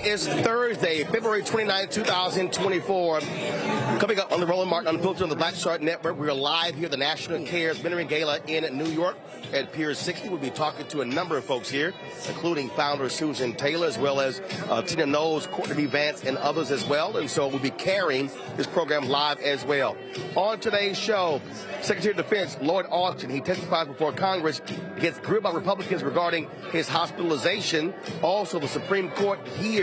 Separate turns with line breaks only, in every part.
is Thursday, February 29, 2024. Coming up on the Roland Martin Unfiltered on the Black Star Network, we're live here at the National Cares Mentoring Gala in New York at Pier 60. We'll be talking to a number of folks here, including founder Susan Taylor, as well as Tina Knowles, Courtney Vance, and others as well. And so we'll be carrying this program live as well. On today's show, Secretary of Defense Lloyd Austin, he testifies before Congress, gets grilled by Republicans regarding his hospitalization. Also, the Supreme Court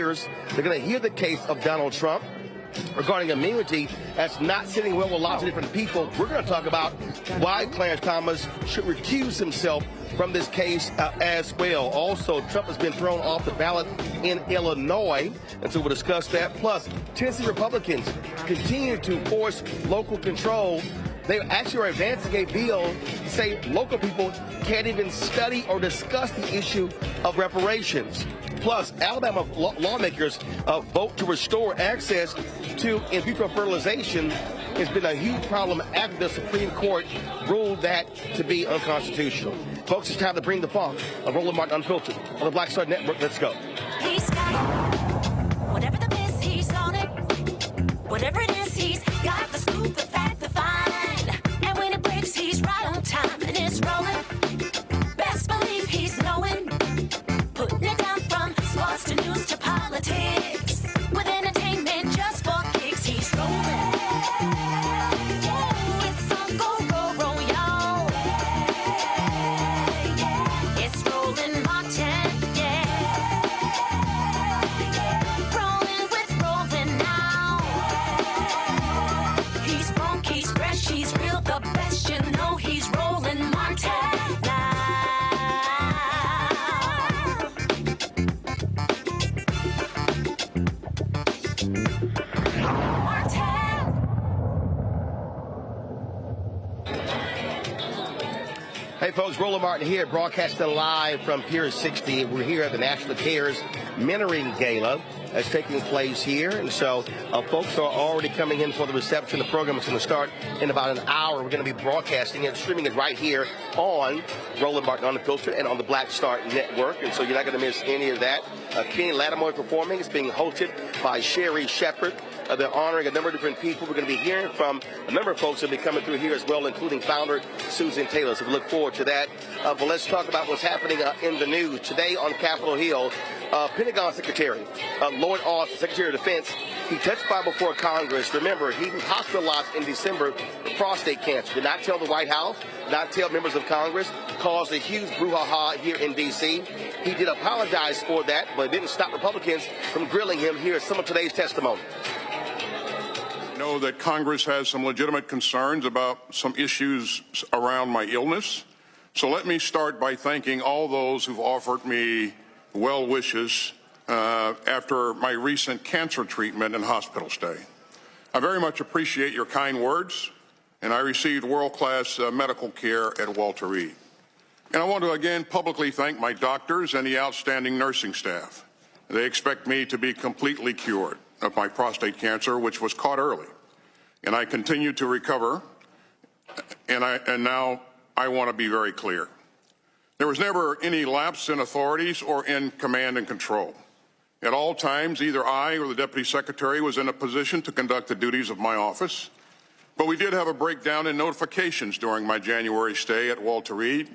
they're going to hear the case of Donald Trump regarding immunity that's not sitting well with lots of different people. We're going to talk about why Clarence Thomas should recuse himself from this case as well. Also, Trump has been thrown off the ballot in Illinois, and so we'll discuss that. Plus, Tennessee Republicans continue to force local control. They actually are advancing a bill to say local people can't even study or discuss the issue of reparations. Plus, Alabama lawmakers vote to restore access to in vitro fertilization. It's been a huge problem after the Supreme Court ruled that to be unconstitutional. Folks, it's time to bring the funk of Roland Martin Unfiltered on the Black Star Network. Let's go.
He's got it. Whatever the miss, he's on it. Whatever it is, he's got the scoop, the fact, the find. And when it breaks, he's right on time and it's rolling. Best believe he's knowing. Putting it down from sports to news to politics. With entertainment just for kicks, he's rolling. It's on go, roll, y'all. It's Roland Martin, yeah. Rolling with Roland now. He's funk, he's fresh, he's real, the best, you know he's Roland Martin now.
Hey folks, Roland Martin here, broadcasting live from Pier 60. We're here at the National Cares Mentoring Gala that's taking place here. And so folks are already coming in for the reception. The program is going to start in about an hour. We're going to be broadcasting it, streaming it right here on Roland Martin Unfiltered and on the Black Star Network. And so you're not going to miss any of that. Kenny Lattimore performing. It's being hosted by Sherry Shepard. They're honoring a number of different people. We're going to be hearing from a number of folks that will be coming through here as well, including founder Susan Taylor. So we look forward to that. But let's talk about what's happening in the news. Today on Capitol Hill, Pentagon Secretary Lloyd Austin, Secretary of Defense, he testified before Congress. Remember, he was hospitalized in December with prostate cancer. Did not tell the White House, did not tell members of Congress, caused a huge brouhaha here in D.C. He did apologize for that, but it didn't stop Republicans from grilling him. Here is some of today's testimony.
Know that Congress has some legitimate concerns about some issues around my illness. So let me start by thanking all those who've offered me well wishes after my recent cancer treatment and hospital stay. I very much appreciate your kind words, and I received world-class medical care at Walter Reed. And I want to again publicly thank my doctors and the outstanding nursing staff. They expect me to be completely cured of my prostate cancer, which was caught early. And I continue to recover, and now I want to be very clear. There was never any lapse in authorities or in command and control. At all times, either I or the Deputy Secretary was in a position to conduct the duties of my office, but we did have a breakdown in notifications during my January stay at Walter Reed,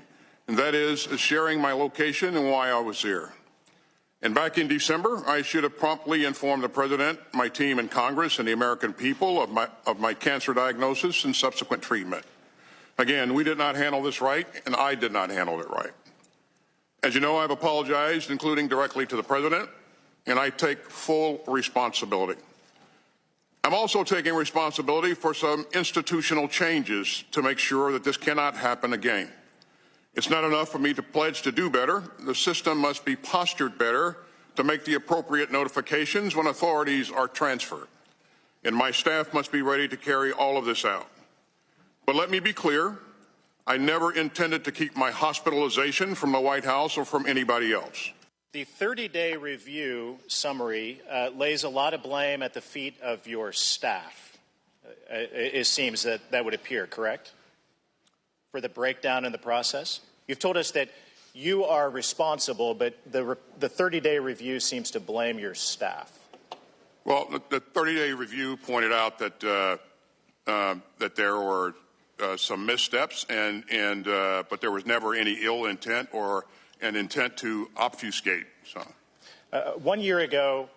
and that is sharing my location and why I was here. And back in December, I should have promptly informed the President, my team in Congress, and the American people of my cancer diagnosis and subsequent treatment. Again, we did not handle this right, and I did not handle it right. As you know, I've apologized, including directly to the President, and I take full responsibility. I'm also taking responsibility for some institutional changes to make sure that this cannot happen again. It's not enough for me to pledge to do better. The system must be postured better to make the appropriate notifications when authorities are transferred. And my staff must be ready to carry all of this out. But let me be clear, I never intended to keep my hospitalization from the White House or from anybody else.
The 30-day review summary lays a lot of blame at the feet of your staff. It seems that would appear, correct? For the breakdown in the process? You've told us that you are responsible, but the 30-day review seems to blame your staff.
Well, the 30-day review pointed out that that there were some missteps, but there was never any ill intent or an intent to obfuscate. So,
1 year ago,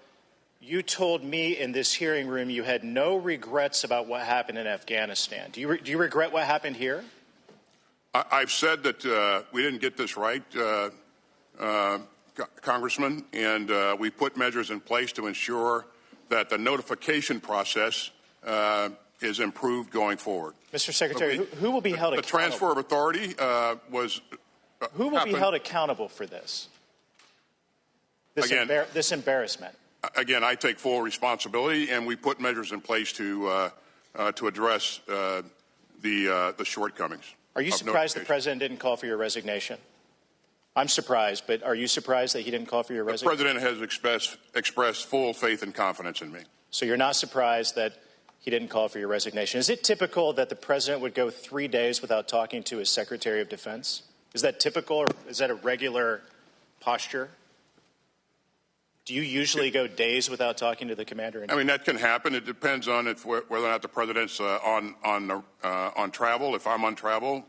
you told me in this hearing room you had no regrets about what happened in Afghanistan. Do you regret what happened here?
I've said that we didn't get this right, Congressman, and we put measures in place to ensure that the notification process is improved going forward.
Mr. Secretary, who will be held accountable?
The transfer of authority was.
Who will be held accountable for this? This embarrassment.
Again, I take full responsibility, and we put measures in place to address the shortcomings.
Are you surprised the president didn't call for your resignation? I'm surprised, but are you surprised that he didn't call for your resignation?
The president has expressed full faith and confidence in me.
So you're not surprised that he didn't call for your resignation. Is it typical that the president would go 3 days without talking to his Secretary of Defense? Is that typical, or is that a regular posture? Do you usually go days without talking to the commander?
I mean, that can happen. It depends on whether or not the president's on travel. If I'm on travel,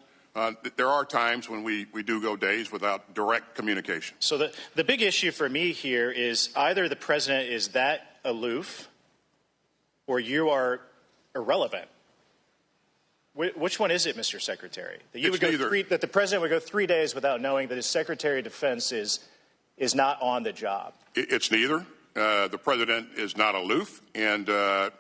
there are times when we do go days without direct communication.
So the big issue for me here is either the president is that aloof or you are irrelevant. Which one is it, Mr. Secretary? That the president would go 3 days without knowing that his Secretary of Defense is not on the job?
It's neither. The president is not aloof, and I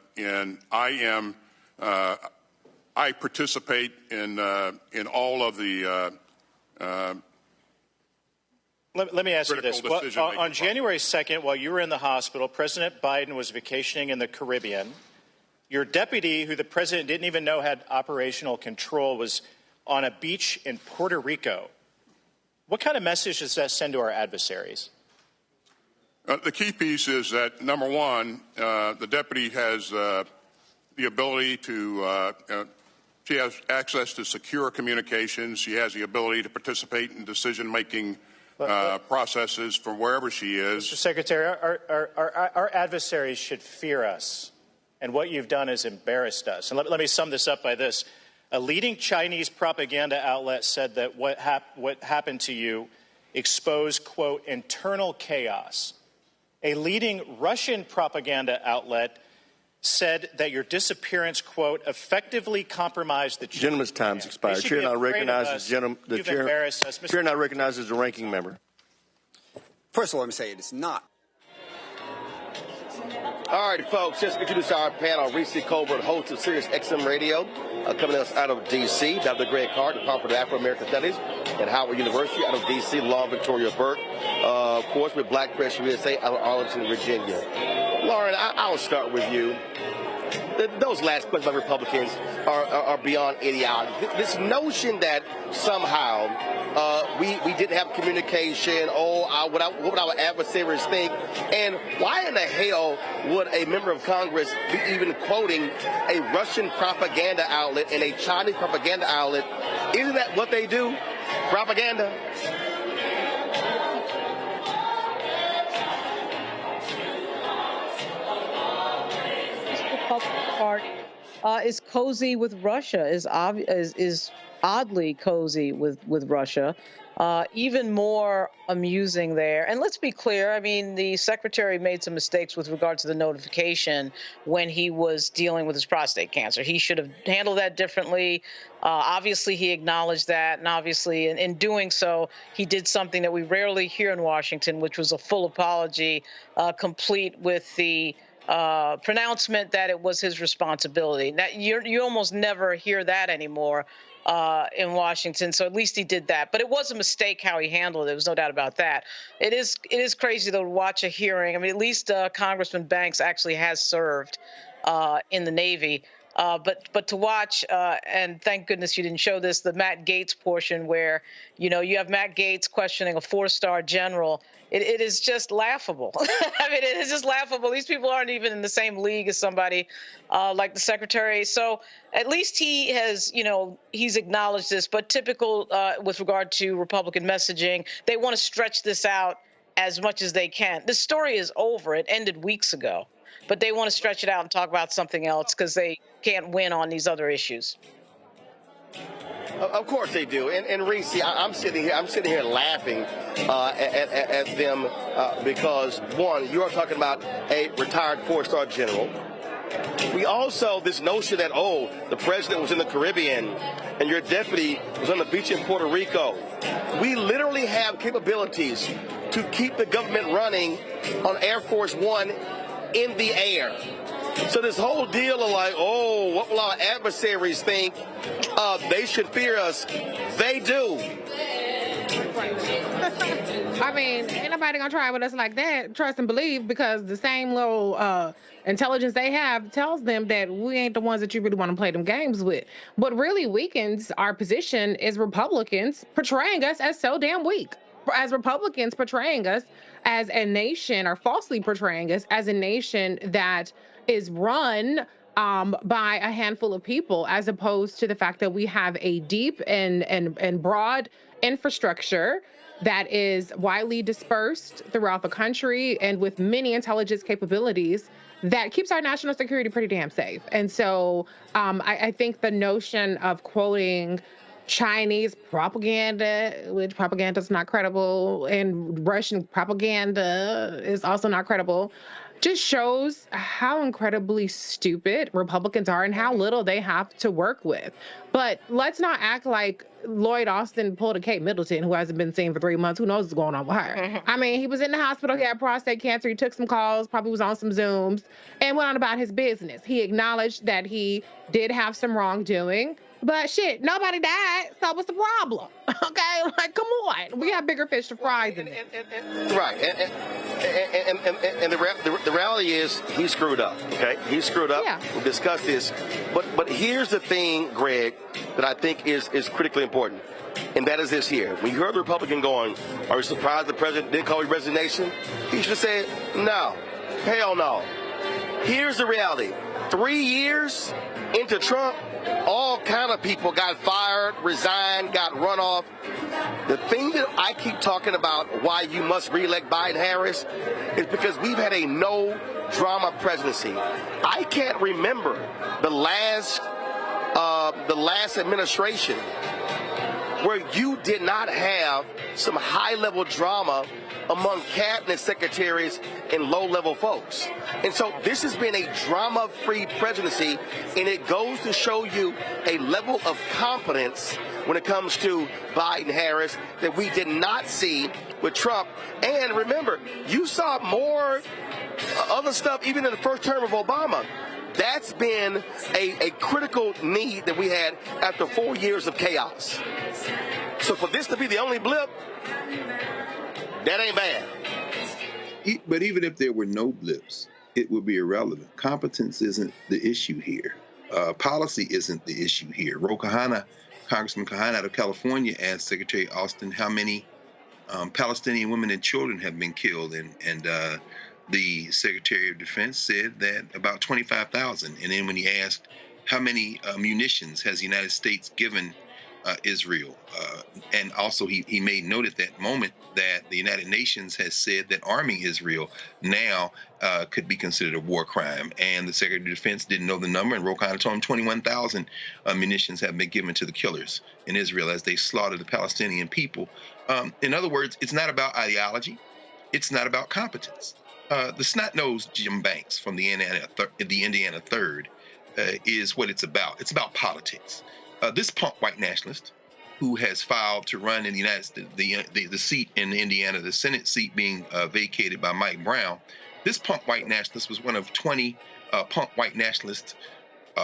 am. I participate in all of the.
Let me ask you this. On January 2nd, while you were in the hospital, President Biden was vacationing in the Caribbean. Your deputy, who the president didn't even know had operational control, was on a beach in Puerto Rico. What kind of message does that send to our adversaries?
The key piece is that, number one, the deputy has the ability to, she has access to secure communications. She has the ability to participate in decision-making processes from wherever she is.
Mr. Secretary, our adversaries should fear us, and what you've done has embarrassed us. And let me sum this up by this. A leading Chinese propaganda outlet said that what happened to you exposed, quote, internal chaos. A leading Russian propaganda outlet said that your disappearance, quote, effectively compromised the
gentleman's time's expired. Chair now recognizes the chair now recognizes the ranking member.
First of all, let me say it is not.
All right, folks, just introduce our panel. Reese Colbert, host of Sirius XM Radio, coming to us out of D.C. Dr. Greg Hart, Department of Afro-American Studies at Howard University out of D.C. Lauren Victoria Burke, of course, with Black Press USA out of Arlington, Virginia. Lauren, I'll start with you. Those last questions by Republicans are beyond idiotic. This notion that somehow we didn't have communication, what would our adversaries think, and why in the hell would a member of Congress be even quoting a Russian propaganda outlet and a Chinese propaganda outlet? Isn't that what they do? Propaganda?
Part is cozy with Russia, is oddly cozy with Russia, even more amusing there. And let's be clear, I mean, the secretary made some mistakes with regard to the notification when he was dealing with his prostate cancer. He should have handled that differently. Obviously, he acknowledged that, and obviously in doing so, he did something that we rarely hear in Washington, which was a full apology, complete with the pronouncement that it was his responsibility. That you almost never hear that anymore in Washington. So at least he did that. But it was a mistake how he handled it. There was no doubt about that. It is crazy though to watch a hearing. I mean, at least Congressman Banks actually has served in the Navy. But to watch, and thank goodness you didn't show this, the Matt Gaetz portion where, you have Matt Gaetz questioning a 4-star general. It is just laughable. I mean, it is just laughable. These people aren't even in the same league as somebody like the secretary. So at least he has, he's acknowledged this. But typical with regard to Republican messaging, they want to stretch this out as much as they can. This story is over. It ended weeks ago. But they want to stretch it out and talk about something else because they can't win on these other issues.
Of course they do, and Reese, I'm sitting here laughing at them because one, you are talking about a retired 4-star general. We also this notion that the president was in the Caribbean and your deputy was on the beach in Puerto Rico. We literally have capabilities to keep the government running on Air Force One in the air. So this whole deal of like, what will our adversaries think? They should fear us. They do.
I mean, ain't nobody gonna try with us like that, trust and believe, because the same little intelligence they have tells them that we ain't the ones that you really want to play them games with. What really weakens our position is Republicans portraying us as so damn weak. As Republicans portraying us as a nation, or falsely portraying us as a nation that is run by a handful of people, as opposed to the fact that we have a deep and broad infrastructure that is widely dispersed throughout the country and with many intelligence capabilities that keeps our national security pretty damn safe. And so I think the notion of quoting Chinese propaganda, which propaganda is not credible, and Russian propaganda is also not credible, just shows how incredibly stupid Republicans are and how little they have to work with. But let's not act like Lloyd Austin pulled a Kate Middleton, who hasn't been seen for 3 months. Who knows what's going on with her? I mean, he was in the hospital. He had prostate cancer. He took some calls, probably was on some Zooms, and went on about his business. He acknowledged that he did have some wrongdoing. But shit, nobody died, so what's the problem? Okay, like, come on. We have bigger fish to fry than this.
Right, and the reality is he screwed up, okay? He screwed up.
Yeah.
We'll discuss this. But here's the thing, Greg, that I think is critically important, and that is this here. When you heard the Republican going, are you surprised the president didn't call your resignation? He should have said, no, hell no. Here's the reality. 3 years into Trump, all kind of people got fired, resigned, got run off. The thing that I keep talking about why you must reelect Biden-Harris is because we've had a no-drama presidency. I can't remember the last administration where you did not have some high-level drama among cabinet secretaries and low-level folks. And so this has been a drama-free presidency, and it goes to show you a level of competence when it comes to Biden-Harris that we did not see with Trump. And remember, you saw more other stuff even in the first term of Obama. That's been a critical need that we had after 4 years of chaos. So for this to be the only blip, that ain't bad.
But even if there were no blips, it would be irrelevant. Competence isn't the issue here. Policy isn't the issue here. Congressman Kahana out of California asked Secretary Austin how many Palestinian women and children have been killed, and the Secretary of Defense said that about 25,000. And then when he asked how many munitions has the United States given Israel, and also he made note at that moment that the United Nations has said that arming Israel now could be considered a war crime, and the Secretary of Defense didn't know the number, and Ro Khanna told him 21,000 munitions have been given to the killers in Israel as they slaughtered the Palestinian people. In other words, it's not about ideology, it's not about competence. The snot-nosed Jim Banks from the Indiana Third is what it's about. It's about politics. This punk white nationalist who has filed to run in the United States, the seat in Indiana, the Senate seat being vacated by Mike Brown, this punk white nationalist was one of 20 punk white nationalist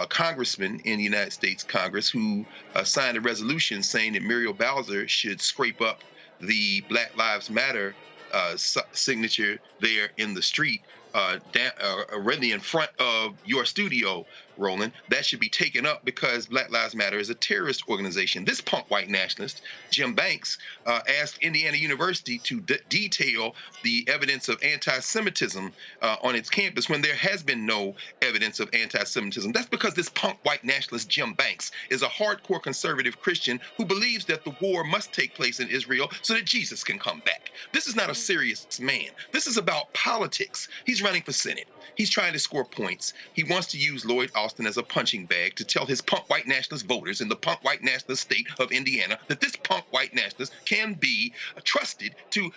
congressmen in the United States Congress who signed a resolution saying that Muriel Bowser should scrape up the Black Lives Matter signature there in the street, really in front of your studio, Roland, that should be taken up because Black Lives Matter is a terrorist organization. This punk white nationalist, Jim Banks, asked Indiana University to detail the evidence of anti-Semitism on its campus when there has been no evidence of anti-Semitism. That's because this punk white nationalist, Jim Banks, is a hardcore conservative Christian who believes that the war must take place in Israel so that Jesus can come back. This is not a serious man. This is about politics. He's running for Senate. He's trying to score points. He wants to use Lloyd Austin as a punching bag to tell his punk white nationalist voters in the punk white nationalist state of Indiana that this punk white nationalist can be trusted to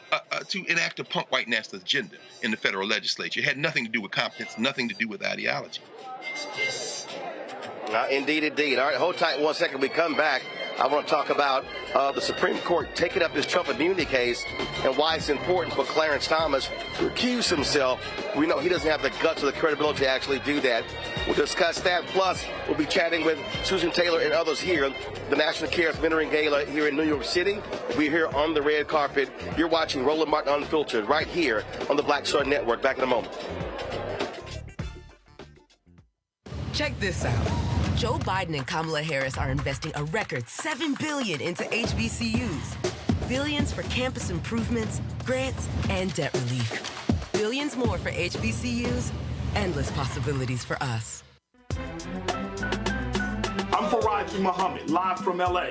enact a punk white nationalist agenda in the federal legislature. It had nothing to do with competence, nothing to do with ideology.
Indeed, indeed. All right, hold tight 1 second. We come back. I want to talk about the Supreme Court taking up this Trump immunity case and why it's important for Clarence Thomas to recuse himself. We know he doesn't have the guts or the credibility to actually do that. We'll discuss that. Plus, we'll be chatting with Susan Taylor and others here. The National Cares Mentoring Gala here in New York City. We're here on the red carpet. You're watching Roland Martin Unfiltered right here on the Black Star Network. Back in a moment.
Check this out. Joe Biden and Kamala Harris are investing a record $7 billion into HBCUs. Billions for campus improvements, grants, and debt relief. Billions more for HBCUs. Endless possibilities for us.
I'm Faraji Muhammad, live from LA.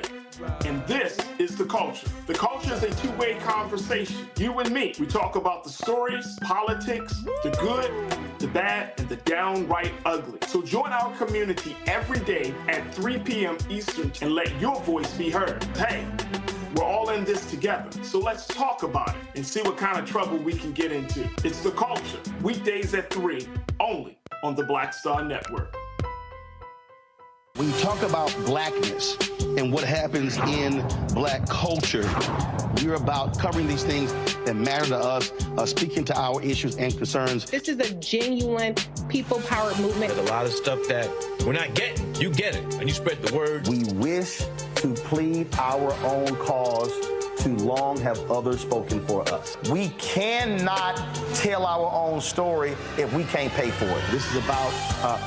And this is The Culture. The Culture is a two-way conversation. You and me. We talk about the stories, politics, the good, the bad, and the downright ugly. So join our community every day at 3 p.m. Eastern and let your voice be heard. Hey, we're all in this together. So let's talk about it and see what kind of trouble we can get into. It's The Culture, weekdays at 3, only on the Black Star Network.
When you talk about blackness and what happens in black culture, we're about covering these things that matter to us, speaking to our issues and concerns.
This is a genuine people-powered movement.
There's a lot of stuff that we're not getting. You get it, and you spread the word.
We wish to plead our own cause. Too long have others spoken for us. We cannot tell our own story if we can't pay for it. This is about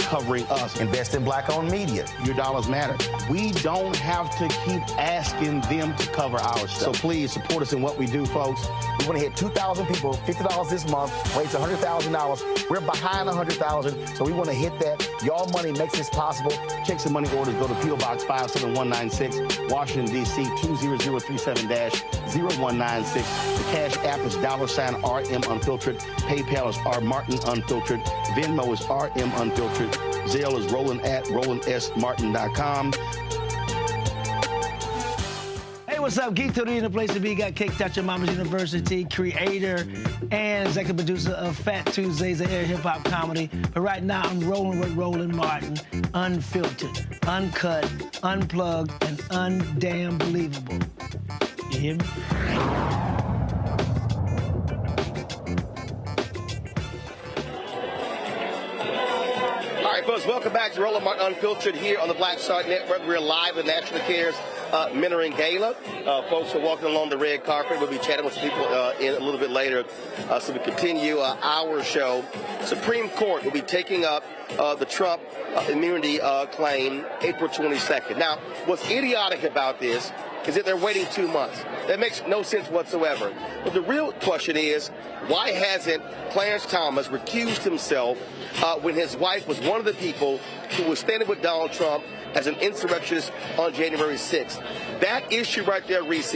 covering us. Invest in black-owned media. Your dollars matter. We don't have to keep asking them to cover our stuff. So please support us in what we do, folks. We want to hit 2,000 people, $50 this month, raise $100,000. We're behind 100,000, so we want to hit that. Y'all money makes this possible. Check some money orders. Go to P.O. Box 57196, Washington, D.C. 20037-0196. The Cash App is $RM Unfiltered. PayPal is R Martin Unfiltered. Venmo is RM Unfiltered. Zelle is Roland at RolandSMartin.com.
Hey, what's up? Geek Today in the place to be. Got Kicked Out Your Mama's University, creator and executive producer of Fat Tuesdays, a air hip-hop comedy. But right now, I'm rolling with Roland Martin, unfiltered, uncut, unplugged, and undamn believable. You hear me?
All right, folks, welcome back to Roland Martin Unfiltered here on the Black Star Network. We're live at the National Cares Mentoring Gala. Folks are walking along the red carpet. We'll be chatting with some people in a little bit later. So we continue our show. Supreme Court will be taking up the Trump immunity claim April 22nd. Now, what's idiotic about this is that they're waiting 2 months. That makes no sense whatsoever. But the real question is, why hasn't Clarence Thomas recused himself when his wife was one of the people who was standing with Donald Trump as an insurrectionist on January 6th? That issue right there, Reese,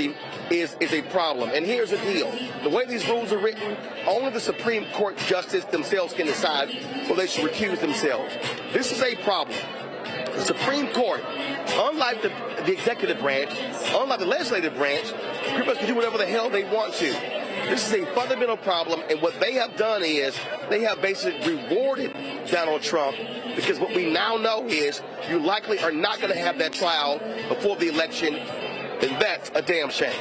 is a problem. And here's the deal. The way these rules are written, only the Supreme Court justice themselves can decide whether they should recuse themselves. This is a problem. The Supreme Court, unlike the executive branch, unlike the legislative branch, pretty much can do whatever the hell they want to. This is a fundamental problem, and what they have done is they have basically rewarded Donald Trump, because what we now know is you likely are not going to have that trial before the election, and that's a damn shame.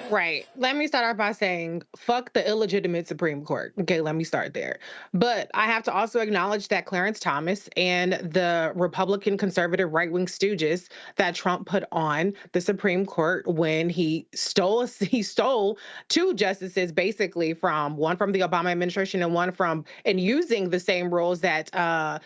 Right. Let me start off by saying, fuck the illegitimate Supreme Court. Okay, let me start there. But I have to also acknowledge that Clarence Thomas and the Republican conservative right-wing stooges that Trump put on the Supreme Court when he stole two justices, basically one from the Obama administration and one and using the same rules that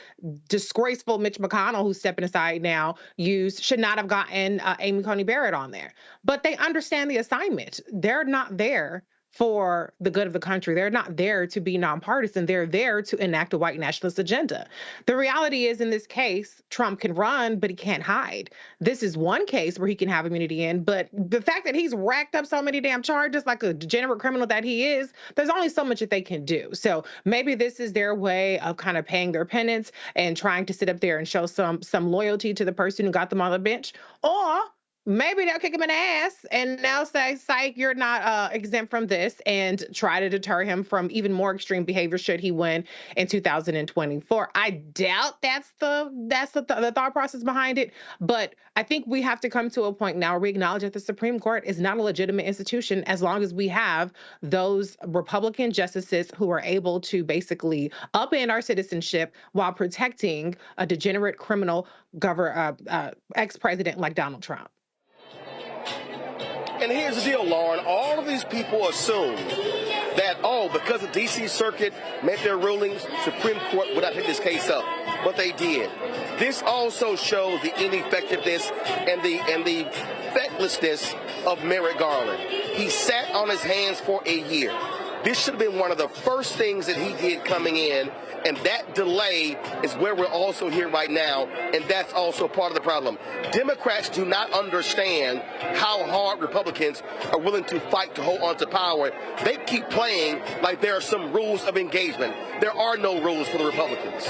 disgraceful Mitch McConnell, who's stepping aside now, should not have gotten Amy Coney Barrett on there. But they understand the assignment. They're not there for the good of the country. They're not there to be nonpartisan. They're there to enact a white nationalist agenda. The reality is, in this case, Trump can run, but he can't hide. This is one case where he can have immunity in, but the fact that he's racked up so many damn charges, like a degenerate criminal that he is, there's only so much that they can do. So maybe this is their way of kind of paying their penance and trying to sit up there and show some loyalty to the person who got them on the bench. Or maybe they'll kick him in the ass and they'll say, psych, you're not exempt from this, and try to deter him from even more extreme behavior should he win in 2024. I doubt that's the thought process behind it, but I think we have to come to a point now where we acknowledge that the Supreme Court is not a legitimate institution as long as we have those Republican justices who are able to basically upend our citizenship while protecting a degenerate criminal ex-president like Donald Trump.
And here's the deal, Lauren. All of these people assume that, because the D.C. Circuit made their rulings, Supreme Court would not pick this case up. But they did. This also shows the ineffectiveness and the fecklessness of Merrick Garland. He sat on his hands for a year. This should have been one of the first things that he did coming in, and that delay is where we're also here right now, and that's also part of the problem. Democrats do not understand how hard Republicans are willing to fight to hold on to power. They keep playing like there are some rules of engagement. There are no rules for the Republicans.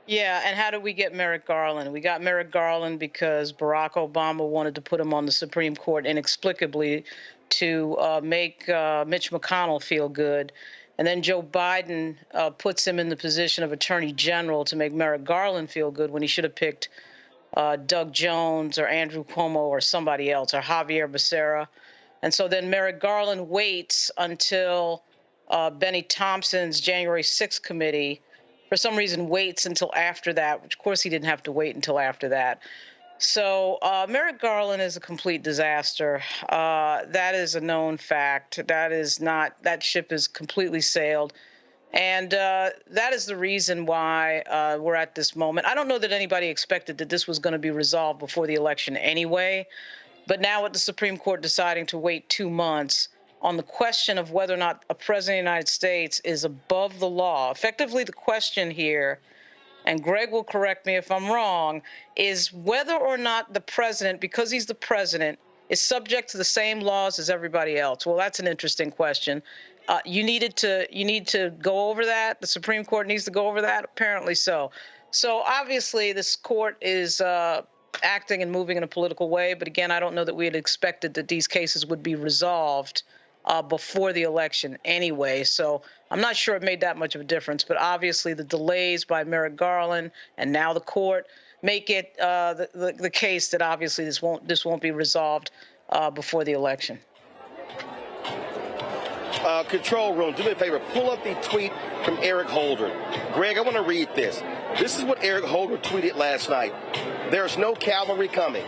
Yeah, and how did we get Merrick Garland? We got Merrick Garland because Barack Obama wanted to put him on the Supreme Court inexplicably to make Mitch McConnell feel good. And then Joe Biden puts him in the position of Attorney General to make Merrick Garland feel good when he should have picked Doug Jones or Andrew Cuomo or somebody else, or Javier Becerra. And so then Merrick Garland waits until Benny Thompson's January 6th committee, for some reason waits until after that, which of course he didn't have to wait until after that. So Merrick Garland is a complete disaster. That is a known fact. That ship is completely sailed. And that is the reason why we're at this moment. I don't know that anybody expected that this was going to be resolved before the election anyway. But now with the Supreme Court deciding to wait 2 months on the question of whether or not a president of the United States is above the law, effectively the question here, and Greg will correct me if I'm wrong, is whether or not the president, because he's the president, is subject to the same laws as everybody else. Well, that's an interesting question. You need to go over that. The Supreme Court needs to go over that. Apparently so. So obviously this court is acting and moving in a political way. But again, I don't know that we had expected that these cases would be resolved before the election anyway. So I'm not sure it made that much of a difference. But obviously the delays by Merrick Garland and now the court make it the case that obviously this won't be resolved before the election.
Control room, do me a favor, pull up the tweet from Eric Holder. Greg, I want to read this. This is what Eric Holder tweeted last night. There's no cavalry coming,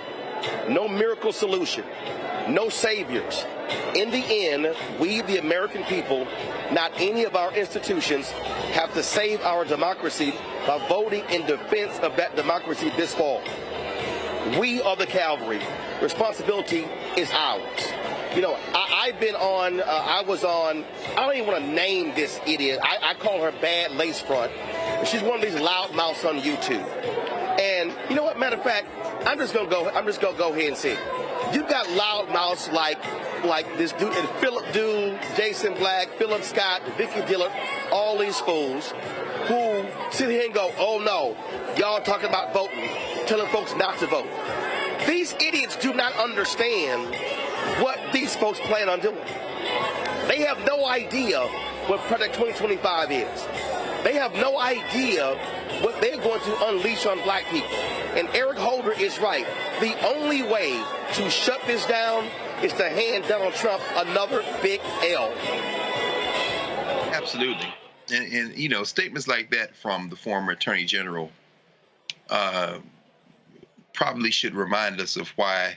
no miracle solution, no saviors. In the end, we, the American people, not any of our institutions, have to save our democracy by voting in defense of that democracy this fall. We are the cavalry. Responsibility is ours. You know, I've been on, I don't even want to name this idiot. I call her Bad Lace Front. She's one of these loudmouths on YouTube. And you know what, matter of fact, I'm just gonna go ahead and say it. You've got loudmouths like this dude, and Philip Dude, Jason Black, Philip Scott, Vicky Dillard, all these fools who sit here and go, oh no, y'all talking about voting, telling folks not to vote. These idiots do not understand what these folks plan on doing. They have no idea what Project 2025 is. They have no idea what they're going to unleash on black people. And Eric Holder is right. The only way to shut this down is to hand Donald Trump another big L.
Absolutely. And you know, statements like that from the former Attorney General probably should remind us of why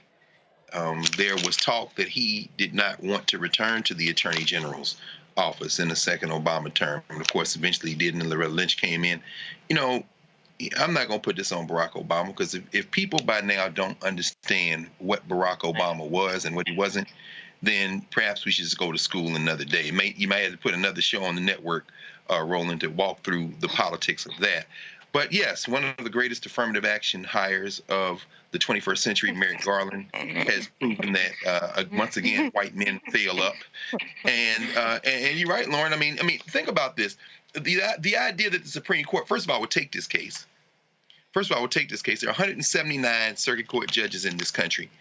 there was talk that he did not want to return to the Attorney General's office in the second Obama term. And of course, eventually he did, and Loretta Lynch came in. You know, I'm not going to put this on Barack Obama, because if people by now don't understand what Barack Obama was and what he wasn't, then perhaps we should just go to school another day. You might have to put another show on the network, Roland, to walk through the politics of that. But yes, one of the greatest affirmative action hires of the 21st century, Merrick Garland, has proven that once again white men fail up. And you're right, Lauren. I mean, think about this: the idea that the Supreme Court, first of all, would take this case. There are 179 circuit court judges in this country.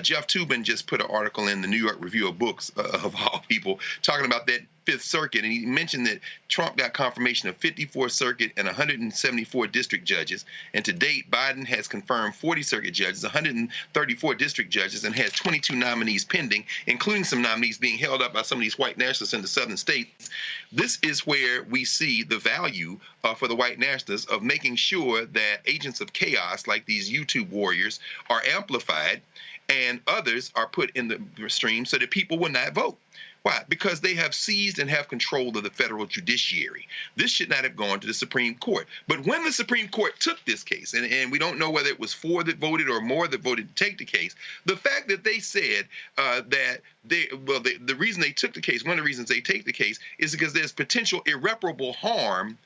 Jeff Toobin just put an article in the New York Review of Books, of all people, talking about that Fifth Circuit, and he mentioned that Trump got confirmation of 54 circuit and 174 district judges, and to date, Biden has confirmed 40 circuit judges, 134 district judges, and has 22 nominees pending, including some nominees being held up by some of these white nationalists in the southern states. This is where we see the value for the white nationalists of making sure that agents of chaos, like these YouTube warriors, are amplified and others are put in the stream so that people will not vote. Why? Because they have seized and have control of the federal judiciary. This should not have gone to the Supreme Court. But when the Supreme Court took this case, and we don't know whether it was 4 that voted or more that voted to take the case, the fact that they said that the reason they took the case, one of the reasons they take the case, is because there's potential irreparable harm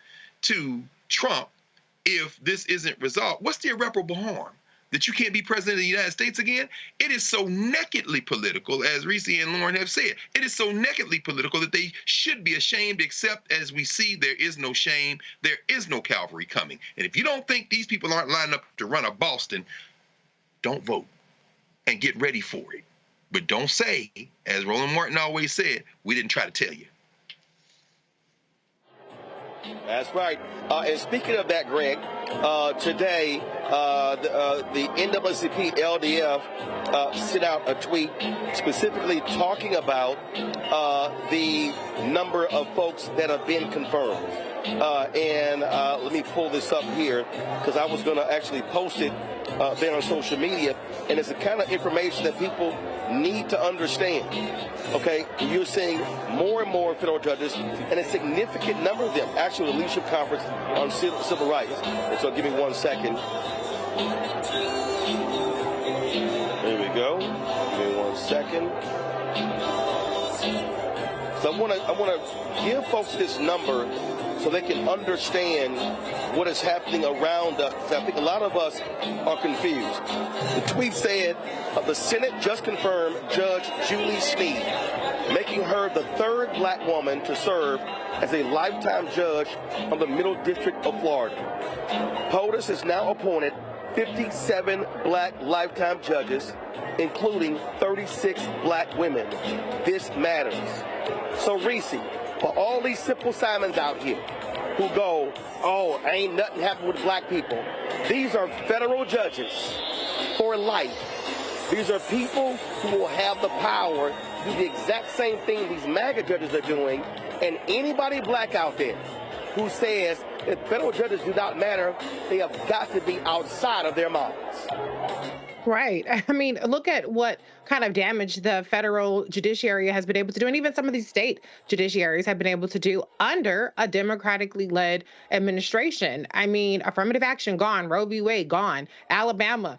to Trump if this isn't resolved. What's the irreparable harm? That you can't be president of the United States again? It is so nakedly political, as Reese and Lauren have said. It is so nakedly political that they should be ashamed, except as we see, there is no shame, there is no cavalry coming. And if you don't think these people aren't lining up to run a Boston, don't vote and get ready for it. But don't say, as Roland Martin always said, we didn't try to tell you.
That's right. And speaking of that, Greg, today the NAACP LDF sent out a tweet specifically talking about the number of folks that have been confirmed. And let me pull this up here, because I was going to actually post it there on social media. And it's the kind of information that people need to understand. Okay, you're seeing more and more federal judges, and a significant number of them, actually, the Leadership Conference on Civil Rights. And so give me 1 second. There we go. Give me 1 second. So I want to give folks this number so they can understand what is happening around us. I think a lot of us are confused. The tweet said, the Senate just confirmed Judge Julie Sneed, making her the 3rd black woman to serve as a lifetime judge of the Middle District of Florida. POTUS has now appointed 57 black lifetime judges, including 36 black women. This matters. So, Reese, for all these Simple Simons out here who go, oh, ain't nothing happened with black people, these are federal judges for life. These are people who will have the power to do the exact same thing these MAGA judges are doing. And anybody black out there who says that federal judges do not matter, they have got to be outside of their minds.
Right. I mean, look at what kind of damage the federal judiciary has been able to do, and even some of these state judiciaries have been able to do under a democratically led administration. I mean, affirmative action gone, Roe v. Wade gone, Alabama.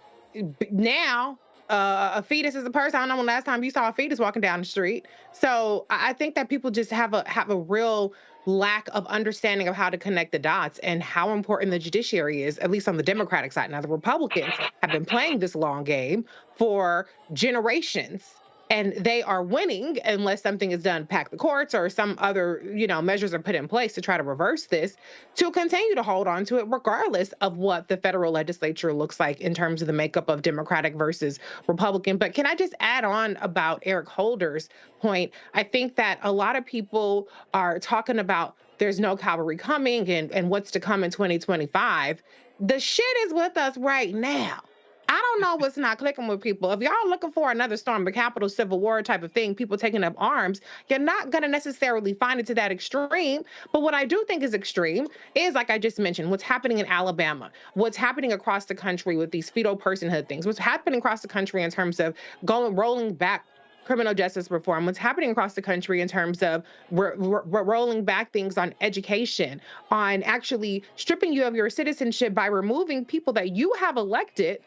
Now, a fetus is a person. I don't know when last time you saw a fetus walking down the street. So I think that people just have a real lack of understanding of how to connect the dots and how important the judiciary is, at least on the Democratic side. Now, the Republicans have been playing this long game for generations, and they are winning unless something is done, pack the courts or some other, measures are put in place to try to reverse this, to continue to hold on to it regardless of what the federal legislature looks like in terms of the makeup of Democratic versus Republican. But can I just add on about Eric Holder's point? I think that a lot of people are talking about there's no cavalry coming and what's to come in 2025. The shit is with us right now. I don't know what's not clicking with people. If y'all looking for another storm, a Capitol Civil War type of thing, people taking up arms, you're not going to necessarily find it to that extreme. But what I do think is extreme is, like I just mentioned, what's happening in Alabama, what's happening across the country with these fetal personhood things, what's happening across the country in terms of rolling back criminal justice reform, what's happening across the country in terms of rolling back things on education, on actually stripping you of your citizenship by removing people that you have elected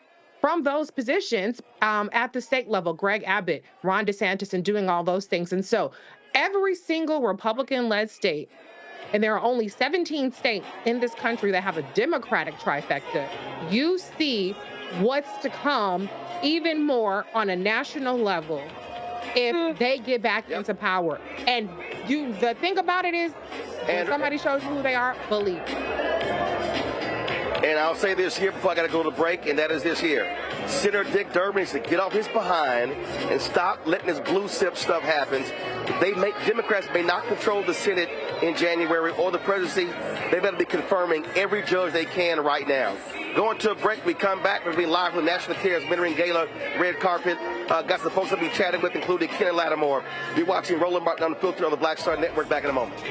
from those positions at the state level, Greg Abbott, Ron DeSantis, and doing all those things. And so every single Republican-led state, and there are only 17 states in this country that have a Democratic trifecta, you see what's to come even more on a national level if they get back into power. And the thing about it is, when somebody shows you who they are, believe it.
And I'll say this here before I got to go to break, and that is this here. Senator Dick Durbin needs to get off his behind and stop letting this blue sip stuff happen. Democrats may not control the Senate in January or the presidency. They better be confirming every judge they can right now. Going to a break, we come back. We'll be live from the National Cares Mentoring Gala red carpet. Got some folks I'll be chatting with, including Ken Lattimore. You're watching Roland Martin Unfiltered on the Black Star Network. Back in a moment.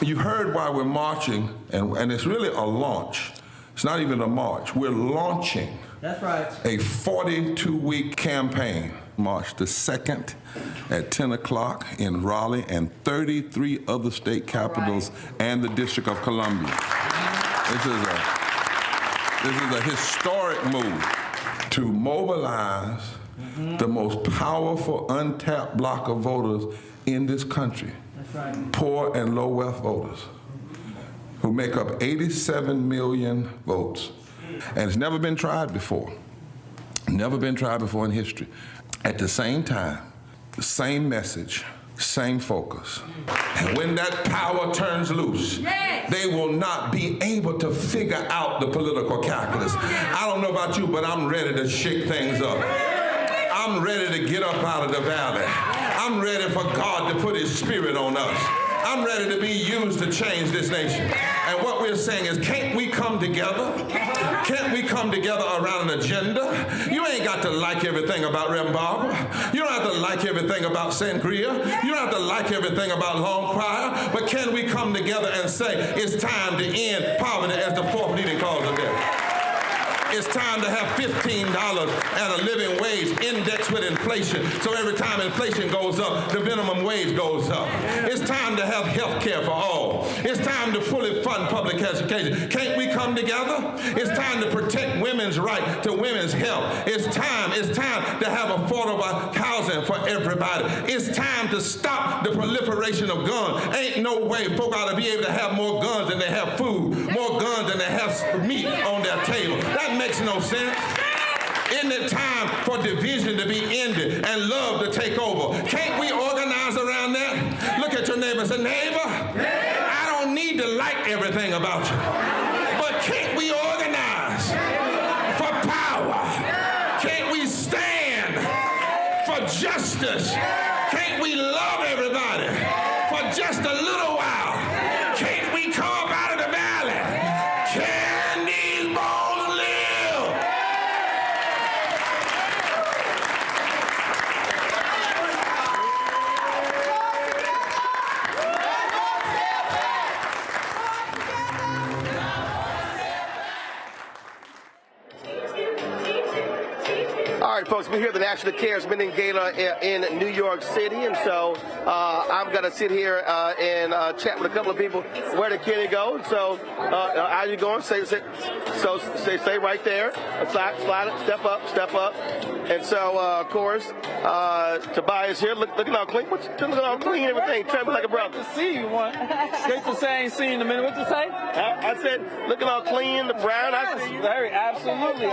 You heard why we're marching, and it's really a launch. It's not even a march. We're launching.
That's right.
A 42-week campaign. March the 2nd at 10 o'clock in Raleigh and 33 other state capitals and the District of Columbia. This is a historic move to mobilize the most powerful untapped block of voters in this country. Right. Poor and low wealth voters who make up 87 million votes. And it's never been tried before. Never been tried before in history. At the same time, the same message, same focus. And when that power turns loose, they will not be able to figure out the political calculus. I don't know about you, but I'm ready to shake things up. I'm ready to get up out of the valley. I'm ready for God to put his spirit on us. I'm ready to be used to change this nation. And what we're saying is, can't we come together? Can't we come together around an agenda? You ain't got to like everything about Reverend Barber. You don't have to like everything about Sangria. You don't have to like everything about Long Prior. But can we come together and say, it's time to end poverty as the fourth leading cause of death? It's time to have $15 and a living wage indexed with inflation. So every time inflation goes up, the minimum wage goes up. It's time to have health care for all. It's time to fully fund public education. Can't we come together? It's time to protect women's right to women's health. It's time to have affordable housing for everybody. It's time to stop the proliferation of guns. Ain't no way folk ought to be able to have more guns than they have food, more guns than they have meat on their table. That makes no sense. Isn't it time for division to be ended and love to take over? Can't we organize around that? Look at your neighbor and say, neighbor, I don't need to like everything about you, but can't we organize for power? Can't we stand for justice? Can't we love everybody for just a little while? Can't we come up out of the valley? Can these bones live?
All right, folks, we're here at the National Cares Mentoring Gala in New York City, and so I'm going to sit here and chat with a couple of people. Where did Kenny go? So how you going? Stay right there. Slide it, step up. And so, of course, Tobias here. Look at how clean. Look at how clean everything. Treat me like a brother.
Good to see you, one. Great to say I ain't seen you in a minute. What you say?
I said, look at how clean the brown. I see you.
Very, absolutely.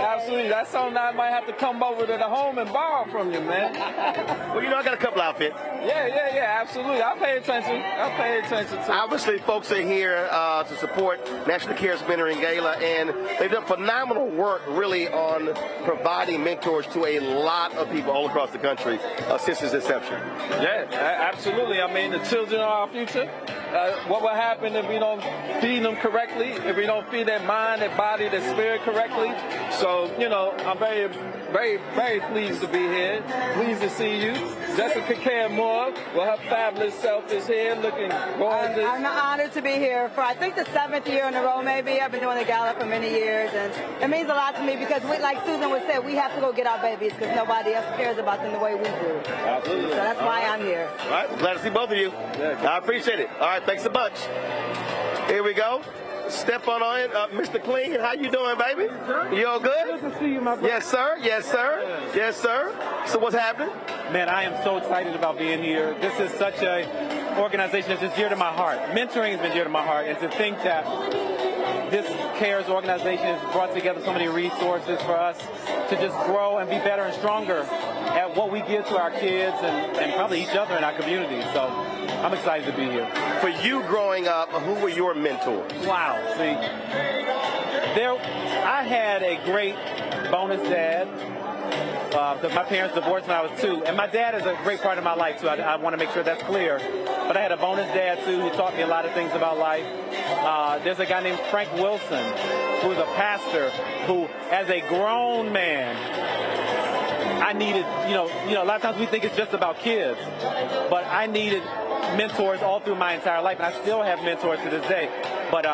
That's something I might have to come over to the home and borrow from you, man.
Well, I got a couple outfits.
Yeah, absolutely. I'll pay attention to
Obviously, folks are here to support National Cares Mentoring Gala, and they've done phenomenal work really on providing mentors to a lot of people all across the country since its inception.
Yeah, absolutely. I mean, the children are our future. what will happen if we don't feed them correctly, if we don't feed their mind, their body, their spirit correctly. So, you know, I'm very, very, very pleased to be here. Pleased to see you. Jessica K. Moore, well, her fabulous self is here looking gorgeous.
I'm honored to be here for, I think, the 7th year in a row, maybe. I've been doing the Gala for many years, and it means a lot to me because, like Susan would say, we have to go get our babies because nobody else cares about them the way we do.
Absolutely.
So that's why I'm here.
All right, glad to see both of you. I appreciate it. All right, thanks a bunch. Here we go. Step on in, Mr. Clean. How you doing, baby? You all good?
Good to see you, my brother.
Yes, sir. Yes, sir. Yes, sir. So what's happening?
Man, I am so excited about being here. This is such a organization that's just dear to my heart. Mentoring has been dear to my heart, and to think that this CARES organization has brought together so many resources for us to just grow and be better and stronger at what we give to our kids and probably each other in our community. So I'm excited to be here.
For you growing up, who were your mentors?
Wow. See, I had a great bonus dad because my parents divorced when I was 2. And my dad is a great part of my life, too. I want to make sure that's clear. But I had a bonus dad, too, who taught me a lot of things about life. There's a guy named Frank Wilson, who's a pastor, who, as a grown man, I needed, you know, a lot of times we think it's just about kids, but I needed mentors all through my entire life, and I still have mentors to this day. But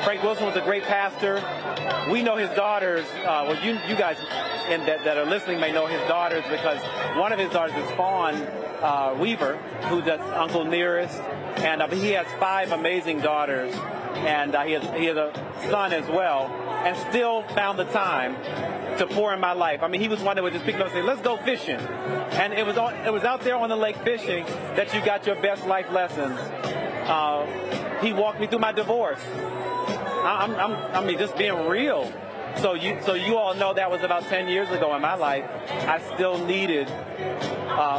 Frank Wilson was a great pastor. We know his daughters. Well, you guys that are listening may know his daughters because one of his daughters is Fawn Weaver, who's Uncle Nearest, and he has 5 amazing daughters, and he has a son as well, and still found the time to pour in my life. I mean, he was one that would just pick up and say, "Let's go fishing," and it was out there on the lake fishing that you got your best life lessons. He walked me through my divorce. I mean, just being real. So you all know that was about 10 years ago in my life. I still needed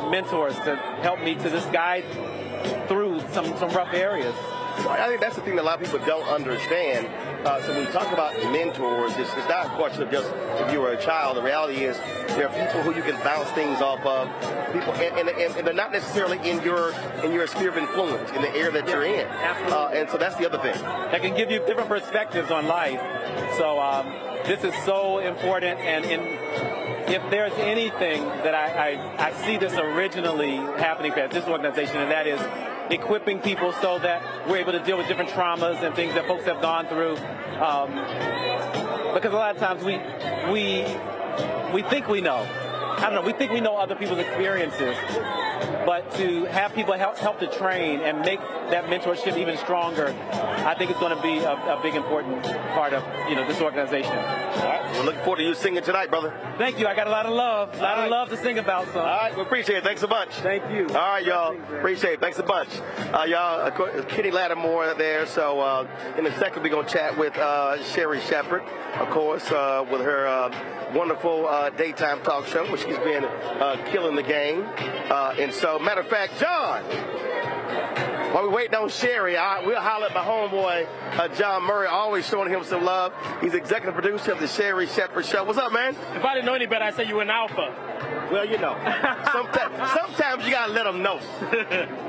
mentors to help me to just guide through some rough areas.
I think that's the thing that a lot of people don't understand. So when we talk about mentors, it's not a question of just if you were a child. The reality is there are people who you can bounce things off of. People, and they're not necessarily in your sphere of influence, in the area that you're in.
Absolutely.
And so that's the other thing.
That can give you different perspectives on life. So this is so important. And if there's anything that I see this originally happening at this organization, and that is equipping people so that we're able to deal with different traumas and things that folks have gone through. Because a lot of times we think we know. I don't know, we think we know other people's experiences. But to have people help to train and make that mentorship even stronger, I think it's going to be a big important part of this organization.
All right. We're looking forward to you singing tonight, brother.
Thank you. I got a lot of love. A lot of love to sing about. So.
All right. We appreciate it. Thanks a bunch.
Thank you.
All right, y'all. Appreciate it. Thanks a bunch. Y'all, Kenny Lattimore there. So in a second, we're going to chat with Sherry Shepard, of course, with her wonderful daytime talk show, where she's been killing the game. And so, matter of fact, John, while we're waiting on Sherry, we'll holler at my homeboy, John Murray, always showing him some love. He's executive producer of the Sherry Shepard Show. What's up, man?
If I didn't know any better, I'd say you were an alpha.
Well, sometimes you got to let them know.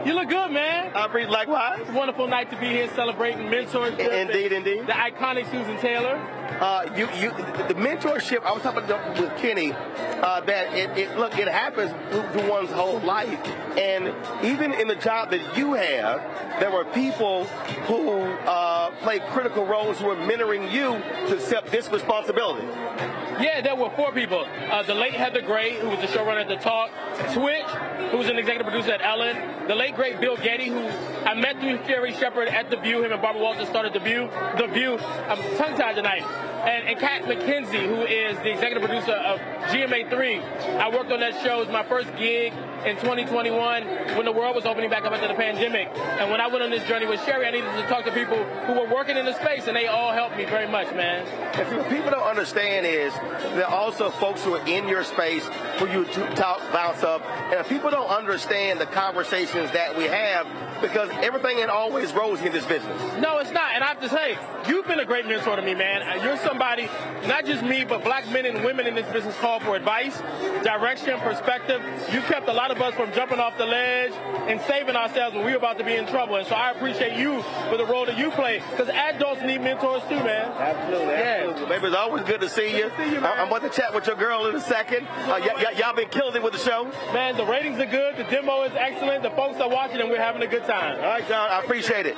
You look good, man.
I appreciate likewise.
It's a wonderful night to be here celebrating mentorship.
Indeed.
The iconic Susan Taylor.
The mentorship, I was talking with Kenny, that it happens through one's whole life. And even in the job that you have, there were people who played critical roles who were mentoring you to accept this responsibility.
Yeah, there were 4 people. The late Heather Gray, who was the showrunner at The Talk. Twitch, who was an executive producer at Ellen. The late, great Bill Getty, who I met through Sherry Shepard at The View. Him and Barbara Walters started The View. I'm tongue-tied tonight. And Kat McKenzie, who is the executive producer of GMA3. I worked on that show. It was my first gig in 2021 when the world was opening back up after the pandemic. And when I went on this journey with Sherry, I needed to talk to people who were working in the space, and they all helped me very much, man.
And what people don't understand is there are also folks who are in your space who you bounce up. And if people don't understand the conversations that we have, because everything ain't always rosy in this business.
No, it's not. And I have to say, you've been a great mentor to me, man. You're somebody, not just me, but black men and women in this business call for advice, direction, perspective. You've kept a lot of us from jumping off the ledge and saving ourselves when we were about to be in trouble. And so I appreciate you for the role that you play, because adults need mentors too, man.
Absolutely. Absolutely. Baby, it's always good to see you. I'm about to chat with your girl in a second. Y'all been killing it with the show.
Man, the ratings are good. The demo is excellent. The folks are watching, and we're having a good time.
All right, John, I appreciate it.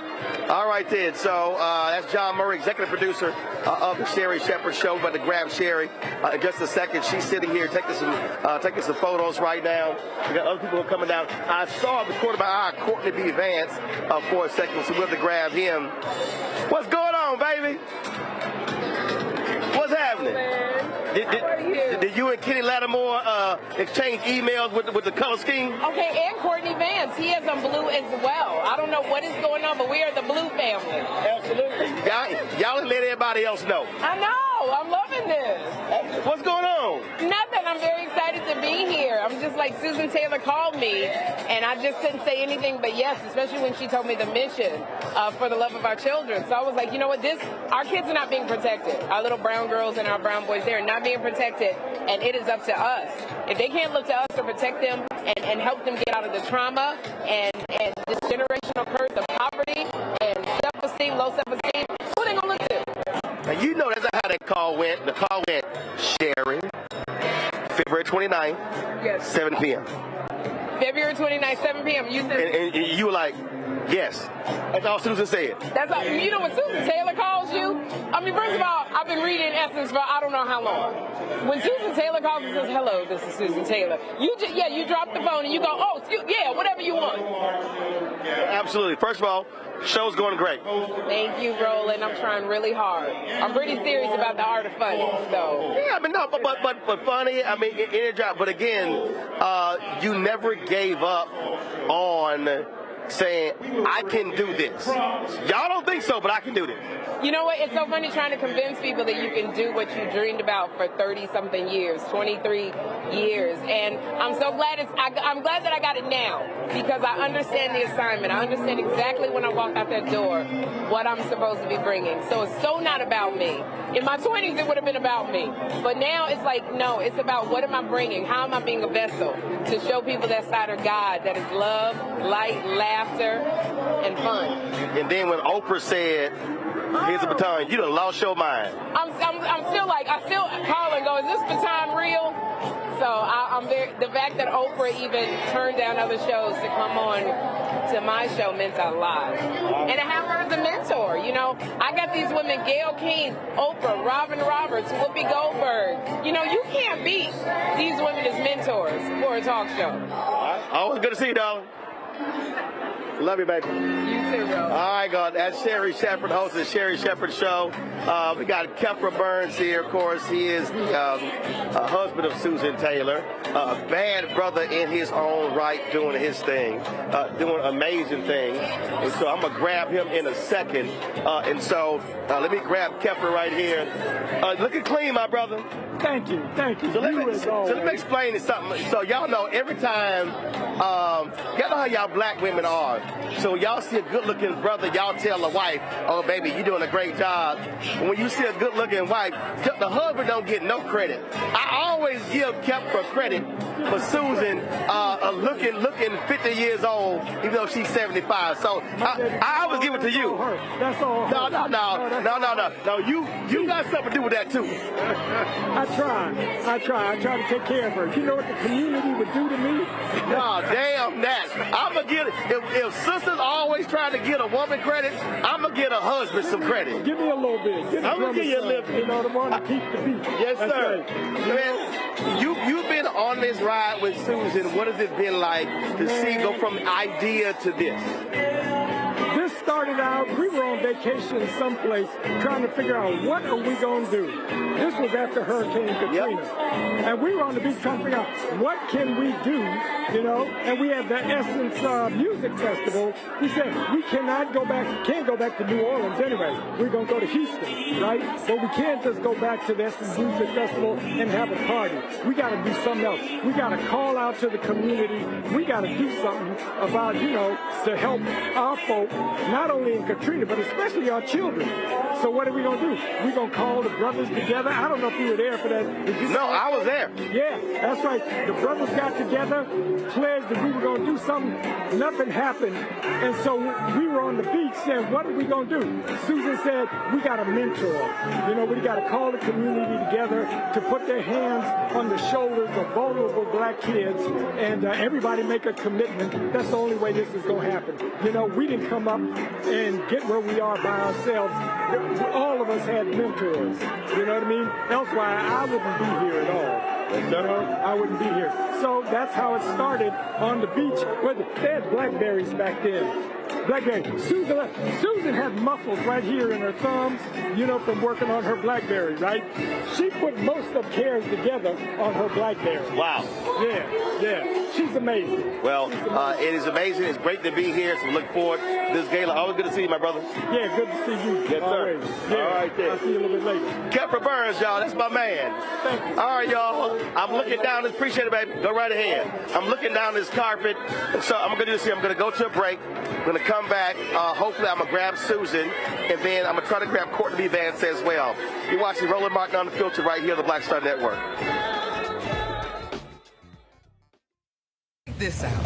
All right, then. So that's John Murray, executive producer of the Sherri Shepherd Show. We're about to grab Sherri in just a second. She's sitting here taking some photos right now. We got other people who are coming down. I saw recorded by our Courtney Vance for a second, so we'll have to grab him. What's going on, baby? What's happening? Did you and Kenny Lattimore exchange emails with the color scheme?
Okay, and Courtney Vance. He is on blue as well. I don't know what is going on, but we are the blue family.
Absolutely. Y'all let everybody else know.
I know. I'm loving this.
What's going on?
Nothing. I'm very excited to be here. I'm just like, Susan Taylor called me, and I just couldn't say anything but yes, especially when she told me the mission for the love of our children. So I was like, you know what, our kids are not being protected. Our little brown girls and our brown boys, they're not being protected, and it is up to us. If they can't look to us to protect them and help them get out of the trauma and this generational curse of poverty and self-esteem, low self-esteem, who are they going to look to?
Now, you know that's how that call went. The call went, Sherri, February 29th,
yes.
7 p.m.
February 29th, 7 p.m. You said,
and you were like, yes. That's all Susan said.
That's all, you know when Susan Taylor calls you? I mean, first of all, I've been reading Essence for I don't know how long. When Susan Taylor calls and says, hello, this is Susan Taylor, you drop the phone and you go, oh, yeah, whatever you want.
Absolutely. First of all, show's going great.
Thank you, Roland. I'm trying really hard. I'm pretty serious about the art of funny. So
yeah, I mean, no, but funny. I mean, in a job. But again, you never gave up on saying, I can do this. Y'all don't think so, but I can do this.
You know what? It's so funny trying to convince people that you can do what you dreamed about for 30-something years, 23 years. And I'm so glad I'm glad that I got it now, because I understand the assignment. I understand exactly when I walk out that door what I'm supposed to be bringing. So it's so not about me. In my 20s, it would have been about me. But now it's like, no, it's about what am I bringing? How am I being a vessel to show people that side of God that is love, light, laughter, and fun.
And then when Oprah said, here's a baton, you done lost your mind.
I'm still call and go, is this baton real? So the fact that Oprah even turned down other shows to come on to my show meant a lot. And to have her as a mentor, you know, I got these women, Gayle King, Oprah, Robin Roberts, Whoopi Goldberg. You know, you can't beat these women as mentors for a talk show.
Always good to see you, darling. Love you, baby.
You too, bro.
All right, God. That's Sherri Shepherd, host of the Sherri Shepherd Show. We got Kefra Burns here, of course. He is the husband of Susan Taylor. A bad brother in his own right, doing his thing, doing amazing things. And so I'm going to grab him in a second. Let me grab Kefra right here. Looking clean, my brother.
Thank you.
So let me explain this something. So y'all know every time, y'all know how y'all black women are. So y'all see a good-looking brother, y'all tell the wife, oh, baby, you're doing a great job. And when you see a good-looking wife, the husband don't get no credit. I always give Kefra credit for Susan looking 50 years old, even though she's 75. So I always give it to you.
That's all.
No. You got something to do with that, too.
I try to take care of her. You know what the community would do to me?
No, damn that. I'm going to get it. If sisters always trying to get a woman credit, I'm going to get a husband some credit.
Give me a little bit.
I'm going to give you a little bit.
You know, the one to keep the beat.
Yes,
That's
sir.
Right.
Man, you've been on this ride with Susan. What has it been like to see go from idea to this?
This started out, we were on vacation someplace trying to figure out what are we going to do. This was after Hurricane Katrina. Yep. And we were on the beach trying to figure out what can we do, you know, and we had the Essence Music Festival. We said we can't go back to New Orleans anyway. We're going to go to Houston, right? But we can't just go back to the Essence Music Festival and have a party. We got to do something else. We got to call out to the community. We got to do something about, you know, to help our folk, not only in Katrina, Katrina, but especially our children. So what are we going to do? We're going to call the brothers together. I don't know if you were there for that.
No, I was there.
Yeah, that's right. The brothers got together, pledged that we were going to do something. Nothing happened. And so we were on the beach saying, what are we going to do? Susan said, we got to mentor. You know, we got to call the community together to put their hands on the shoulders of vulnerable black kids and everybody make a commitment. That's the only way this is going to happen. You know, we didn't come up and get where we are by ourselves. All of us had mentors. You know what I mean? Elsewise, I wouldn't be here at all. You know, I wouldn't be here. So that's how it started on the beach. They had blackberries back then. Blackberry. Susan had muscles right here in her thumbs, you know, from working on her blackberry, right? She put most of CARES together on her blackberry.
Wow.
Yeah. She's amazing.
Well, it is amazing. It's great to be here. So we look forward to this gala. Always good to see you, my brother.
Yeah, good to see you.
Yes,
always.
sir.
Yeah.
All right, then.
I'll see you a little bit later.
Kepler Burns, y'all. That's my man.
Thank you.
All right, y'all. I'm looking down this. Appreciate it, baby. Go right ahead. I'm looking down this carpet. So I'm going to do this here. I'm going to go to a break. I'm going to come back. Hopefully, I'm going to grab Susan, and then I'm going to try to grab Courtney Vance as well. You're watching Roland Martin Unfiltered right here on the Black Star Network.
Check this out.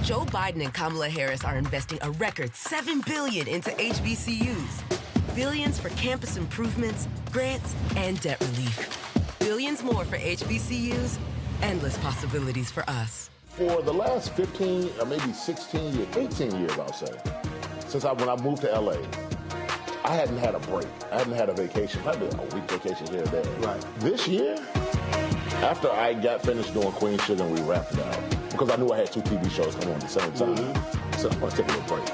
Joe Biden and Kamala Harris are investing a record $7 billion into HBCUs. Billions for campus improvements, grants, and debt relief. Billions more for HBCUs. Endless possibilities for us.
For the last 15 or maybe 16 years, 18 years, I'll say, since when I moved to LA, I hadn't had a break. I hadn't had a vacation, probably a week vacation here or there. Right. This year, after I got finished doing Queen Sugar and we wrapped it out, because I knew I had 2 TV shows coming on at the same time, I said, I'm going to take a little break.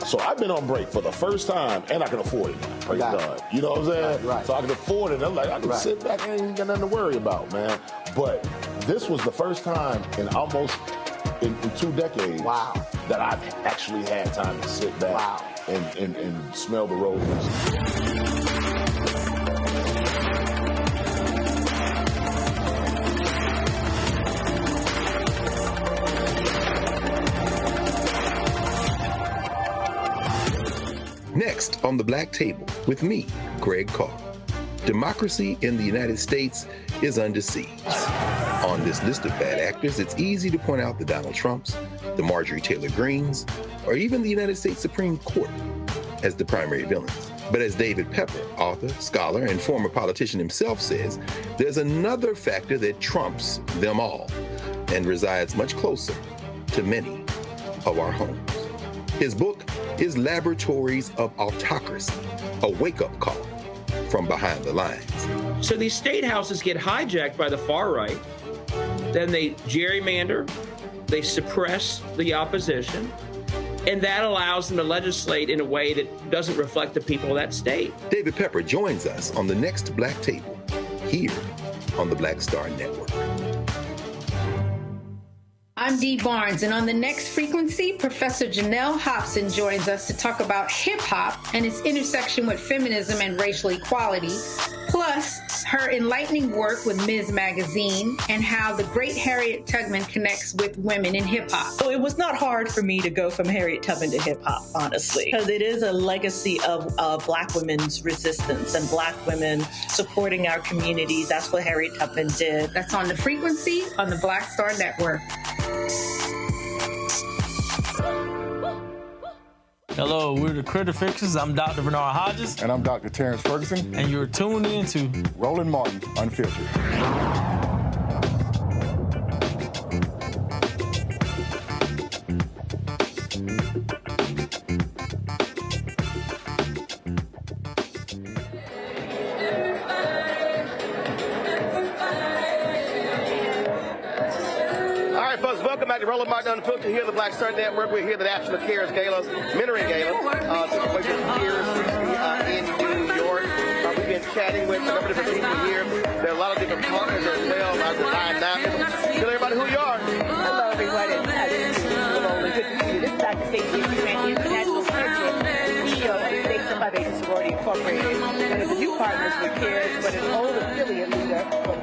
So I've been on break for the first time, and I can afford it now. Praise God. You know what I'm saying? Right. So I can afford it. I'm like, I can sit back and ain't got nothing to worry about, man. But this was the first time in almost in 2 decades that I've actually had time to sit back and smell the roses.
Next on the Black Table with me, Greg Carr. Democracy in the United States is under siege. On this list of bad actors, it's easy to point out the Donald Trumps, the Marjorie Taylor Greens, or even the United States Supreme Court as the primary villains. But as David Pepper, author, scholar, and former politician himself says, there's another factor that trumps them all and resides much closer to many of our homes. His book is Laboratories of Autocracy, a wake-up call from behind the lines.
So these state houses get hijacked by the far right, then they gerrymander, they suppress the opposition, and that allows them to legislate in a way that doesn't reflect the people of that state.
David Pepper joins us on the next Black Table, here on the Black Star Network.
I'm Dee Barnes, and on the next frequency, Professor Janelle Hobson joins us to talk about hip-hop and its intersection with feminism and racial equality, plus her enlightening work with Ms. Magazine and how the great Harriet Tubman connects with women in hip-hop.
So it was not hard for me to go from Harriet Tubman to hip-hop, honestly, because it is a legacy of Black women's resistance and Black women supporting our communities. That's what Harriet Tubman did.
That's on the frequency on the Black Star Network.
Hello, we're the Critter Fixers. I'm Dr. Bernard Hodges.
And I'm Dr. Terrence Ferguson.
And you're tuned in to
Roland Martin Unfiltered.
Welcome back to Roland Martin Unfiltered here at the Black Star Network. We're here at the National CARES Gala, Mentoring Gala, taking place in New York. We've been chatting with a number of different people here. There are a lot of different partners as well. Tell everybody who you are.
Hello, everybody. This is Dr. Stacey Grant, International President, CEO of State Fundraising Sorority Incorporated. One of the new partners with CARES, but an old affiliate leader from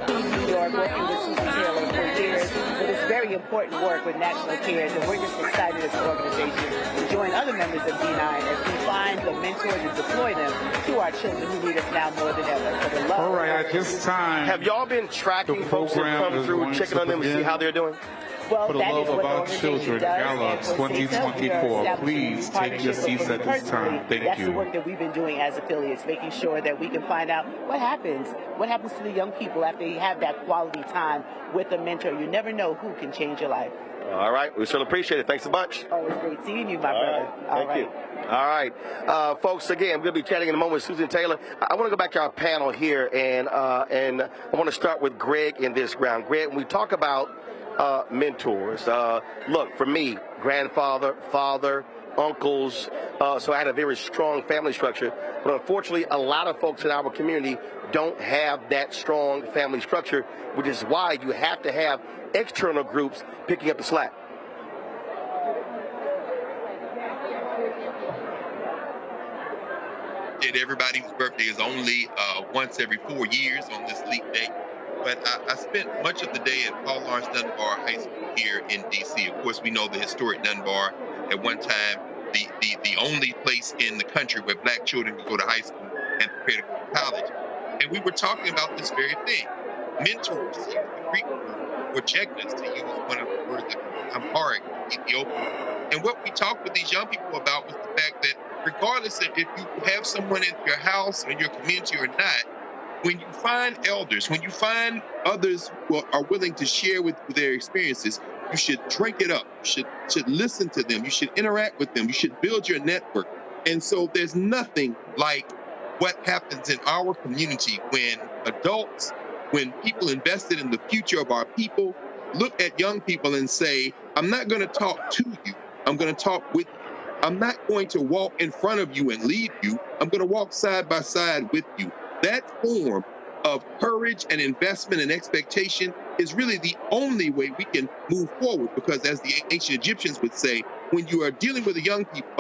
York, working with Susan Taylor for years with this very important work with National Cares, and we're just excited as an organization to join other members of D9 as we find the mentors and deploy them to our children who need us now more than ever. For the love.
All right, at this time,
have y'all been tracking folks that come through, checking on them to see how they're doing?
Well,
for the love of our children, Gala 2024. Please take your seats at this time. Thank
That's
you.
the work that we've been doing as affiliates, making sure that we can find out what happens to the young people after you have that quality time with a mentor. You never know who can change your life.
All right. We certainly appreciate it. Thanks a bunch.
Always great seeing you, my brother.
Thank you. All right. Folks, again, we're going to be chatting in a moment with Susan Taylor. I want to go back to our panel here, and I want to start with Greg in this round. Greg, when we talk about mentors, look, for me, grandfather, father, uncles, so I had a very strong family structure. But unfortunately, a lot of folks in our community don't have that strong family structure, which is why you have to have external groups picking up the slack.
Everybody's birthday is only once every 4 years on this leap day. But I spent much of the day at Paul Laurence Dunbar High School here in D.C. Of course, we know the historic Dunbar, at one time the only place in the country where black children could go to high school and prepare to go to college. And we were talking about this very thing. Mentors, the Greek word, or jegnas, to use one of the words that Amharic, Ethiopian. And what we talked with these young people about was the fact that regardless of if you have someone in your house or in your community or not, when you find elders, when you find others who are willing to share with their experiences, you should drink it up. You should listen to them. You should interact with them. You should build your network. And so there's nothing like what happens in our community when adults, when people invested in the future of our people, look at young people and say, I'm not going to talk to you. I'm going to talk with you. I'm not going to walk in front of you and lead you. I'm going to walk side by side with you. That form of courage and investment and expectation is really the only way we can move forward, because as the ancient Egyptians would say, when you are dealing with a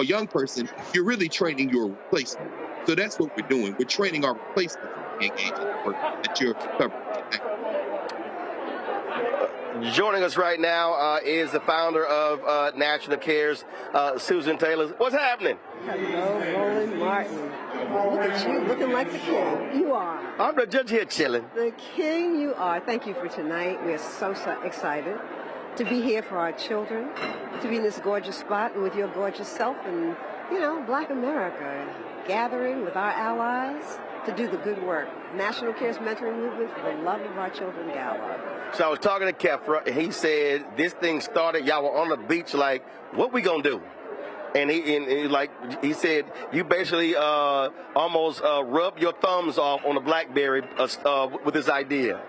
young person, you're really training your replacement. So that's what we're doing. We're training our replacement to be engaged in the work that you're covering.
Joining us right now is the founder of National Cares, Susan Taylor. What's happening?
Hello, Roland Martin. Look at you, looking like the king. You are.
I'm the judge here chilling.
The king you are. Thank you for tonight. We're so excited to be here for our children, to be in this gorgeous spot and with your gorgeous self and, Black America, gathering with our allies to do the good work. National Cares Mentoring Movement for the love of our children, Gala.
So I was talking to Kefra, and he said this thing started, y'all were on the beach like, what we gonna do? And he said you basically almost rubbed your thumbs off on a BlackBerry with this idea.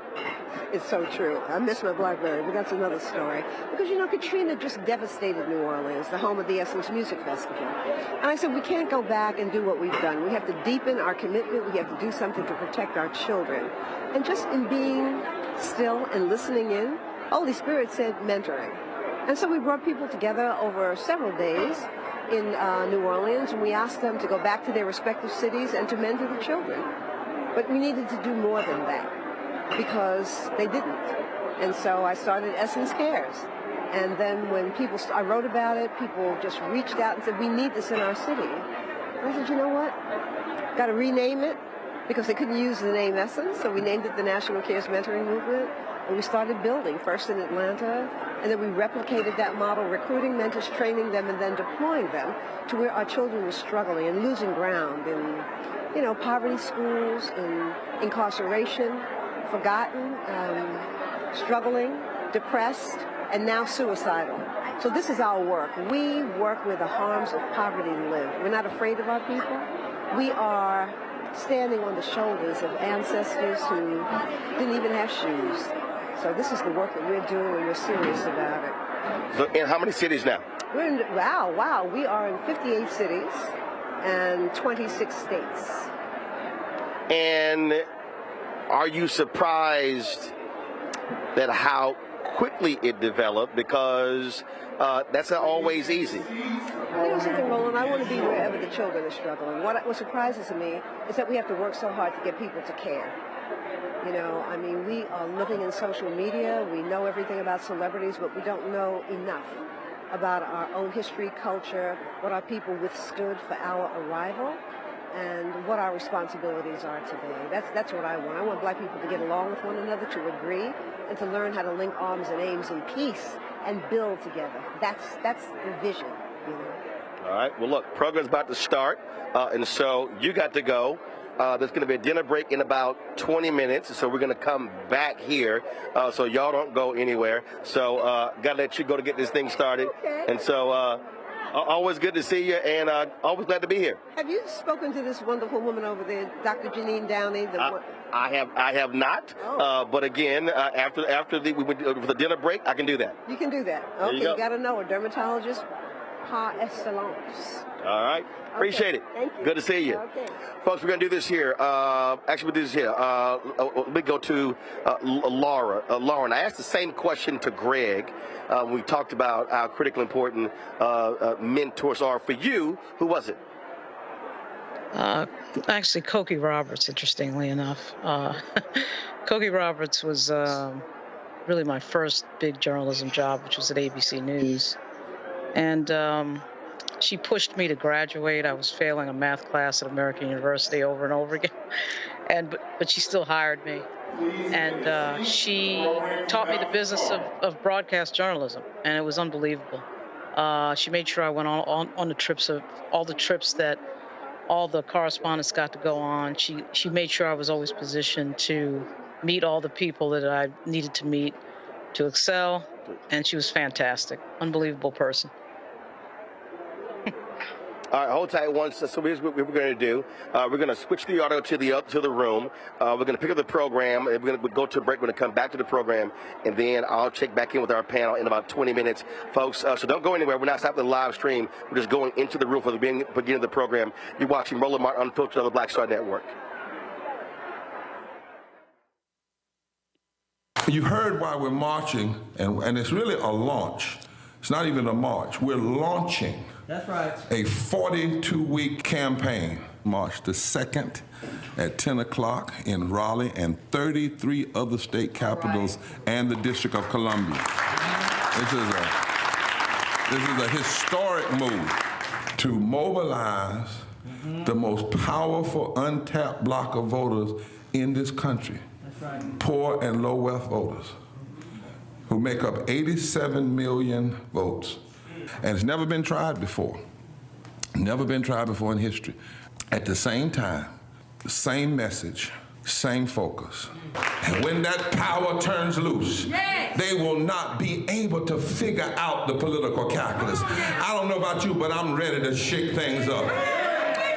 It's so true. I miss my BlackBerry, but that's another story. Because, Katrina just devastated New Orleans, the home of the Essence Music Festival. And I said, we can't go back and do what we've done. We have to deepen our commitment. We have to do something to protect our children. And just in being still and listening in, Holy Spirit said mentoring. And so we brought people together over several days in New Orleans, and we asked them to go back to their respective cities and to mentor the children. But we needed to do more than that, because they didn't. And so I started Essence Cares. And then when I wrote about it, people just reached out and said, we need this in our city. And I said, you know what? Got to rename it, because they couldn't use the name Essence, so we named it the National Cares Mentoring Movement. And we started building, first in Atlanta, and then we replicated that model, recruiting mentors, training them, and then deploying them to where our children were struggling and losing ground in, poverty schools, in incarceration, forgotten, struggling, depressed, and now suicidal. So this is our work. We work where the harms of poverty live. We're not afraid of our people. We are standing on the shoulders of ancestors who didn't even have shoes. So this is the work that we're doing, and we're serious about it.
So in how many cities now?
We're in, wow. We are in 58 cities and 26 states.
And are you surprised that how quickly it developed, because that's not always easy.
You know something, Roland? I want to be wherever the children are struggling. What surprises me is that we have to work so hard to get people to care. You know, I mean, we are living in social media. We know everything about celebrities, but we don't know enough about our own history, culture, what our people withstood for our arrival, and what our responsibilities are today. That's what I want. I want black people to get along with one another, to agree, and to learn how to link arms and aims in peace and build together. That's the vision, you know.
All right. Well, look, program's about to start, and so you got to go. There's going to be a dinner break in about 20 minutes, so we're going to come back here, so y'all don't go anywhere. So got to let you go to get this thing started. Okay. And so always good to see you, and always glad to be here.
Have you spoken to this wonderful woman over there, Dr. Janine Downey?
I have not, but again, after we went for the dinner break, I can do that.
You can do that. Okay, you got to know a dermatologist par excellence.
All right. Appreciate it.
Thank you.
Good to see you.
Okay.
Folks, we're going to do this here. Actually, we'll do this here. Let me go to Laura. Lauren, I asked the same question to Greg when we talked about how critically important mentors are for you. Who was it?
Actually, Cokie Roberts, interestingly enough. Cokie Roberts was really my first big journalism job, which was at ABC News. And she pushed me to graduate. I was failing a math class at American University over and over again, but she still hired me. And she taught me the business of broadcast journalism, and it was unbelievable. She made sure I went on the trips of all the trips that all the correspondents got to go on. She made sure I was always positioned to meet all the people that I needed to meet to excel, and she was fantastic, unbelievable person.
All right, hold tight once. So here's what we're going to do. We're going to switch the audio to the room. We're going to pick up the program, and we're going to go to a break. We're going to come back to the program, and then I'll check back in with our panel in about 20 minutes, folks. So don't go anywhere. We're not stopping the live stream. We're just going into the room for the beginning of the program. You're watching Roland Martin Unfiltered on the Black Star Network.
You heard why we're marching, and it's really a launch. It's not even a march. We're launching.
That's right.
A 42-week campaign. March the 2nd at 10 o'clock in Raleigh and 33 other state capitals and the District of Columbia. This is a historic move to mobilize the most powerful untapped block of voters in this country. That's right. Poor and low wealth voters who make up 87 million votes. And it's never been tried before. Never been tried before in history. At the same time, same message, same focus. And when that power turns loose, they will not be able to figure out the political calculus. I don't know about you, but I'm ready to shake things up.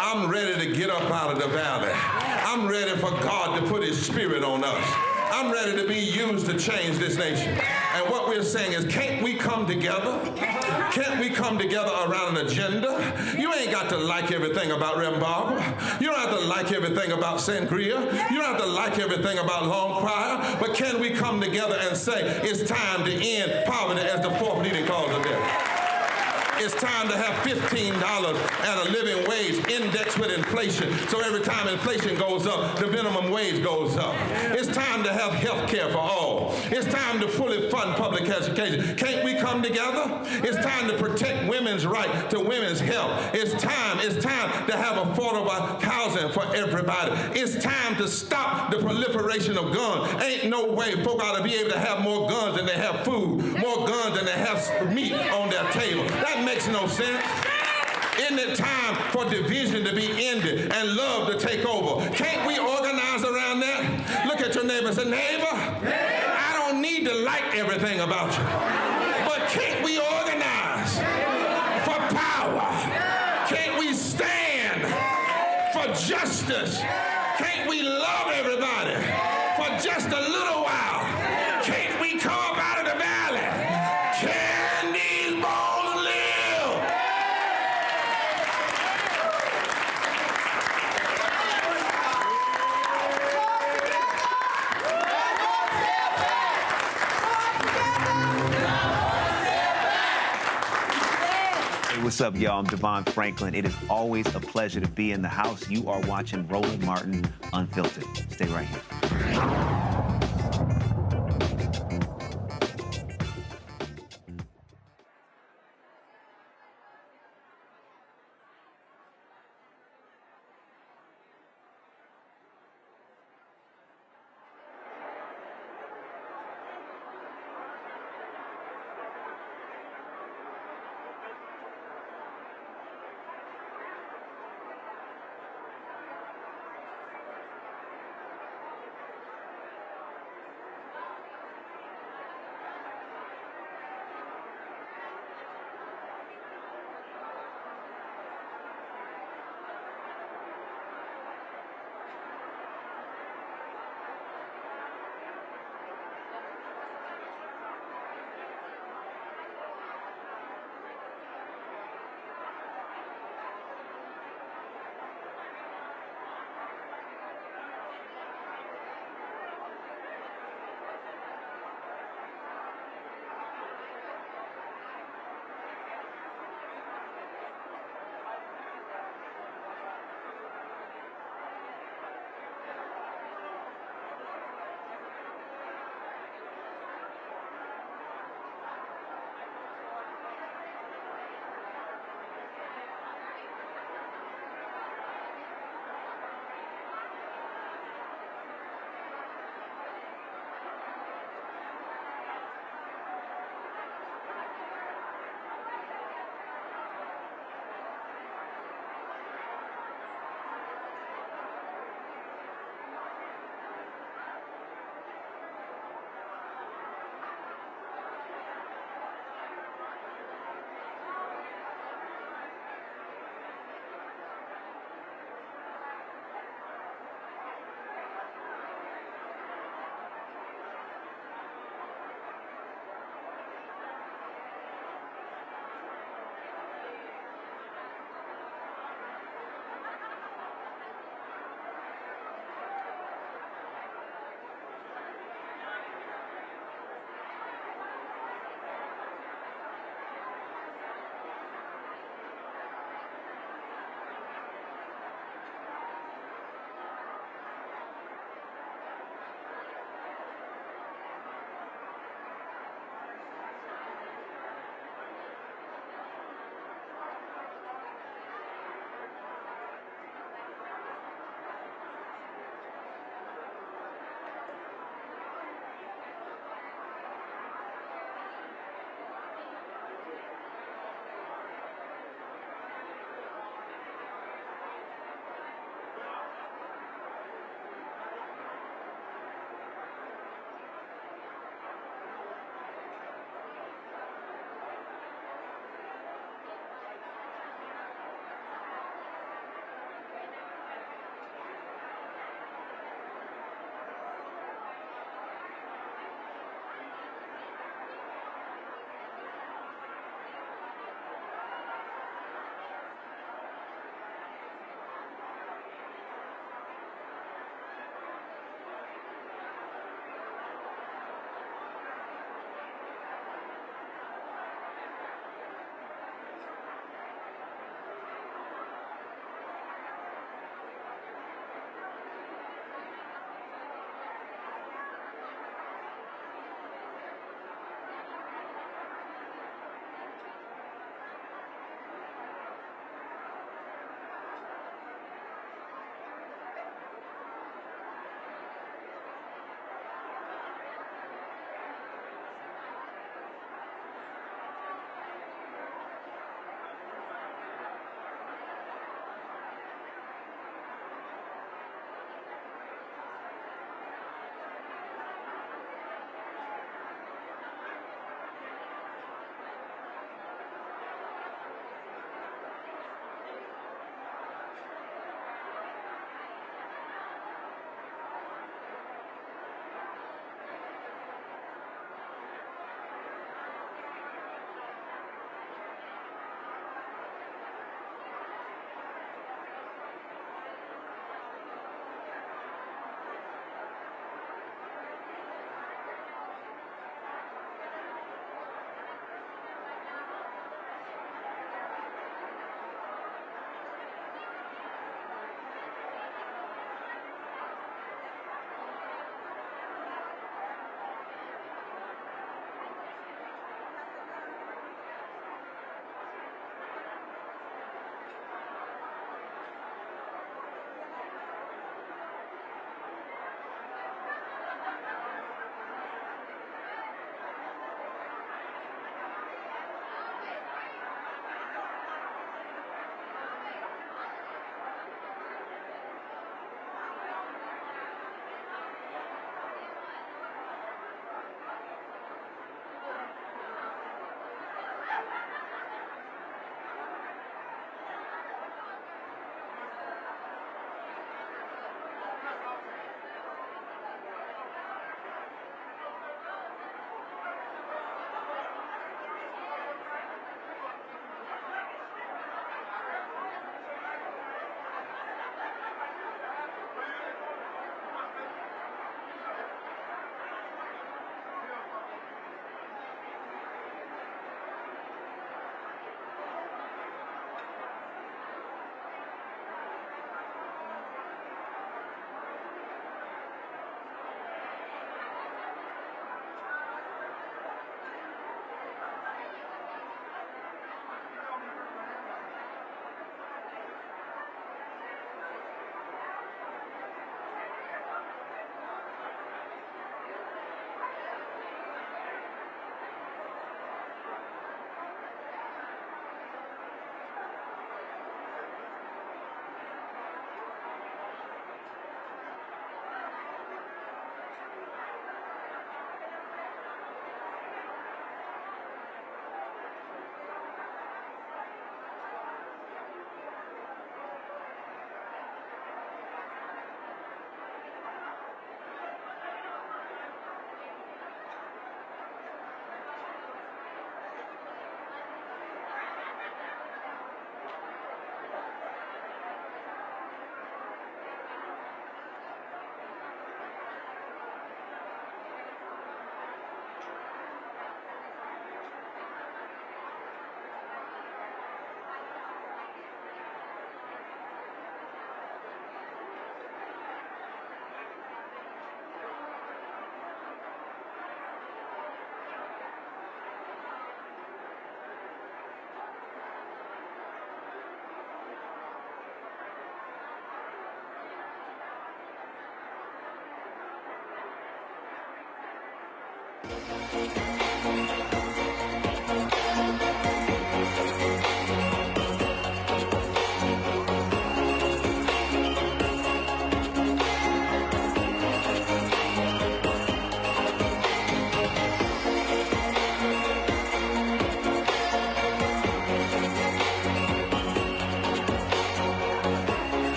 I'm ready to get up out of the valley. I'm ready for God to put his spirit on us. I'm ready to be used to change this nation. And what we're saying is, can't we come together? Can't we come together around an agenda? You ain't got to like everything about Rembaba. You don't have to like everything about Sangria. You don't have to like everything about Long Choir. But can we come together and say, it's time to end poverty as the fourth leading cause of death? It's time to have $15 and a living wage indexed with inflation. So every time inflation goes up, the minimum wage goes up. It's time to have health care for all. It's time to fully fund public education. Can't we come together? It's time to protect women's right to women's health. It's time to have affordable housing for everybody. It's time to stop the proliferation of guns. Ain't no way folk ought to be able to have more guns than they have food, more guns than they have meat on their table. That makes no sense. Isn't it time for division to be ended and love to take over? Can't we organize around that? Look at your neighbor and say, neighbor, I don't need to like everything about you, but can't we organize for power? Can't we stand for justice? Can't we love everybody for just a little while? Can't we come up out of the valley? Can these bones live?
What's up, y'all? I'm Devon Franklin. It is always a pleasure to be in the house. You are watching Roland Martin Unfiltered. Stay right here.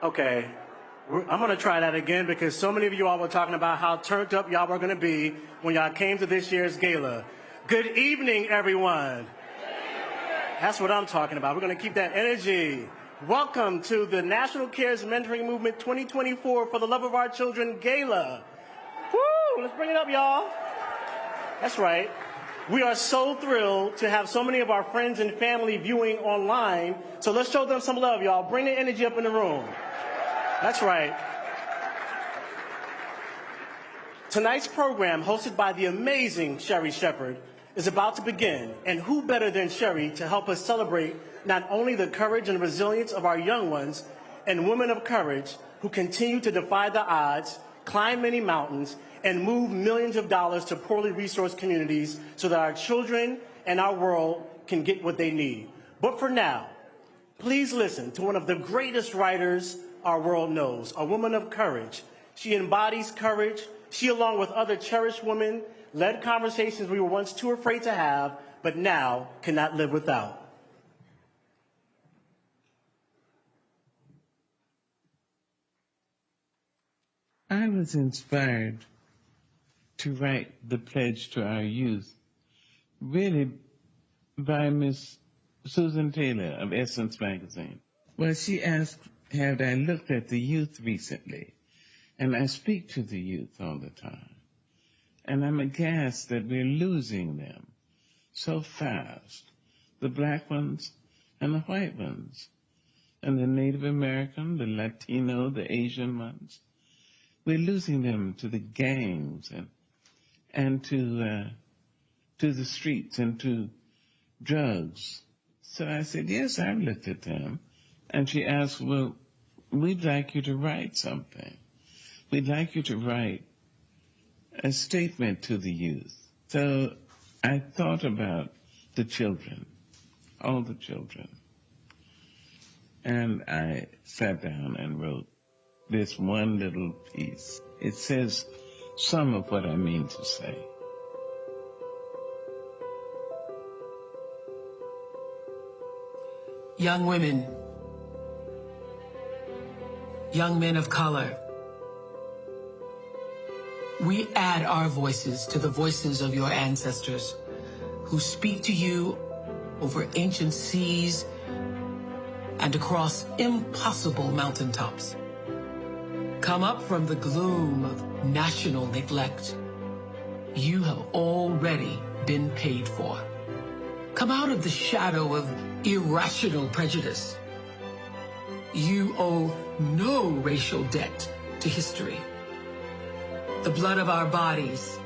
Okay, I'm gonna try that again because so many of you all were talking about how turned up y'all were gonna be when y'all came to this year's gala. Good evening, everyone. That's what I'm talking about. We're gonna keep that energy. Welcome to the National Cares Mentoring Movement 2024 for the Love of Our Children Gala. Woo, let's bring it up, y'all. That's right. We are so thrilled to have so many of our friends and family viewing online. So let's show them some love, y'all. Bring the energy up in the room. That's right. Tonight's program, hosted by the amazing Sherri Shepherd, is about to begin. And who better than Sherri to help us celebrate not only the courage and resilience of our young ones and women of courage who continue to defy the odds, climb many mountains, and move millions of dollars to poorly resourced communities so that our children and our world can get what they need. But for now, please listen to one of the greatest writers our world knows, a woman of courage. She embodies courage. She, along with other cherished women, led conversations we were once too afraid to have, but now cannot live without.
I was inspired to write the pledge to our youth, really by Miss Susan Taylor of Essence Magazine. Well, she asked, had I looked at the youth recently? And I speak to the youth all the time. And I'm aghast that we're losing them so fast, the black ones and the white ones, and the Native American, the Latino, the Asian ones. We're losing them to the gangs and to the streets and to drugs. So I said, yes, I've looked at them. And she asked, well, we'd like you to write something. We'd like you to write a statement to the youth. So I thought about the children, all the children. And I sat down and wrote this one little piece. It says some of what I mean to say.
Young women, young men of color, we add our voices to the voices of your ancestors who speak to you over ancient seas and across impossible mountaintops. Come up from the gloom of national neglect. You have already been paid for. Come out of the shadow of irrational prejudice. You owe no racial debt to history. The blood of our bodies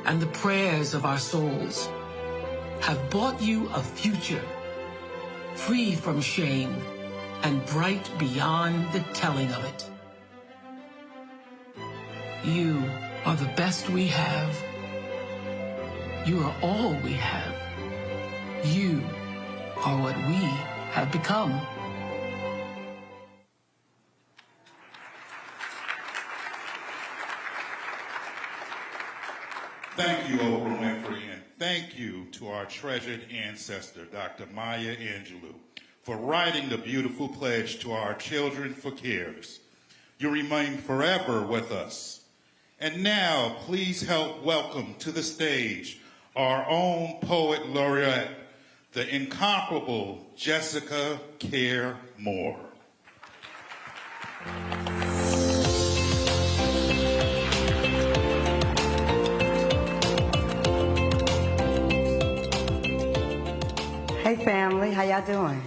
and the prayers of our souls have bought you a future free from shame and bright beyond the telling of it. You are the best we have. You are all we have. You are what we have become.
Thank you, Oprah Winfrey, and thank you to our treasured ancestor, Dr. Maya Angelou, for writing the beautiful pledge to our children for cares. You remain forever with us. And now, please help welcome to the stage our own poet laureate, the incomparable Jessica Care Moore.
Hey family, how y'all doing?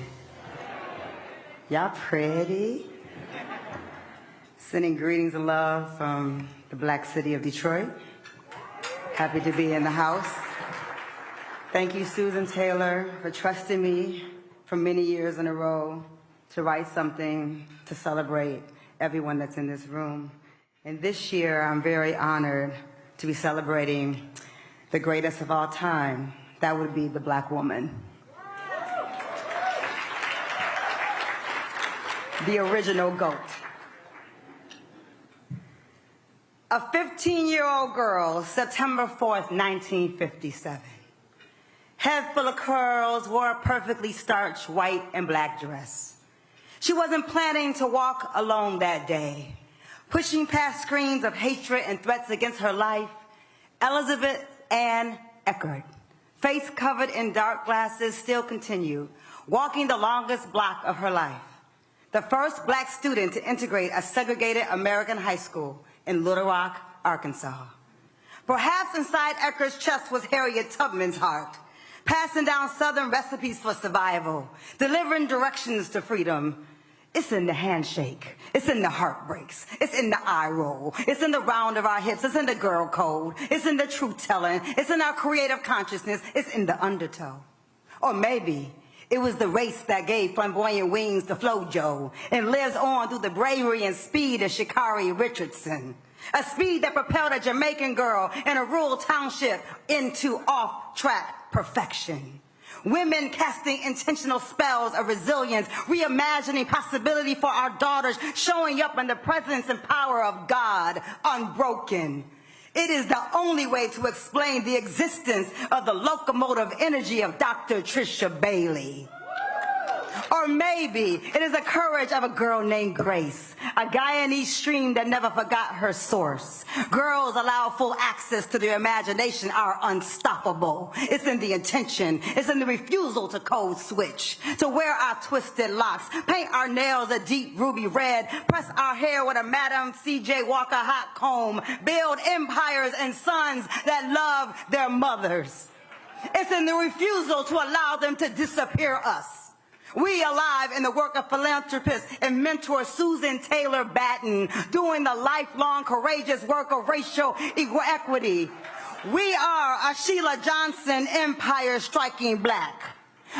Y'all pretty? Sending greetings and love from the Black City of Detroit. Happy to be in the house. Thank you, Susan Taylor, for trusting me for many years in a row to write something to celebrate everyone that's in this room. And this year, I'm very honored to be celebrating the greatest of all time. That would be the Black woman. The original GOAT. A 15-year-old girl, September 4th, 1957. Head full of curls, wore a perfectly starched white and black dress. She wasn't planning to walk alone that day. Pushing past screams of hatred and threats against her life, Elizabeth Ann Eckert, face covered in dark glasses, still continued, walking the longest block of her life. The first black student to integrate a segregated American high school in Little Rock, Arkansas. Perhaps inside Eckert's chest was Harriet Tubman's heart, passing down Southern recipes for survival, delivering directions to freedom. It's in the handshake. It's in the heartbreaks. It's in the eye roll. It's in the round of our hips. It's in the girl code. It's in the truth-telling. It's in our creative consciousness. It's in the undertow. Or maybe it was the race that gave flamboyant wings to Flojo and lives on through the bravery and speed of Sha'Carri Richardson. A speed that propelled a Jamaican girl in a rural township into off-track perfection. Women casting intentional spells of resilience, reimagining possibility for our daughters, showing up in the presence and power of God, unbroken. It is the only way to explain the existence of the locomotive energy of Dr. Trisha Bailey. Or maybe it is the courage of a girl named Grace, a Guyanese stream that never forgot her source. Girls allow full access to their imagination are unstoppable. It's in the intention. It's in the refusal to code switch, to wear our twisted locks, paint our nails a deep ruby red, press our hair with a Madam C.J. Walker hot comb, build empires and sons that love their mothers. It's in the refusal to allow them to disappear us. We alive in the work of philanthropist and mentor Susan Taylor Batten, doing the lifelong courageous work of racial equity. We are a Sheila Johnson empire striking black,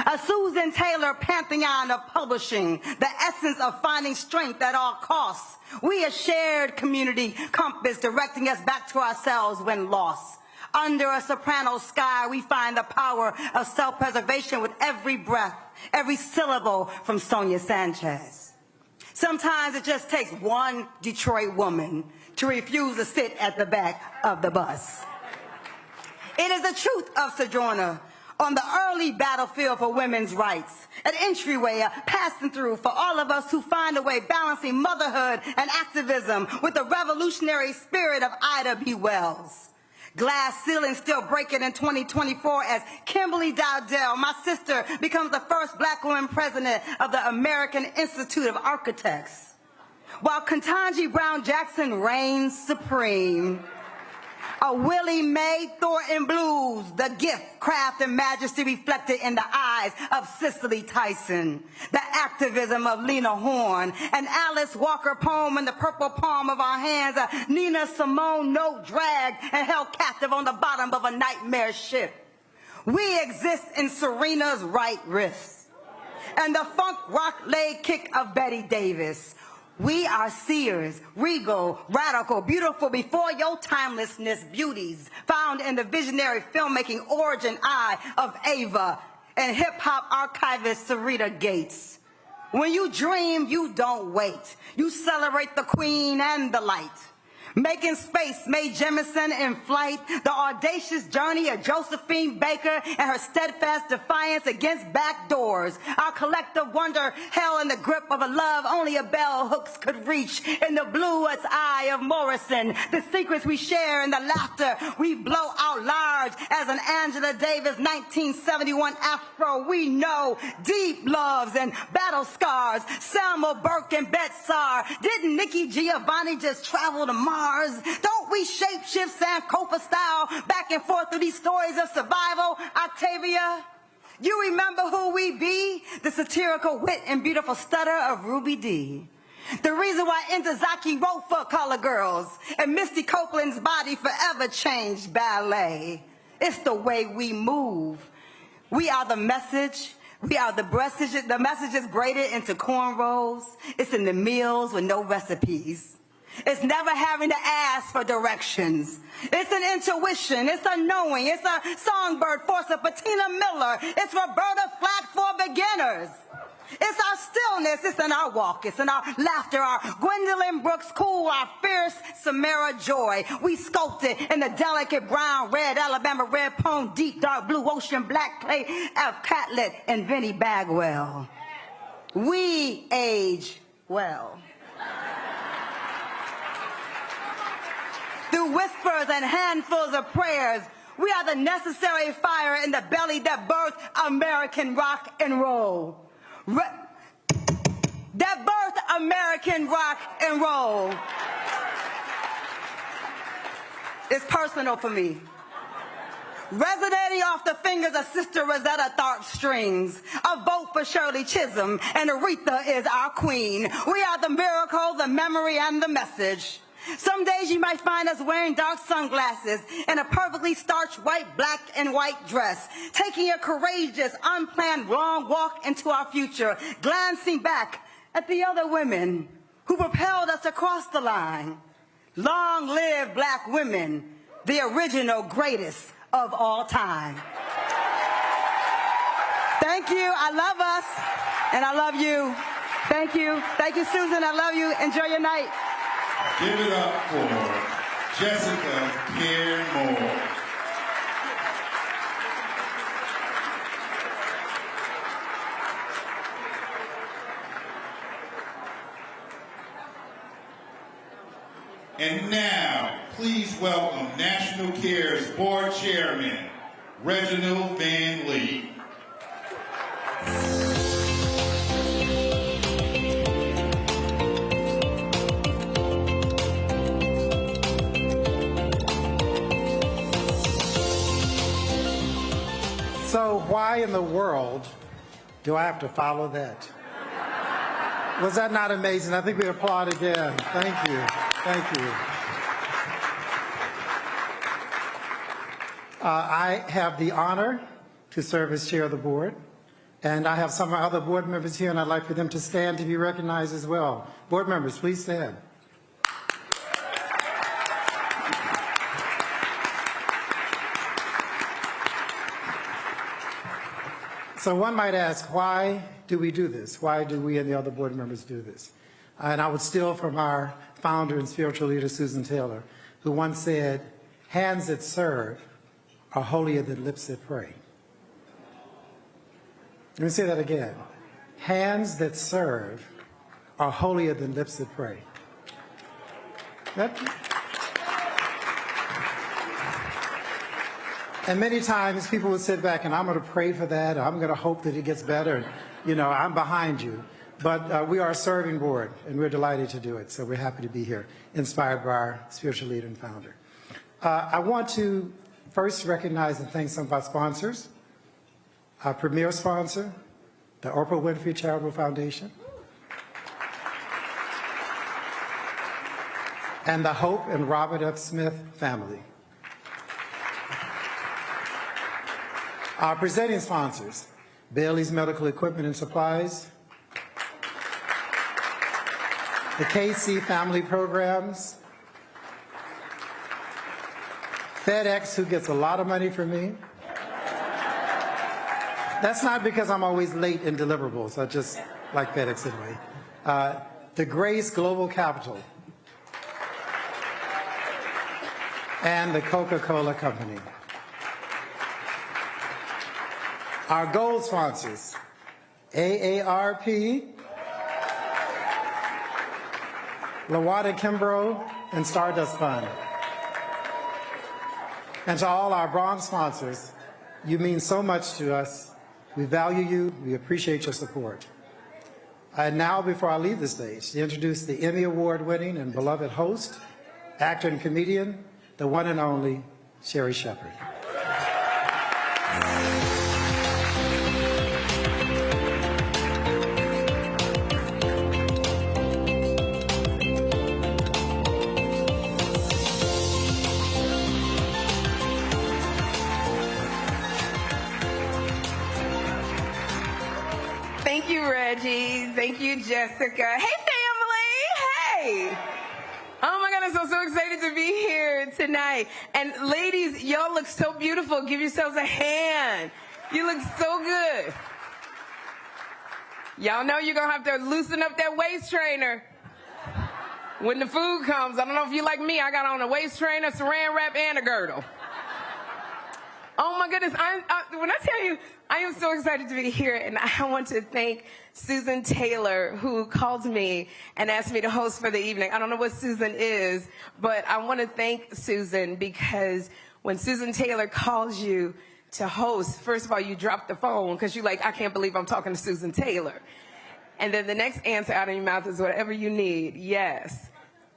a Susan Taylor pantheon of publishing, the essence of finding strength at all costs. We a shared community compass directing us back to ourselves when lost. Under a soprano sky, we find the power of self-preservation with every breath, every syllable from Sonia Sanchez. Sometimes it just takes one Detroit woman to refuse to sit at the back of the bus. It is the truth of Sojourner on the early battlefield for women's rights, an entryway, a passing through for all of us who find a way balancing motherhood and activism with the revolutionary spirit of Ida B. Wells. Glass ceiling still breaking in 2024 as Kimberly Dowdell, my sister, becomes the first black woman president of the American Institute of Architects. While Ketanji Brown Jackson reigns supreme, a Willie Mae Thornton blues, the gift, craft, and majesty reflected in the eyes of Cicely Tyson, the activism of Lena Horne, an Alice Walker poem in the purple palm of our hands, a Nina Simone note dragged and held captive on the bottom of a nightmare ship. We exist in Serena's right wrist, and the funk rock leg kick of Betty Davis. We are seers, regal, radical, beautiful before your timelessness beauties, found in the visionary filmmaking origin eye of Ava and hip-hop archivist Sarita Gates. When you dream, you don't wait. You celebrate the queen and the light. Making space, Mae Jemison in flight, the audacious journey of Josephine Baker and her steadfast defiance against back doors. Our collective wonder held in the grip of a love only a bell hooks could reach. In the bluest eye of Morrison, the secrets we share and the laughter we blow out large as an Angela Davis 1971 Afro. We know deep loves and battle scars. Selma Burke and Bette Saar. Didn't Nikki Giovanni just travel to Mars? Don't we shapeshift Sankofa style back and forth through these stories of survival, Octavia? You remember who we be? The satirical wit and beautiful stutter of Ruby Dee. The reason why Entezaki wrote for Color Girls and Misty Copeland's body forever changed ballet. It's the way we move. We are the message. We are the message. The message is braided into cornrows. It's in the meals with no recipes. It's never having to ask for directions. It's an intuition. It's a knowing. It's a songbird force of Patina Miller. It's Roberta Flack for beginners. It's our stillness. It's in our walk. It's in our laughter. Our Gwendolyn Brooks cool. Our fierce Samara joy. We sculpted in the delicate brown, red, Alabama red poem, deep dark blue ocean, black clay of Catlett and Vinnie Bagwell. we age well. Through whispers and handfuls of prayers, we are the necessary fire in the belly that birthed American rock and roll. That birthed American rock and roll. It's personal for me. Resonating off the fingers of Sister Rosetta Tharpe's strings. A vote for Shirley Chisholm, and Aretha is our queen. We are the miracle, the memory, and the message. Some days you might find us wearing dark sunglasses and a perfectly starched white, black, and white dress, taking a courageous, unplanned, long walk into our future, glancing back at the other women who propelled us across the line. Long live black women, the original greatest of all time. Thank you. I love us, and I love you. Thank you. Thank you, Susan. I love you. Enjoy your night.
Give it up for Jessica Pierre Moore. And now, please welcome National Care's Board Chairman, Reginald Van Lee.
So why in the world do I have to follow that? Was that not amazing? I think we applaud again. Thank you. Thank you. I have the honor to serve as chair of the board, and I have some of my other board members here, and I'd like for them to stand to be recognized as well. Board members, please stand. So one might ask, why do we do this? Why do we and the other board members do this? And I would steal from our founder and spiritual leader, Susan Taylor, who once said, hands that serve are holier than lips that pray. Let me say that again. Hands that serve are holier than lips that pray. And many times people would sit back and I'm going to pray for that, or I'm going to hope that it gets better, and, you know, I'm behind you. But we are a serving board, and we're delighted to do it, so we're happy to be here, inspired by our spiritual leader and founder. I want to first recognize and thank some of our sponsors. Our premier sponsor, the Oprah Winfrey Charitable Foundation, and the Hope and Robert F. Smith family. Our presenting sponsors, Bailey's Medical Equipment and Supplies, the KC Family Programs, FedEx, who gets a lot of money from me. That's not because I'm always late in deliverables. I just like FedEx anyway. The Grace Global Capital, and the Coca-Cola Company. Our gold sponsors, AARP, Lawada Kimbrough, and Stardust Fund. And to all our bronze sponsors, you mean so much to us. We value you. We appreciate your support. And now, before I leave the stage, to introduce the Emmy Award-winning and beloved host, actor and comedian, the one and only Sherry Shepherd.
Thank you, Reggie. Thank you, Jessica. Hey, family. Hey. Oh, my goodness. I'm so excited to be here tonight. And ladies, y'all look so beautiful. Give yourselves a hand. You look so good. Y'all know you're going to have to loosen up that waist trainer when the food comes. I don't know if you like me. I got on a waist trainer, saran wrap, and a girdle. Oh, my goodness. When I tell you, I am so excited to be here, and I want to thank Susan Taylor, who called me and asked me to host for the evening. I don't know what Susan is, but I want to thank Susan because when Susan Taylor calls you to host, first of all, you drop the phone because you're like, I can't believe I'm talking to Susan Taylor. And then the next answer out of your mouth is whatever you need, yes.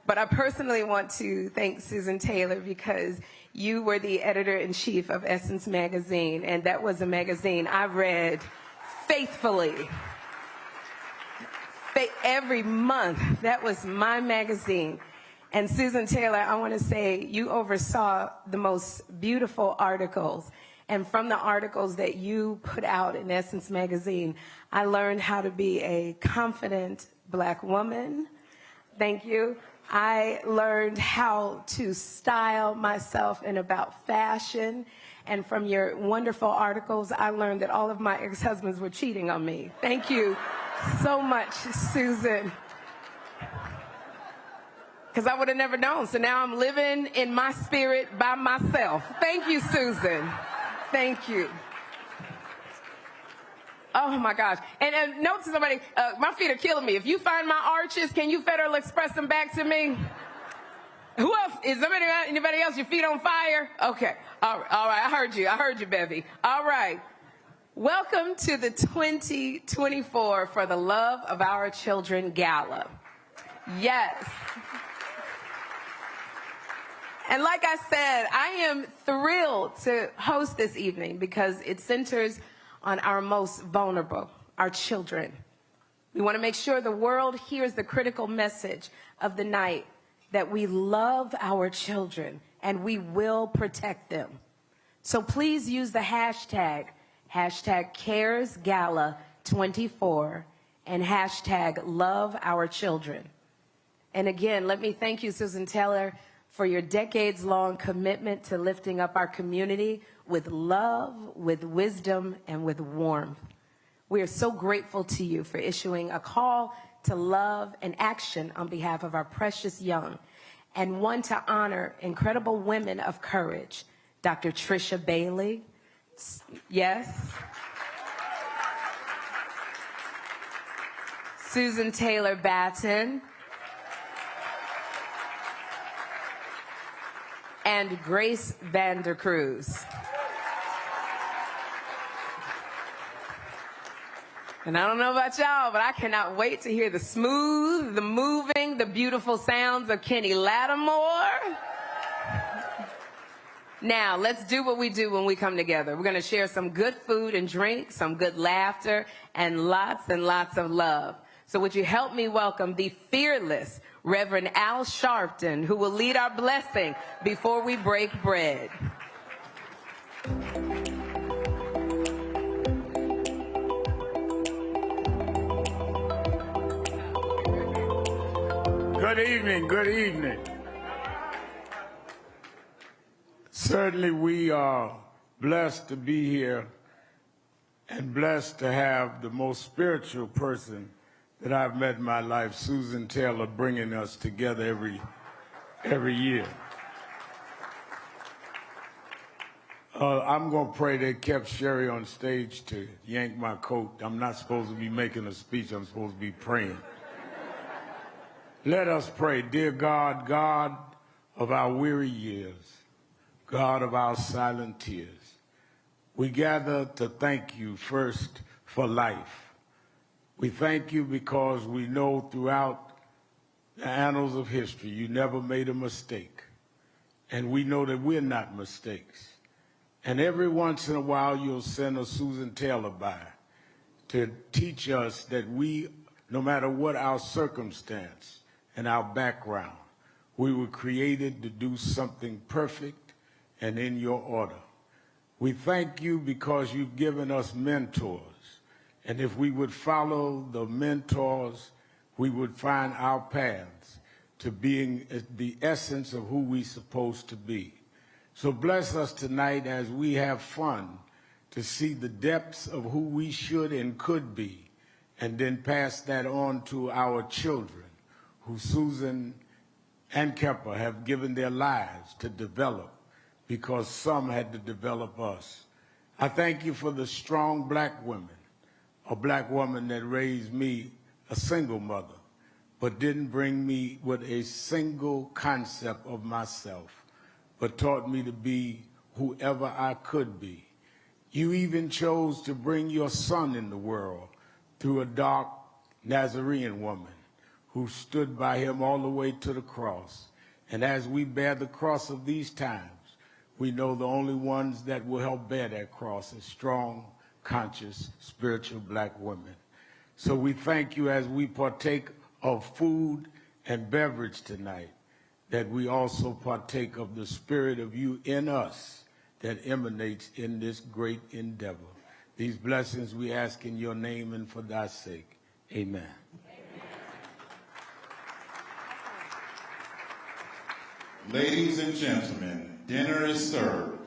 But I personally want to thank Susan Taylor because you were the editor-in-chief of Essence magazine, and that was a magazine I read faithfully. Every month, that was my magazine. And Susan Taylor, I want to say you oversaw the most beautiful articles. And from the articles that you put out in Essence magazine, I learned how to be a confident Black woman. Thank you. I learned how to style myself and about fashion. And from your wonderful articles, I learned that all of my ex-husbands were cheating on me. Thank you so much, Susan. Because I would have never known. So now I'm living in my spirit by myself. Thank you, Susan. Thank you. Oh my gosh. And note to somebody, my feet are killing me. If you find my arches, can you Federal Express them back to me? Who else? Is anybody else? Your feet on fire? Okay. All right. I heard you, Bevy. All right. Welcome to the 2024 For the Love of Our Children Gala. Yes. And like I said, I am thrilled to host this evening because it centers on our most vulnerable, our children. We want to make sure the world hears the critical message of the night that we love our children and we will protect them. So please use the hashtag CaresGala24 and hashtag LoveOurChildren. And again, let me thank you, Susan Taylor, for your decades-long commitment to lifting up our community with love, with wisdom, and with warmth. We are so grateful to you for issuing a call to love and action on behalf of our precious young, and one to honor incredible women of courage, Dr. Trisha Bailey, yes, Susan Taylor Batten, and Grace Vander Cruz. And I don't know about y'all, but I cannot wait to hear the smooth, the moving, the beautiful sounds of Kenny Lattimore. Now, let's do what we do when we come together. We're going to share some good food and drink, some good laughter, and lots of love. So would you help me welcome the fearless Reverend Al Sharpton, who will lead our blessing before we break bread.
Good evening, good evening. Certainly we are blessed to be here and blessed to have the most spiritual person that I've met in my life, Susan Taylor, bringing us together every year. I'm going to pray they kept Sherry on stage to yank my coat. I'm not supposed to be making a speech. I'm supposed to be praying. Let us pray. Dear God, God of our weary years, God of our silent tears, we gather to thank you first for life. We thank you because we know throughout the annals of history you never made a mistake. And we know that we're not mistakes. And every once in a while you'll send a Susan Taylor by to teach us that we, no matter what our circumstance and our background, we were created to do something perfect and in your order. We thank you because you've given us mentors. And if we would follow the mentors, we would find our paths to being the essence of who we're supposed to be. So bless us tonight as we have fun to see the depths of who we should and could be, and then pass that on to our children, who Susan and Kepper have given their lives to develop, because some had to develop us. I thank you for the strong black women, a black woman that raised me, a single mother, but didn't bring me with a single concept of myself, but taught me to be whoever I could be. You even chose to bring your son in the world through a dark Nazarene woman who stood by him all the way to the cross. And as we bear the cross of these times, we know the only ones that will help bear that cross is strong, conscious, spiritual black women. So we thank you as we partake of food and beverage tonight, that we also partake of the spirit of you in us that emanates in this great endeavor. These blessings we ask in your name and for thy sake. Amen.
Ladies and gentlemen, dinner is served.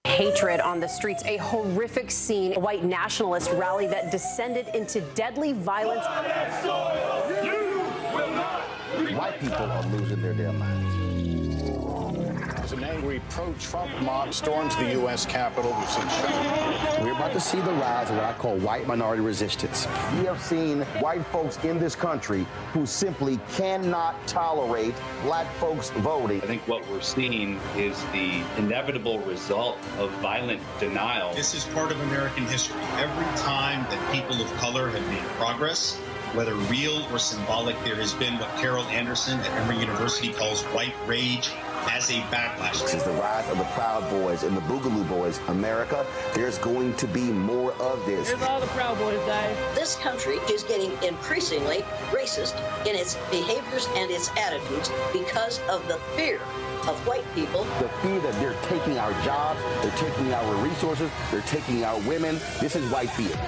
Hatred on the streets, a horrific scene, a white nationalist rally that descended into deadly violence.
White people are losing their damn minds. As an angry pro-Trump mob storms the U.S. Capitol, we've seen shooting. We're about to see the rise of what I call white minority resistance. We have seen white folks in this country who simply cannot tolerate black folks voting.
I think what we're seeing is the inevitable result of violent denial.
This is part of American history. Every time that people of color have made progress, whether real or symbolic, there has been what Carol Anderson at Emory University calls white rage as a backlash.
This is the rise of the Proud Boys and the Boogaloo Boys. America, there's going to be more of this.
Here's all the Proud Boys, guys.
This country is getting increasingly racist in its behaviors and its attitudes because of the fear of white people.
The fear that they're taking our jobs, they're taking our resources, they're taking our women. This is white fear.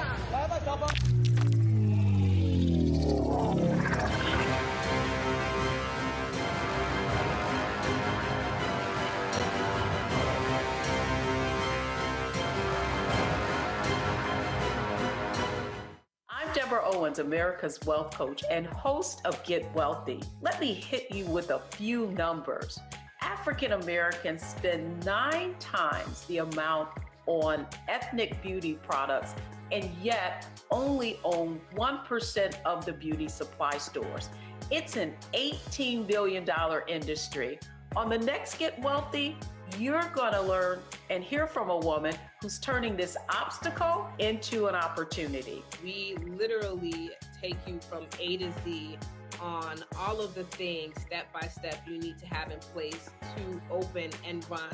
Owens, America's wealth coach and host of Get Wealthy. Let me hit you with a few numbers. African Americans spend 9 times the amount on ethnic beauty products and yet only own 1% of the beauty supply stores. It's an $18 billion industry. On the next Get Wealthy, you're gonna learn and hear from a woman who's turning this obstacle into an opportunity.
We literally take you from A to Z on all of the things step by step you need to have in place to open and run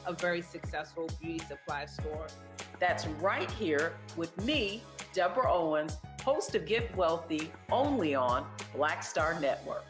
a very successful beauty supply store.
That's right here with me, Deborah Owens, host of Get Wealthy, only on Black Star Network.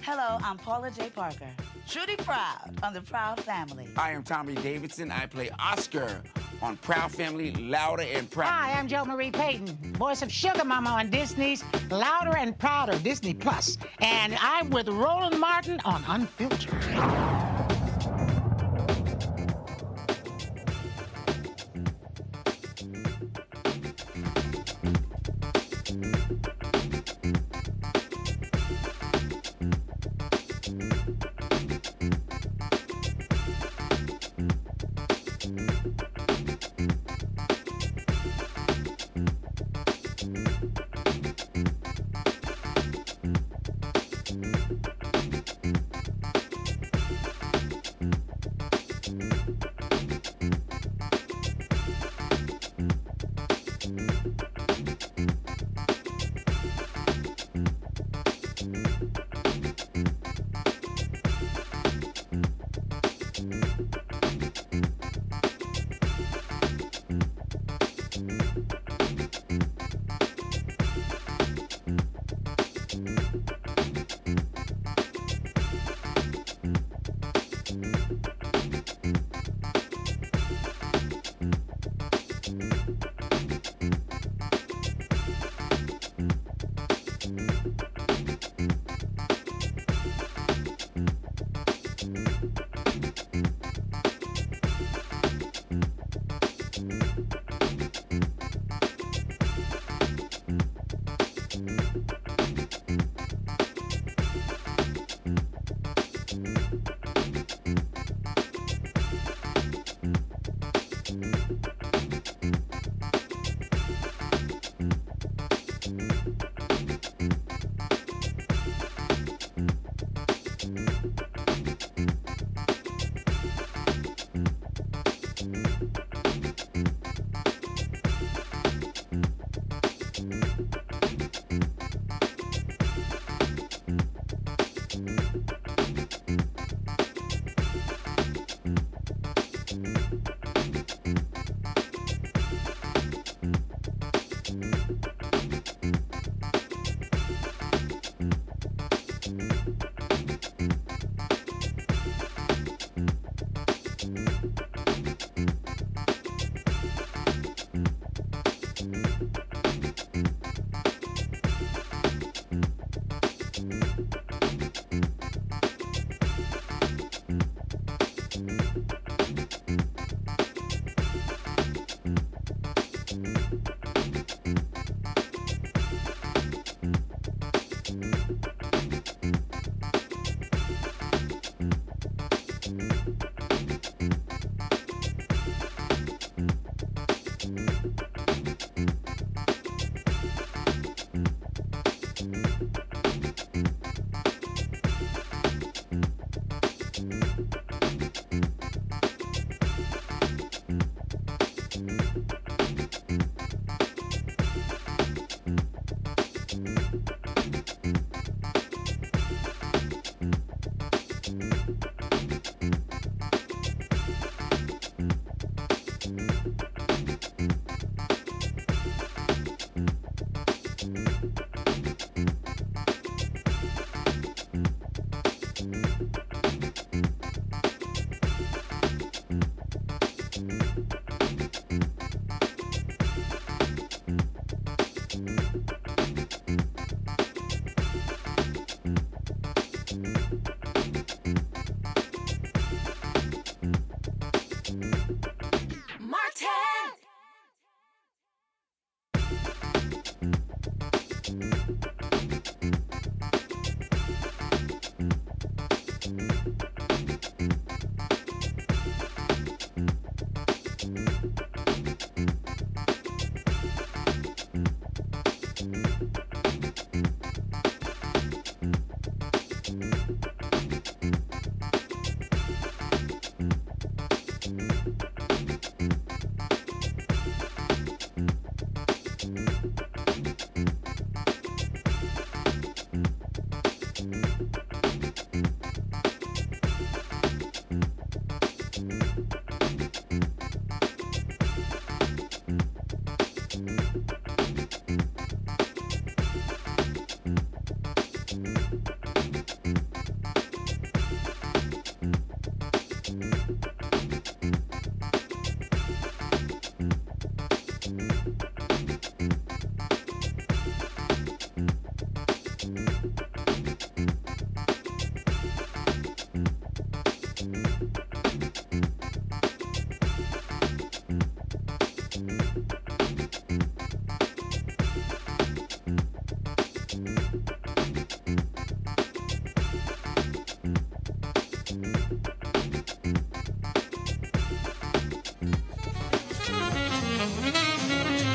Hello, I'm Paula J. Parker, truly proud on the Proud Family.
I am Tommy Davidson. I play Oscar on Proud Family, Louder and Proud.
Hi, I'm Jo Marie Payton, voice of Sugar Mama on Disney's Louder and Prouder, Disney Plus. And I'm with Roland Martin on Unfiltered.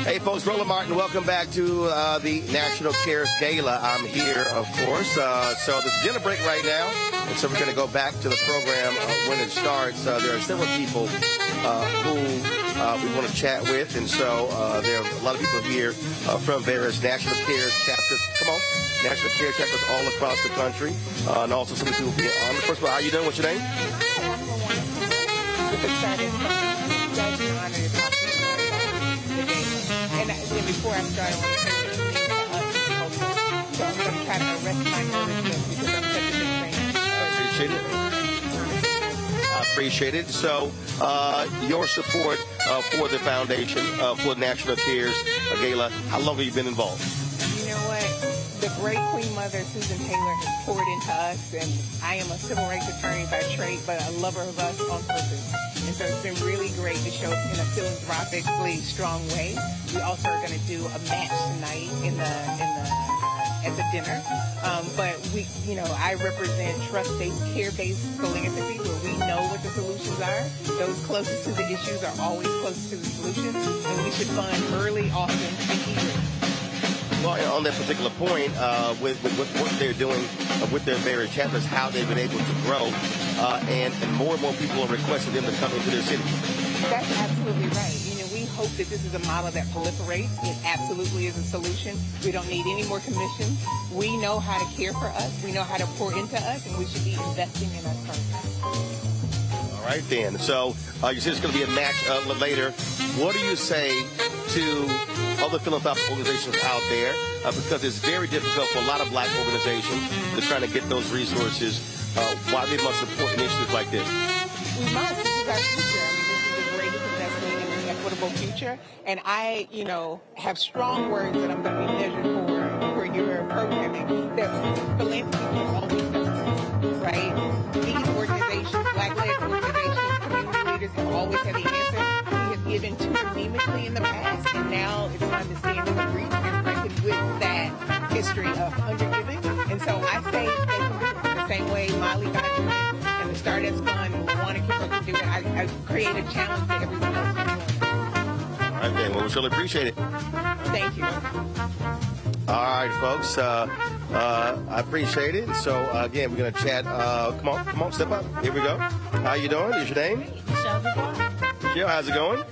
Hey, folks, Roland Martin, welcome back to the National Cares Gala. I'm here, of course. So there's a dinner break right now, and so we're going to go back to the program when it starts. There are several people who we want to chat with, and so there are a lot of people here from various National Cares chapters. Come on. National Care chapters all across the country, and also some people being on. First of all, how you doing? What's your name?
And before I start, I want to say so I'm going to try to arrest my nervousness because I'm such a big fan.
I appreciate it. So your support for the foundation, for National Cares Gala, how long have you been involved?
You know what? the great Queen Mother, Susan Taylor, has poured into us, and I am a civil rights attorney by trade, but a lover of us on purpose. And so it's been really great to show in a philanthropically strong way. We also are going to do a match tonight at the dinner. But we, I represent trust-based, care-based philanthropy, where we know what the solutions are. Those closest to the issues are always closest to the solutions, and we should fund early, often, and eagerly.
Well, on that particular point, with what they're doing with their various chapters, how they've been able to grow, and more and more people are requesting them to come into their city.
That's absolutely right. We hope that this is a model that proliferates. It absolutely is a solution. We don't need any more commissions. We know how to care for us. We know how to pour into us, and we should be investing in us first.
All right, then. So you said it's going to be a match later. What do you say to other philanthropic organizations out there? Because it's very difficult for a lot of black organizations to try to get those resources. Why they must support initiatives like this?
We must. This is our future. This is the greatest investment in an equitable future. And I, have strong words that I'm going to be measured for your programming. That philanthropy has always done, right? These organizations, black-led organizations, community leaders have always had the answer. We have given too anemically in the past, and now it's time to stand in the breach and reckon with that history of undergiving. And so I say they can do it the same way Molly got to do it, and the Stardust Fund and Wanna Keep Up to do it. I create a challenge to everyone else to do it.
All right, then. Well, we surely appreciate it.
Thank you.
All right, folks. I appreciate it. So, again, we're going to chat. Come on, step up. Here we go. How you doing? What's your name? Michelle, how's it going?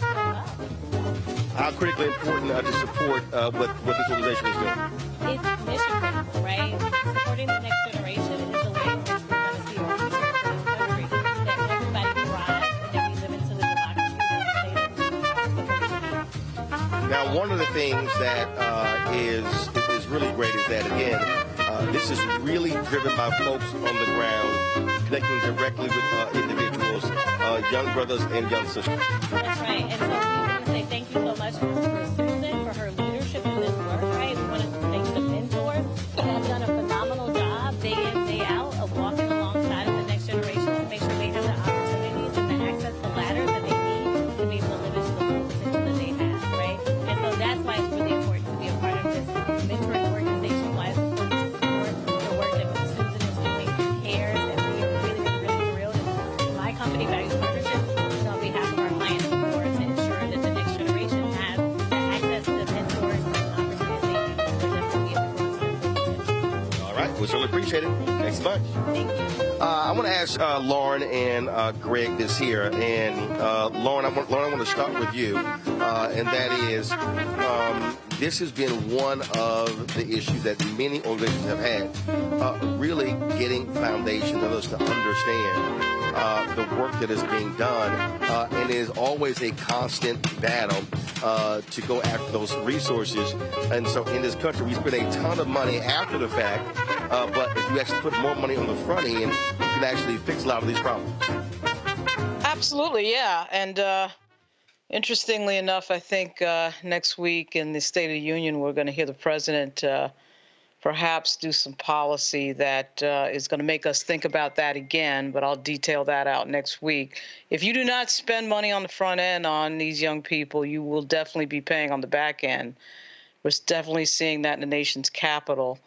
How critically important to support what this organization is doing?
It's mission critical, right? Supporting the next generation is the way in which we're going to see our future for this country. That everybody thrives and that we live into the democracy that we
Now, one of the things that is really great is that, again, this is really driven by folks on the ground, connecting directly with individuals, young brothers and young sisters.
That's right. And so we want to say thank you so much for Susan, for her leadership in this work, right? We want to thank the mentors that have done a phenomenal job day in, day out of walking alongside of the next generation to make sure they have the opportunities and the access to ladders that they need to be able to live into the full potential that they have, right? And so that's why it's really important to be a part of this mentoring organization, why it's important to support the work that Susan is doing through CARES, and we are really thrilled. My company, Values Partnership, is on behalf of our clients before to ensure that the next generation has access to mentors and opportunities they need for them to be able to grow to their full potential.
All right. We certainly appreciate it. Thanks so much.
Thank you.
I want to ask Lauren and Greg this here. And Lauren, I want to start with you. And that is, this has been one of the issues that many organizations have had, really getting foundations of us to understand the work that is being done. And it is always a constant battle to go after those resources. And so in this country, we spend a ton of money after the fact. But if you actually put more money on the front end, you can actually fix a lot of these problems.
Absolutely, yeah. And interestingly enough, I think next week in the State of the Union, we're going to hear the president perhaps do some policy that is going to make us think about that again, but I'll detail that out next week. If you do not spend money on the front end on these young people, you will definitely be paying on the back end. We're definitely seeing that in the nation's capital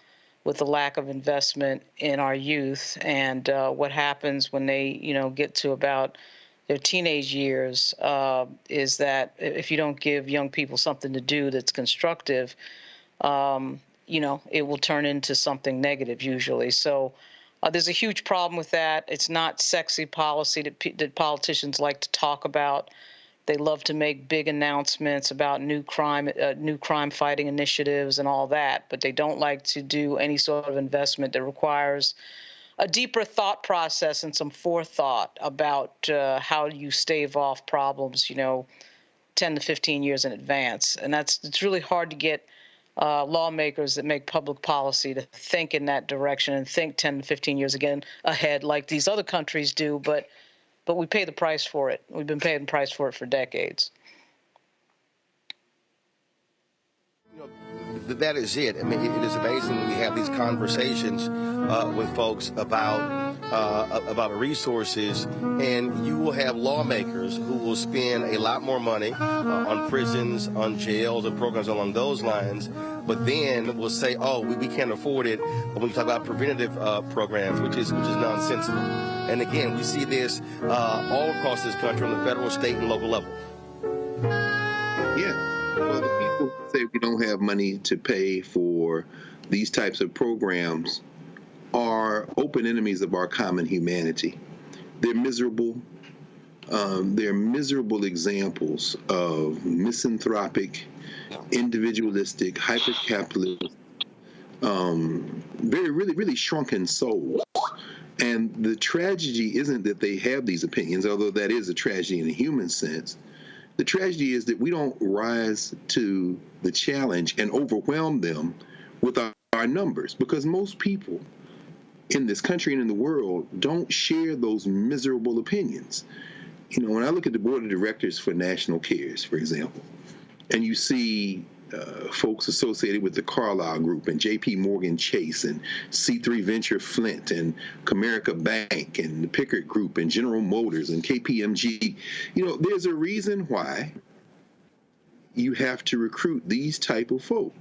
with the lack of investment in our youth and what happens when they, get to about their teenage years is that if you don't give young people something to do that's constructive, it will turn into something negative usually. So there's a huge problem with that. It's not sexy policy that politicians like to talk about. They love to make big announcements about new crime fighting initiatives and all that, but they don't like to do any sort of investment that requires a deeper thought process and some forethought about how you stave off problems, 10 to 15 years in advance. And it's really hard to get lawmakers that make public policy to think in that direction and think 10 to 15 years ahead like these other countries do, but we pay the price for it. We've been paying the price for it for decades.
That is it. I mean, it is amazing when we have these conversations with folks about resources, and you will have lawmakers who will spend a lot more money on prisons, on jails, and programs along those lines, but then will say, "Oh, we can't afford it." When we talk about preventative programs, which is nonsensical. And again, we see this all across this country on the federal, state, and local level.
Yeah. Well, the people who say we don't have money to pay for these types of programs are open enemies of our common humanity. They're miserable. They're miserable examples of misanthropic, individualistic, hyper-capitalist, really shrunken souls. And the tragedy isn't that they have these opinions, although that is a tragedy in a human sense. The tragedy is that we don't rise to the challenge and overwhelm them with our numbers, because most people in this country and in the world don't share those miserable opinions. You know, when I look at the board of directors for National Cares, for example, and you see folks associated with the Carlyle Group and J.P. Morgan Chase and C3 Venture Flint and Comerica Bank and the Pickard Group and General Motors and KPMG, you know, there's a reason why you have to recruit these type of folk,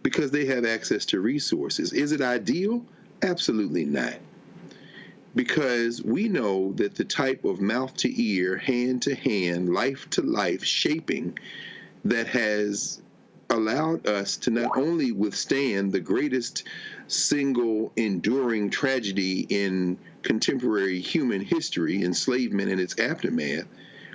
because they have access to resources. Is it ideal? Absolutely not. Because we know that the type of mouth to ear, hand to hand, life to life shaping that has allowed us to not only withstand the greatest single enduring tragedy in contemporary human history, enslavement and its aftermath,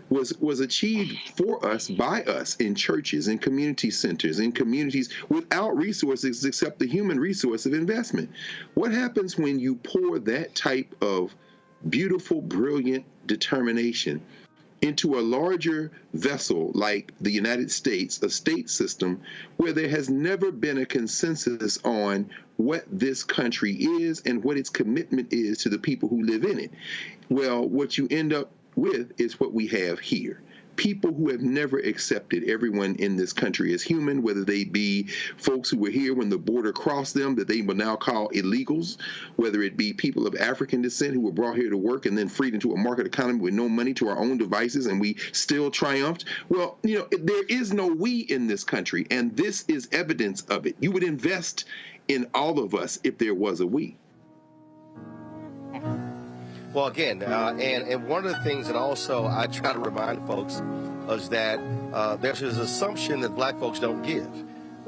was achieved for us, by us, in churches, in community centers, in communities without resources except the human resource of investment. What happens when you pour that type of beautiful, brilliant determination into a larger vessel like the United States, a state system where there has never been a consensus on what this country is and what its commitment is to the people who live in it? Well, what you end up with is what we have here. People who have never accepted everyone in this country as human, whether they be folks who were here when the border crossed them, that they will now call illegals, whether it be people of African descent who were brought here to work and then freed into a market economy with no money to our own devices, and we still triumphed. Well, you know, there is no we in this country, and this is evidence of it. You would invest in all of us if there was a we.
Well, again, and one of the things that also I try to remind folks is that there's this assumption that black folks don't give.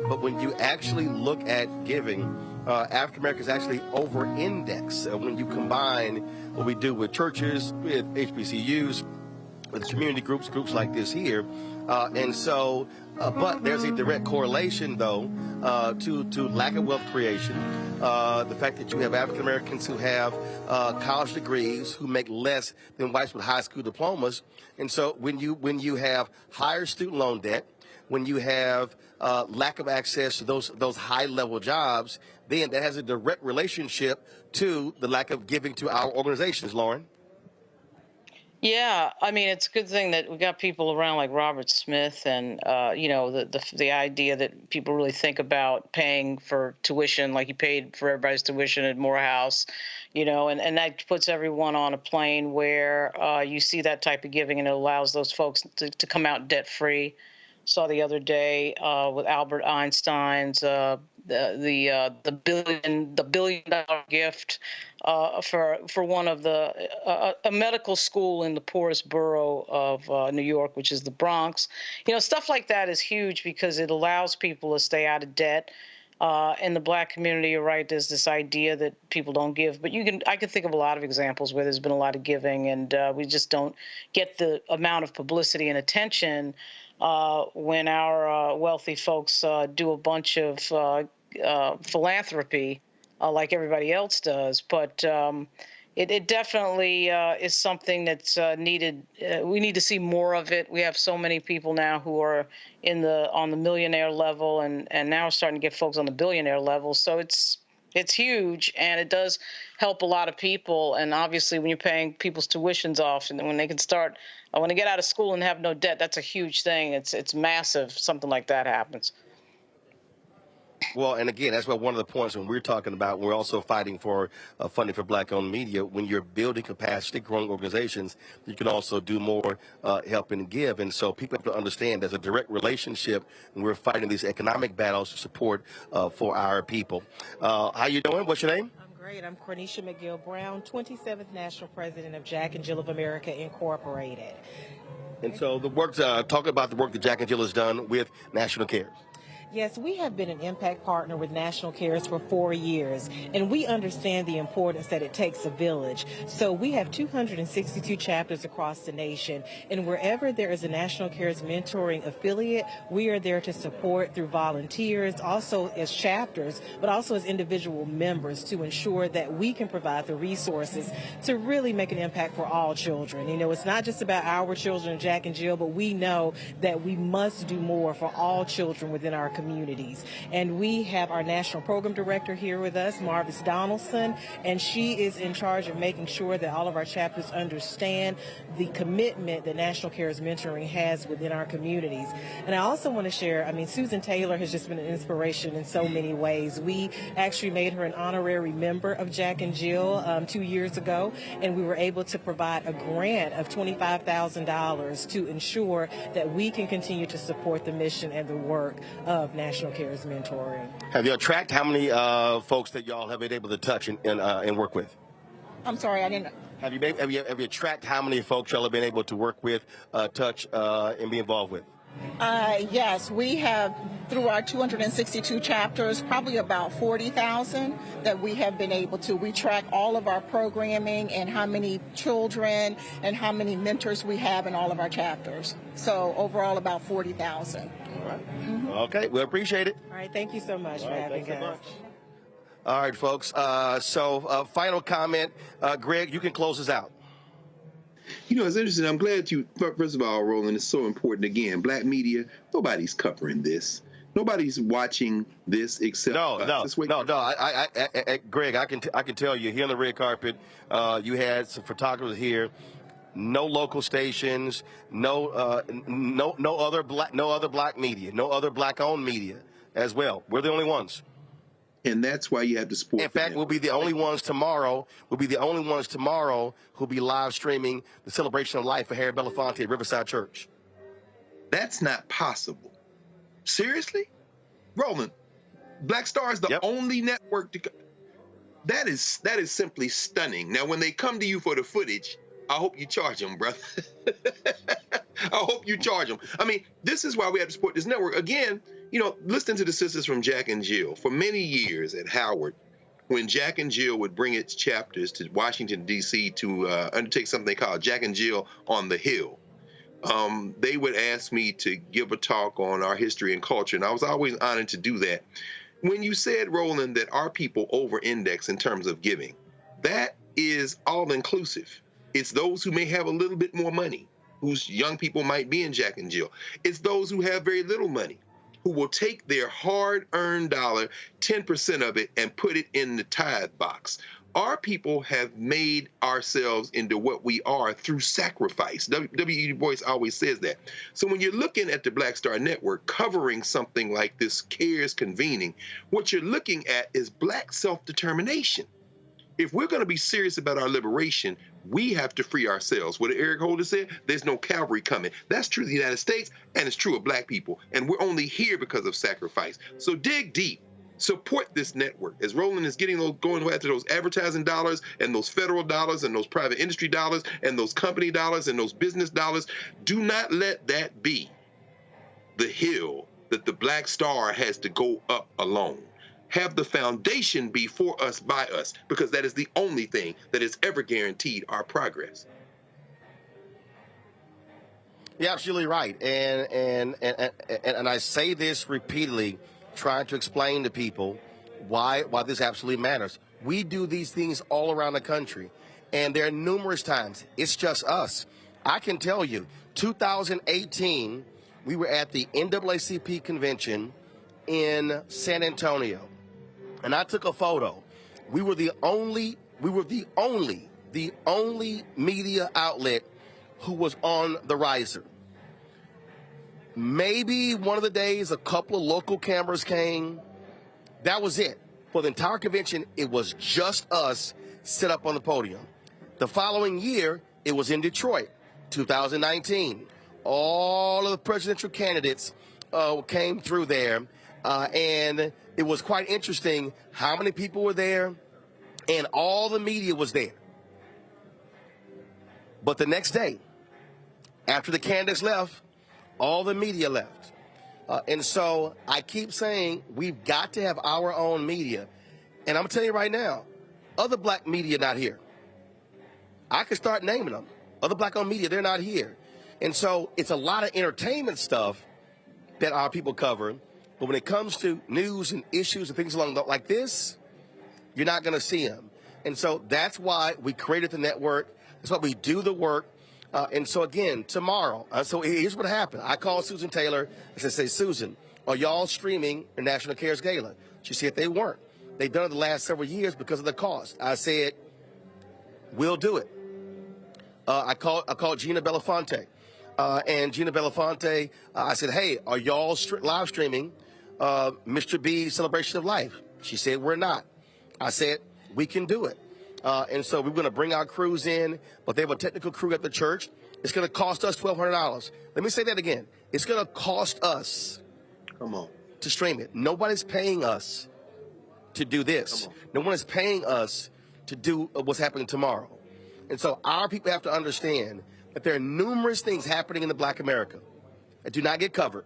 But when you actually look at giving, African Americans actually over-index when you combine what we do with churches, with HBCUs, with community groups like this here. And so, but there's a direct correlation, though, to lack of wealth creation. The fact that you have African Americans who have college degrees who make less than whites with high school diplomas. And so when you have higher student loan debt, when you have lack of access to those high-level jobs, then that has a direct relationship to the lack of giving to our organizations, Lauren.
Yeah, I mean, it's a good thing that we got people around like Robert Smith, and you know, the idea that people really think about paying for tuition, like he paid for everybody's tuition at Morehouse, you know, and that puts everyone on a plane where you see that type of giving, and it allows those folks to come out debt free. Saw the other day with Albert Einstein's the $1 billion gift for one of a medical school in the poorest borough of New York, which is the Bronx. You know, stuff like that is huge because it allows people to stay out of debt. In the black community, you're right, there's this idea that people don't give, but I can think of a lot of examples where there's been a lot of giving, and we just don't get the amount of publicity and attention when our wealthy folks do a bunch of philanthropy like everybody else does. But it definitely is something that's needed. We need to see more of it. We have so many people now who are on the millionaire level, and now we're starting to get folks on the billionaire level. So it's huge, and it does help a lot of people. And obviously, when you're paying people's tuitions off, and when they can start, when they get out of school and have no debt, that's a huge thing. It's massive. Something like that happens.
Well, and again, that's what one of the points when we're talking about, we're also fighting for funding for Black-owned media. When you're building capacity, growing organizations, you can also do more help and give. And so people have to understand there's a direct relationship when we're fighting these economic battles to support for our people. How you doing? What's your name?
Great. I'm Cornisha McGill Brown, 27th National President of Jack and Jill of America, Incorporated.
And so the work, talking about the work that Jack and Jill has done with National Cares.
Yes, we have been an impact partner with National Cares for 4 years, and we understand the importance that it takes a village. So we have 262 chapters across the nation, and wherever there is a National Cares mentoring affiliate, we are there to support through volunteers, also as chapters, but also as individual members to ensure that we can provide the resources to really make an impact for all children. You know, it's not just about our children, Jack and Jill, but we know that we must do more for all children within our communities. And we have our National Program Director here with us, Marvis Donaldson, and she is in charge of making sure that all of our chapters understand the commitment that National Cares Mentoring has within our communities. And I also want to share, I mean, Susan Taylor has just been an inspiration in so many ways. We actually made her an honorary member of Jack and Jill 2 years ago, and we were able to provide a grant of $25,000 to ensure that we can continue to support the mission and the work of National Cares Mentoring.
Have you tracked how many folks that y'all have been able to touch and work with?
I'm sorry, I didn't.
Have you tracked how many folks y'all have been able to work with, touch, and be involved with?
Yes, we have, through our 262 chapters, probably about 40,000 that we have been able to. We track all of our programming and how many children and how many mentors we have in all of our chapters. So overall, about 40,000.
All right. Mm-hmm. Okay, we appreciate it.
All right, thank you so much for having us.
All right, folks. So final comment. Greg, you can close us out.
You know, it's interesting. I'm glad you, first of all, Roland, it's so important. Again, Black media, nobody's covering this. Nobody's watching this except us.
No. Greg, I can tell you, here on the red carpet, you had some photographers here. No local stations, no other black media, no other Black-owned media as well. We're the only ones.
And that's why you have to support.
In fact, we'll be the only ones tomorrow. We'll be the only ones tomorrow who'll be live streaming the celebration of life for Harry Belafonte at Riverside Church.
That's not possible. Seriously? Roland, Black Star is the only network to. That is simply stunning. Now, when they come to you for the footage, I hope you charge them, brother. I hope you charge them. I mean, this is why we have to support this network. Again, you know, listening to the sisters from Jack and Jill, for many years at Howard, when Jack and Jill would bring its chapters to Washington, D.C. to undertake something they call Jack and Jill on the Hill, they would ask me to give a talk on our history and culture, and I was always honored to do that. When you said, Roland, that our people over-index in terms of giving, that is all-inclusive. It's those who may have a little bit more money, whose young people might be in Jack and Jill. It's those who have very little money, who will take their hard-earned dollar, 10% of it, and put it in the tithe box. Our people have made ourselves into what we are through sacrifice. W.E. Du Bois always says that. So when you're looking at the Black Star Network covering something like this CARES convening, what you're looking at is Black self-determination. If we're going to be serious about our liberation, we have to free ourselves. What Eric Holder said, there's no cavalry coming. That's true of the United States, and it's true of Black people. And we're only here because of sacrifice. So dig deep. Support this network. As Roland is going after those advertising dollars and those federal dollars and those private industry dollars and those company dollars and those business dollars, do not let that be the hill that the Black Star has to go up alone. Have the foundation be for us, by us, because that is the only thing that has ever guaranteed our progress.
You're absolutely right, and I say this repeatedly, trying to explain to people why this absolutely matters. We do these things all around the country, and there are numerous times it's just us. I can tell you, 2018, we were at the NAACP convention in San Antonio. And I took a photo. We were the only media outlet who was on the riser. Maybe one of the days a couple of local cameras came, That was it. For the entire convention, it was just us sit up on the podium. The following year, it was in Detroit, 2019. All of the presidential candidates came through there, and it was quite interesting how many people were there, and all the media was there. But the next day, after the candidates left, all the media left. And so I keep saying we've got to have our own media. And I'm going to tell you right now, other black media not here. I could start naming them. Other black-owned media, they're not here. And so it's a lot of entertainment stuff that our people cover. But when it comes to news and issues and things like this, you're not going to see them. And so that's why we created the network. That's why we do the work. And so, again, tomorrow, so here's what happened. I called Susan Taylor. I said, Susan, are y'all streaming the National Cares Gala? She said they weren't. They've done it the last several years because of the cost. I said, we'll do it. I called Gina Belafonte. And Gina Belafonte, I said, hey, are y'all live streaming Mr. B's Celebration of Life? She said, we're not. I said, we can do it. And so we're going to bring our crews in, but they have a technical crew at the church. It's going to cost us $1,200. Let me say that again. It's going to cost us to stream it. Nobody's paying us to do this. No one is paying us to do what's happening tomorrow. And so our people have to understand that there are numerous things happening in the Black America that do not get covered,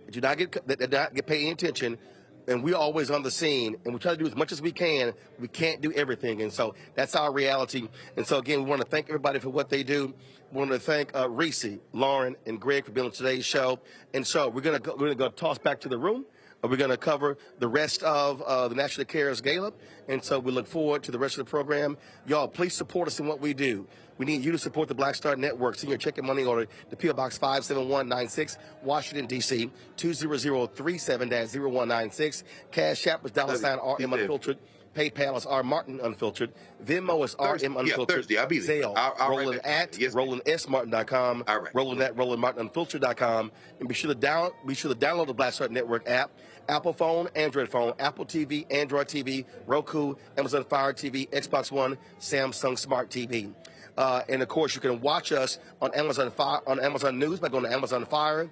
that do not get paid any attention, and we're always on the scene, and we try to do as much as we can. We can't do everything, and so that's our reality. And so, again, we want to thank everybody for what they do. We want to thank Reese, Lauren, and Greg for being on today's show. And so we're going to go toss back to the room. We're going to cover the rest of the National Cares Gala, and so we look forward to the rest of the program. Y'all, please support us in what we do. We need you to support the Black Star Network. Send your check and money order to P.O. Box 57196, Washington, D.C., 20037-0196. Cash App is $ RM Unfiltered. PayPal is R Martin Unfiltered. Venmo is RM Unfiltered.
Thursday, I'll be there.
Zelle, Roland at RolandSMartin.com. Roland at RolandMartinUnfiltered.com. And be sure to download the Black Star Network app. Apple phone, Android phone, Apple TV, Android TV, Roku, Amazon Fire TV, Xbox One, Samsung Smart TV. And of course, you can watch us on Amazon News by going to Amazon Fire.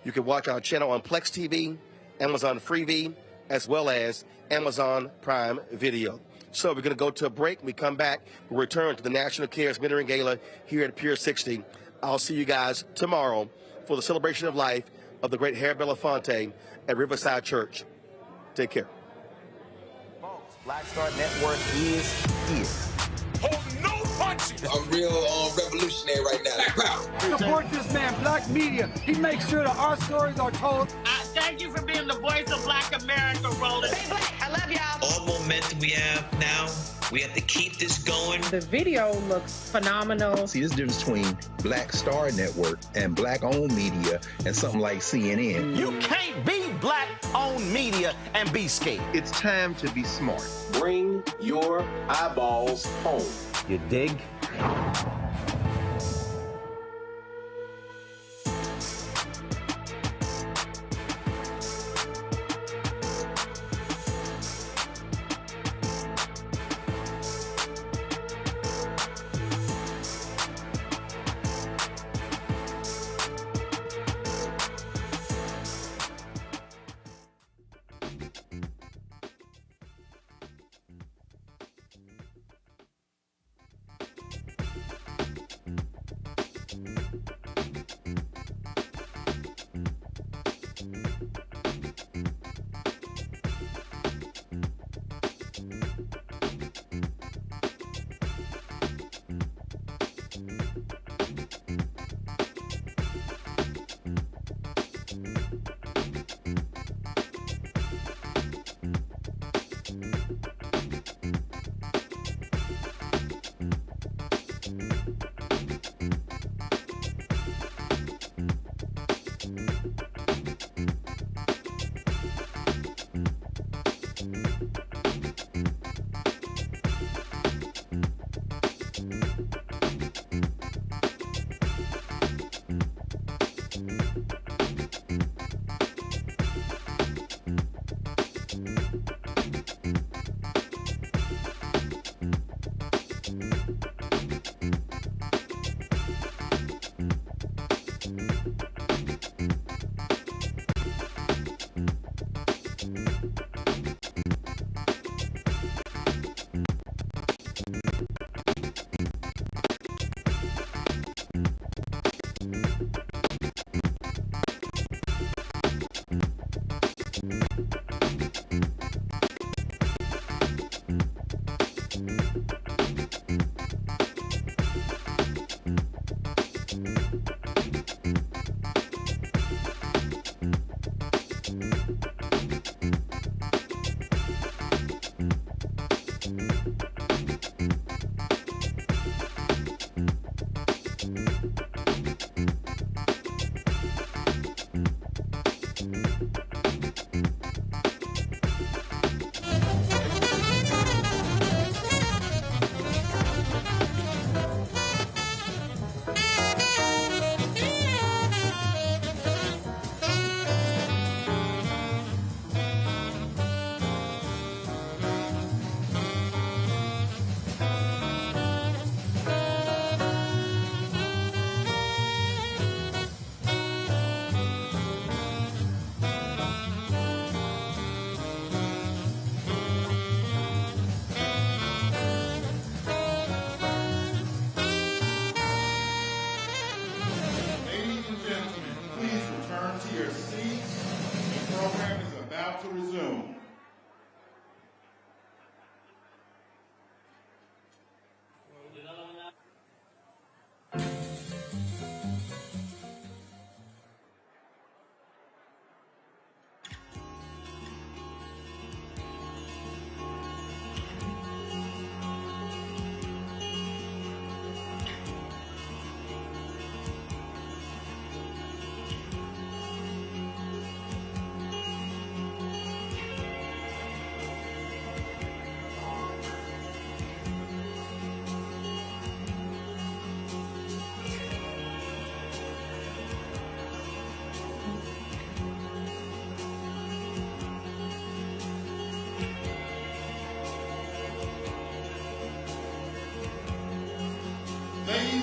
You can watch our channel on Plex TV, Amazon Freevee, as well as Amazon Prime Video. So we're going to go to a break. When we come back, we'll return to the National Cares Mentoring Gala here at Pier 60. I'll see you guys tomorrow for the celebration of life of the great Harry Belafonte at Riverside Church. Take care.
Folks, Black Star Network is here.
Hold no punches.
I'm real revolutionary right now.
Support this man, Black media. He makes sure that our stories are told.
Thank you for being the voice of Black America, Roland.
Stay black. I love y'all.
All momentum we have now, we have to keep this going.
The video looks phenomenal.
See, this difference between Black Star Network and black-owned media and something like CNN.
You can't be black-owned media and be scared.
It's time to be smart.
Bring your eyeballs home. You dig?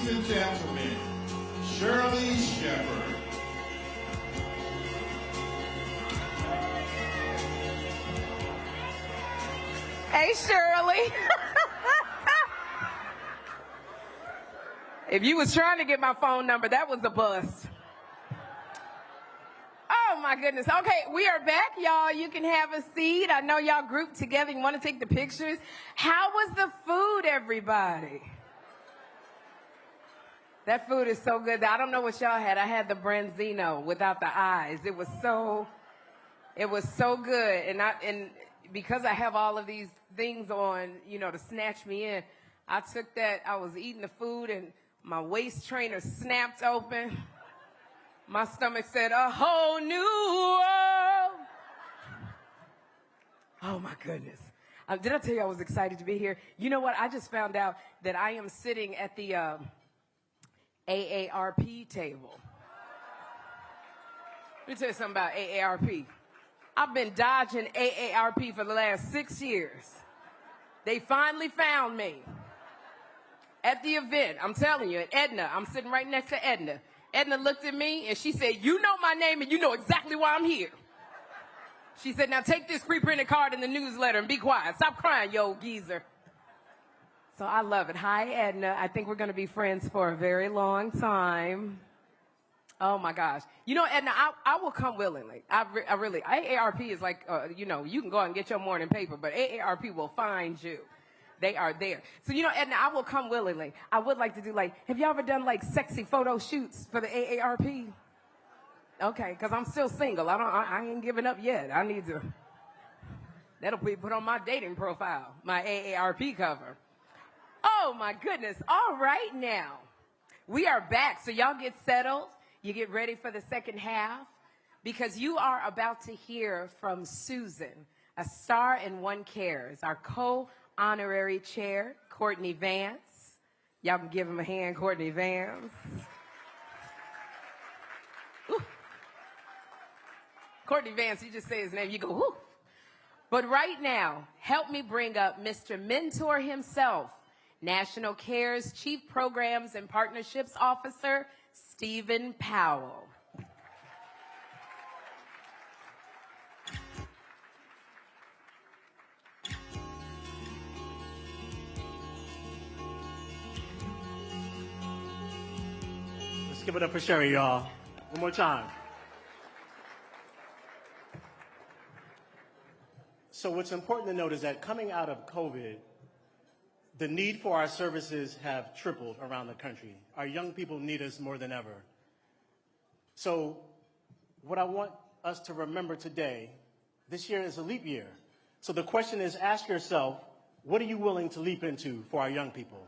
Ladies and gentlemen, Shirley Shepard.
Hey, Shirley. If you was trying to get my phone number, that was a bust. Oh, my goodness. Okay, we are back, y'all. You can have a seat. I know y'all grouped together. You want to take the pictures. How was the food, everybody? That food is so good. I don't know what y'all had. I had the branzino without the eyes. It was so good. And because I have all of these things on, you know, to snatch me in, I took that. I was eating the food and my waist trainer snapped open. My stomach said, "A whole new world." Oh, my goodness. Did I tell you I was excited to be here? You know what? I just found out that I am sitting at the AARP table. Let me tell you something about AARP. I've been dodging AARP for the last 6 years. They finally found me at the event. I'm telling you, at Edna. I'm sitting right next to Edna. Edna looked at me and she said, "You know my name and you know exactly why I'm here." She said, "Now take this pre-printed card in the newsletter and be quiet. Stop crying, you old geezer." So I love it. Hi, Edna. I think we're going to be friends for a very long time. Oh, my gosh. You know, Edna, I will come willingly. I really, AARP is like, you know, you can go out and get your morning paper, but AARP will find you. They are there. So, you know, Edna, I will come willingly. I would like to do, like, have you ever done, like, sexy photo shoots for the AARP? Okay, because I'm still single. I ain't giving up yet. I need to. That'll be put on my dating profile, my AARP cover. Oh, my goodness. All right, now. We are back, so y'all get settled. You get ready for the second half because you are about to hear from Susan, a star in One Cares, our co-honorary chair, Courtney Vance. Y'all can give him a hand, Courtney Vance. Ooh. Courtney Vance, you just say his name, you go, whoo. But right now, help me bring up Mr. Mentor himself, National Cares Chief Programs and Partnerships Officer, Stephen Powell.
Let's give it up for Sherry, y'all. One more time. So what's important to note is that coming out of COVID, the need for our services have tripled around the country. Our young people need us more than ever. So what I want us to remember today, this year is a leap year. So the question is, ask yourself, what are you willing to leap into for our young people?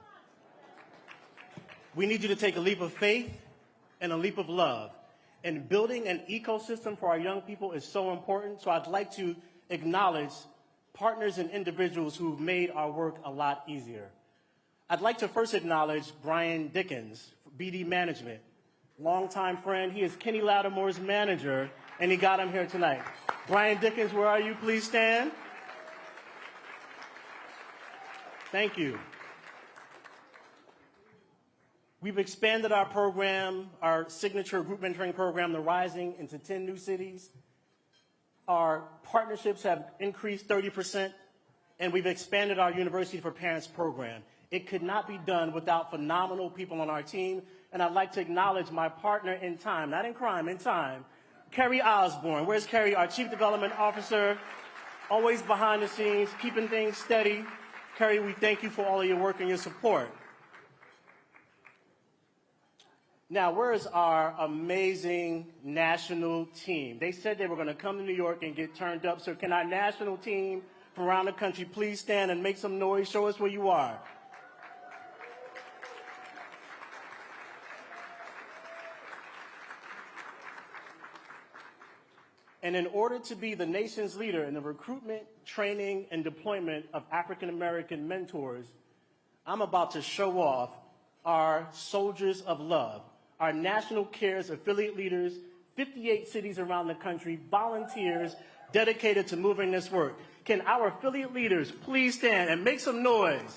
We need you to take a leap of faith and a leap of love. And building an ecosystem for our young people is so important. So I'd like to acknowledge partners and individuals who've made our work a lot easier. I'd like to first acknowledge Brian Dickens, BD Management, longtime friend. He is Kenny Lattimore's manager, and he got him here tonight. Brian Dickens, where are you? Please stand. Thank you. We've expanded our program, our signature group mentoring program, The Rising, into 10 new cities. Our partnerships have increased 30%, and we've expanded our University for Parents program. It could not be done without phenomenal people on our team, and I'd like to acknowledge my partner in time, not in crime, in time, Kerry Osborne. Where's Kerry, our Chief Development Officer, always behind the scenes, keeping things steady. Kerry, we thank you for all of your work and your support. Now, where is our amazing national team? They said they were going to come to New York and get turned up, so can our national team from around the country please stand and make some noise? Show us where you are. And in order to be the nation's leader in the recruitment, training, and deployment of African American mentors, I'm about to show off our Soldiers of Love, our National Cares affiliate leaders, 58 cities around the country, volunteers dedicated to moving this work. Can our affiliate leaders please stand and make some noise?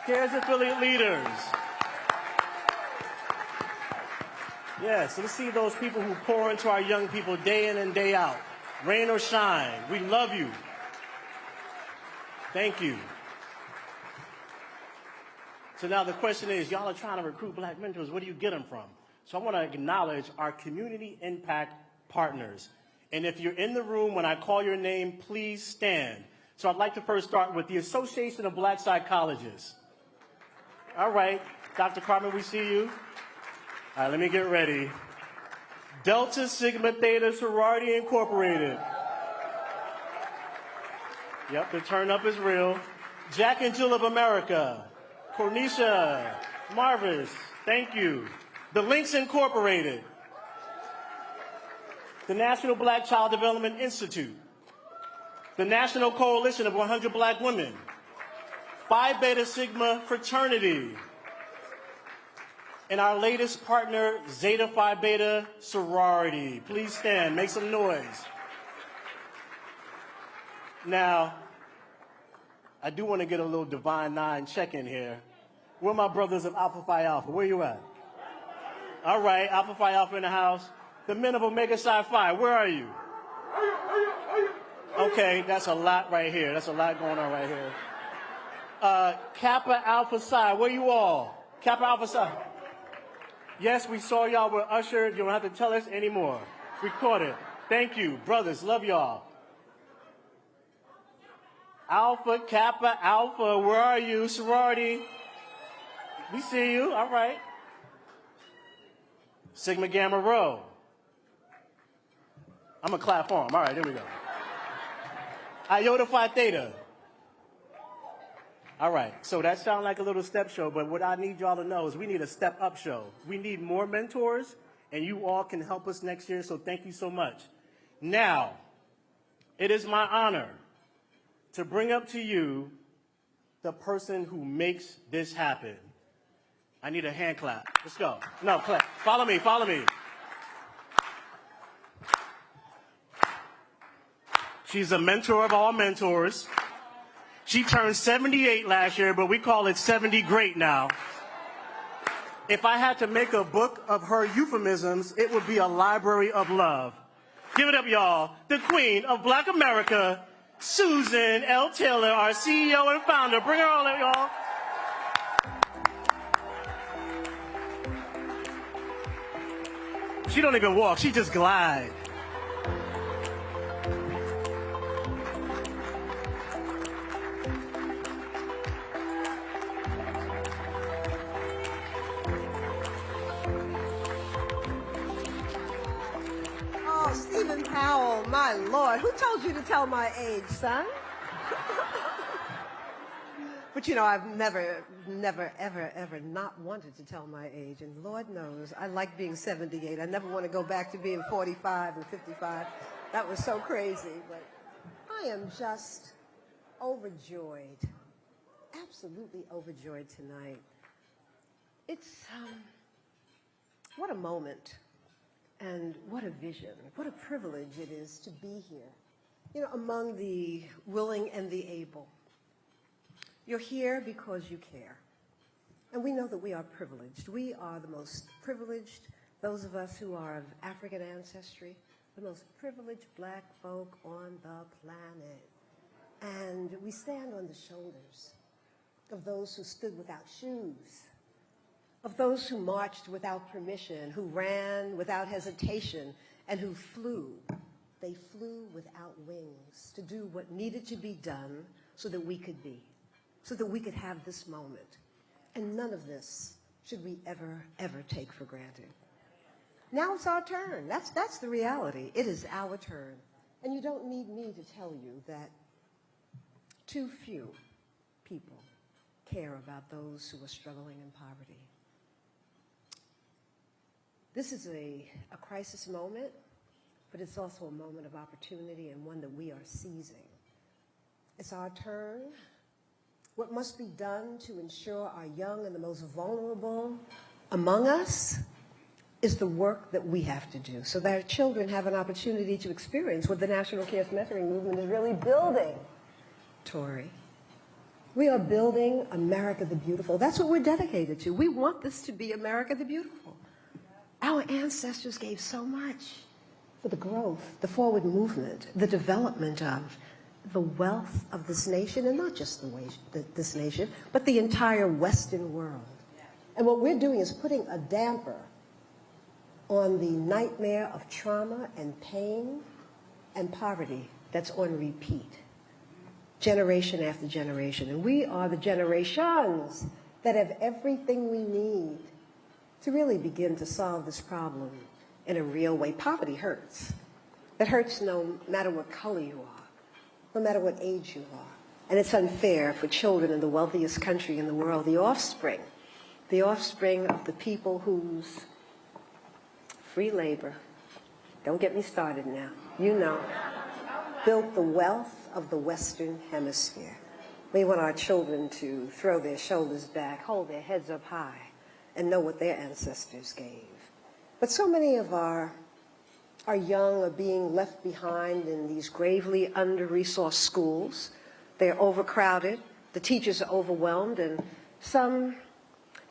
Cares affiliate leaders. Yes, let's see those people who pour into our young people day in and day out. Rain or shine, we love you. Thank you. So now the question is, y'all are trying to recruit black mentors. Where do you get them from? So I want to acknowledge our community impact partners. And if you're in the room when I call your name, please stand. So I'd like to first start with the Association of Black Psychologists. All right, Dr. Carmen, we see you. All right, let me get ready. Delta Sigma Theta Sorority Incorporated. Yep, the turn up is real. Jack and Jill of America. Cornisha, Marvis, thank you. The Links Incorporated. The National Black Child Development Institute. The National Coalition of 100 Black Women. Phi Beta Sigma Fraternity. And our latest partner, Zeta Phi Beta Sorority. Please stand, make some noise. Now, I do want to get a little Divine Nine check-in here. Where are my brothers of Alpha Phi Alpha? Where you at? All right, Alpha Phi Alpha in the house. The men of Omega Psi Phi, where are you? Okay, that's a lot right here. That's a lot going on right here. Kappa Alpha Psi, where you all? Kappa Alpha Psi. Yes, we saw y'all with Usher. You don't have to tell us anymore. Record it. Thank you. Brothers, love y'all. Alpha, Kappa, Alpha, where are you? Sorority. We see you. All right. Sigma Gamma Rho. I'm going to clap for him. All right, there we go. Iota Phi Theta. All right, so that sounds like a little step show, but what I need y'all to know is we need a step up show. We need more mentors, and you all can help us next year, so thank you so much. Now, it is my honor to bring up to you the person who makes this happen. I need a hand clap. Let's go. No, clap. Follow me, follow me. She's a mentor of all mentors. She turned 78 last year, but we call it 70 great now. If I had to make a book of her euphemisms, it would be a library of love. Give it up, y'all. The Queen of Black America, Susan L. Taylor, our CEO and founder. Bring her on up, y'all. She don't even walk, she just glides.
Powell, my Lord, who told you to tell my age, son? But you know, I've never, ever not wanted to tell my age, and Lord knows, I like being 78. I never want to go back to being 45 and 55. That was so crazy, but I am just overjoyed, absolutely overjoyed tonight. It's, what a moment. And what a vision, what a privilege it is to be here, you know, among the willing and the able. You're here because you care. And we know that we are privileged. We are the most privileged, those of us who are of African ancestry, the most privileged black folk on the planet. And we stand on the shoulders of those who stood without shoes, of those who marched without permission, who ran without hesitation, and who flew. They flew without wings to do what needed to be done so that we could be, so that we could have this moment. And none of this should we ever, ever take for granted. Now it's our turn. That's the reality. It is our turn. And you don't need me to tell you that too few people care about those who are struggling in poverty. This is a crisis moment, but it's also a moment of opportunity and one that we are seizing. It's our turn. What must be done to ensure our young and the most vulnerable among us is the work that we have to do so that our children have an opportunity to experience what the National Cares Mentoring Movement is really building. Tori, we are building America the Beautiful. That's what we're dedicated to. We want this to be America the Beautiful. Our ancestors gave so much for the growth, the forward movement, the development of the wealth of this nation, and not just this nation, but the entire Western world. And what we're doing is putting a damper on the nightmare of trauma and pain and poverty that's on repeat, generation after generation. And we are the generations that have everything we need to really begin to solve this problem in a real way. Poverty hurts. It hurts no matter what color you are, no matter what age you are. And it's unfair for children in the wealthiest country in the world, the offspring of the people whose free labor, don't get me started now, you know, built the wealth of the Western Hemisphere. We want our children to throw their shoulders back, hold their heads up high, and know what their ancestors gave. But so many of our young are being left behind in these gravely under-resourced schools. They're overcrowded, the teachers are overwhelmed, and some,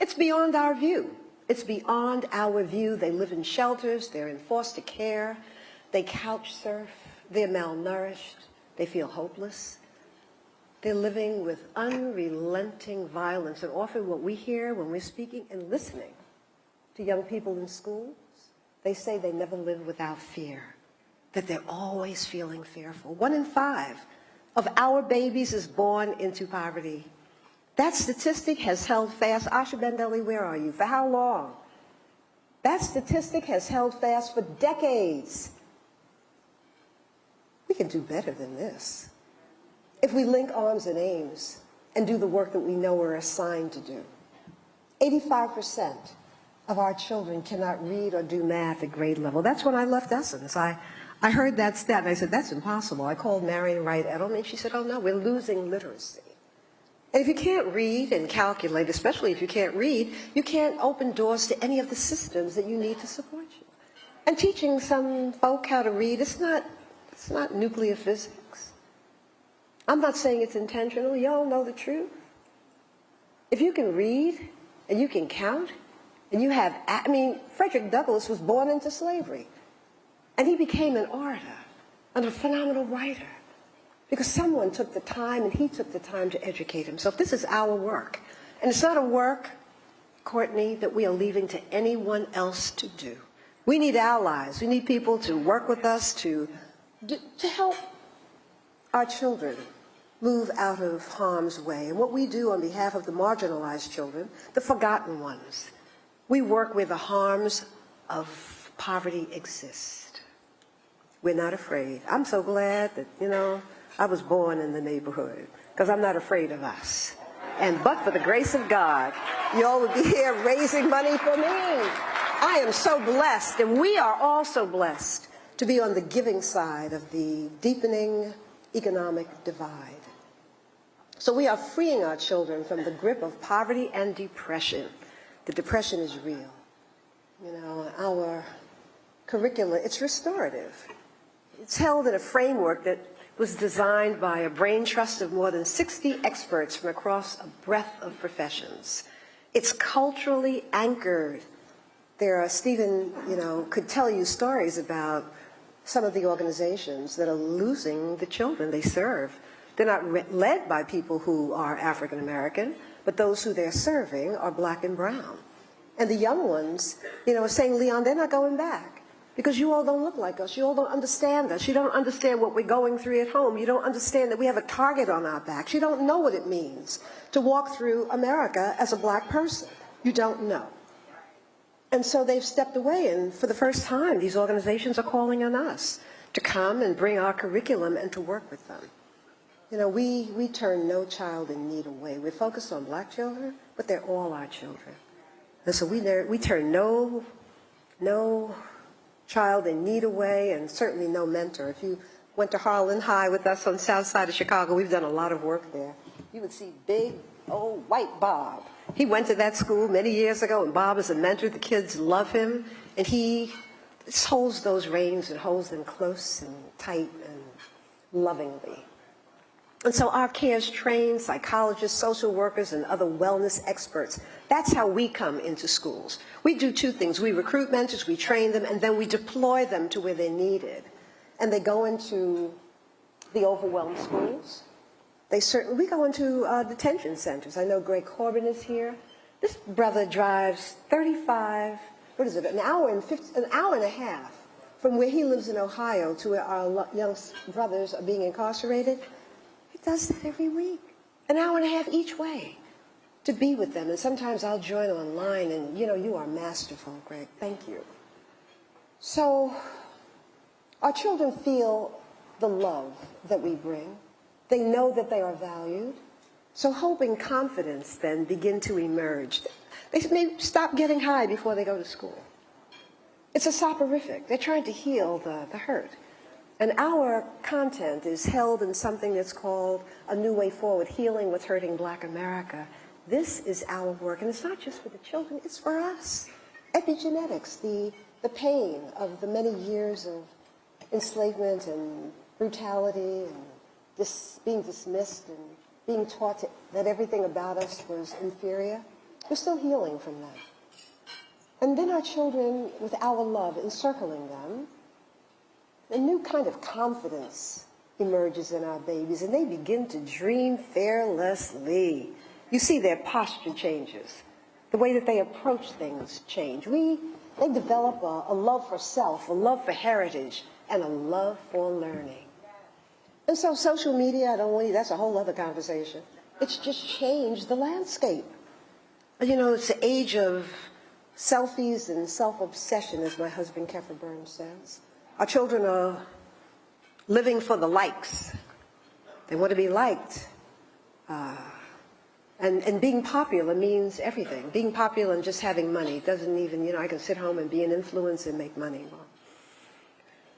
it's beyond our view. It's beyond our view. They live in shelters, they're in foster care, they couch surf, they're malnourished, they feel hopeless. They're living with unrelenting violence, and often what we hear when we're speaking and listening to young people in schools, they say they never live without fear, that they're always feeling fearful. 1 in 5 of our babies is born into poverty. That statistic has held fast. Asha Bendeli, where are you? For how long? That statistic has held fast for decades. We can do better than this if we link arms and aims and do the work that we know we're assigned to do. 85% of our children cannot read or do math at grade level. That's when I left Essence. I heard that stat and I said, that's impossible. I called Marion Wright Edelman. She said, oh no, we're losing literacy. And if you can't read and calculate, especially if you can't read, you can't open doors to any of the systems that you need to support you. And teaching some folk how to read, it's not nuclear physics. I'm not saying it's intentional. Y'all know the truth. If you can read and you can count and you have, Frederick Douglass was born into slavery and he became an orator and a phenomenal writer because someone took the time and he took the time to educate himself. This is our work. And it's not a work, Courtney, that we are leaving to anyone else to do. We need allies. We need people to work with us to help our children move out of harm's way. And what we do on behalf of the marginalized children, the forgotten ones, we work where the harms of poverty exist. We're not afraid. I'm so glad that, I was born in the neighborhood because I'm not afraid of us. And but for the grace of God, y'all would be here raising money for me. I am so blessed, and we are also blessed to be on the giving side of the deepening economic divide. So we are freeing our children from the grip of poverty and depression. The depression is real. Our curricula, it's restorative. It's held in a framework that was designed by a brain trust of more than 60 experts from across a breadth of professions. It's culturally anchored. Stephen, could tell you stories about some of the organizations that are losing the children they serve. They're not led by people who are African American, but those who they're serving are black and brown. And the young ones, are saying, Leon, they're not going back because you all don't look like us. You all don't understand us. You don't understand what we're going through at home. You don't understand that we have a target on our backs. You don't know what it means to walk through America as a black person. You don't know. And so they've stepped away, and for the first time, these organizations are calling on us to come and bring our curriculum and to work with them. We turn no child in need away. We're focused on black children, but they're all our children. And so we turn no child in need away, and certainly no mentor. If you went to Harlan High with us on the south side of Chicago, we've done a lot of work there. You would see big old white Bob. He went to that school many years ago, and Bob is a mentor. The kids love him, and he holds those reins and holds them close and tight and lovingly. And so our CARES trained psychologists, social workers, and other wellness experts. That's how we come into schools. We do two things. We recruit mentors, we train them, and then we deploy them to where they're needed. And they go into the overwhelmed schools. We go into detention centers. I know Greg Corbin is here. This brother drives 35, an hour and a half from where he lives in Ohio to where our young brothers are being incarcerated. He does that every week, an hour and a half each way to be with them. And sometimes I'll join online and, you are masterful, Greg. Thank you. So our children feel the love that we bring. They know that they are valued. So hope and confidence then begin to emerge. They may stop getting high before they go to school. It's a soporific. They're trying to heal the hurt. And our content is held in something that's called A New Way Forward, Healing What's Hurting Black America. This is our work, and it's not just for the children, it's for us. Epigenetics, the pain of the many years of enslavement and brutality and being dismissed and being taught that everything about us was inferior. We're still healing from that. And then our children, with our love encircling them, a new kind of confidence emerges in our babies, and they begin to dream fearlessly. You see their posture changes. The way that they approach things change. They develop a love for self, a love for heritage, and a love for learning. And so social media, that's a whole other conversation. It's just changed the landscape. It's the age of selfies and self-obsession, as my husband, Keffer Burns, says. Our children are living for the likes. They want to be liked. And being popular means everything. Being popular and just having money doesn't even, I can sit home and be an influence and make money. Well,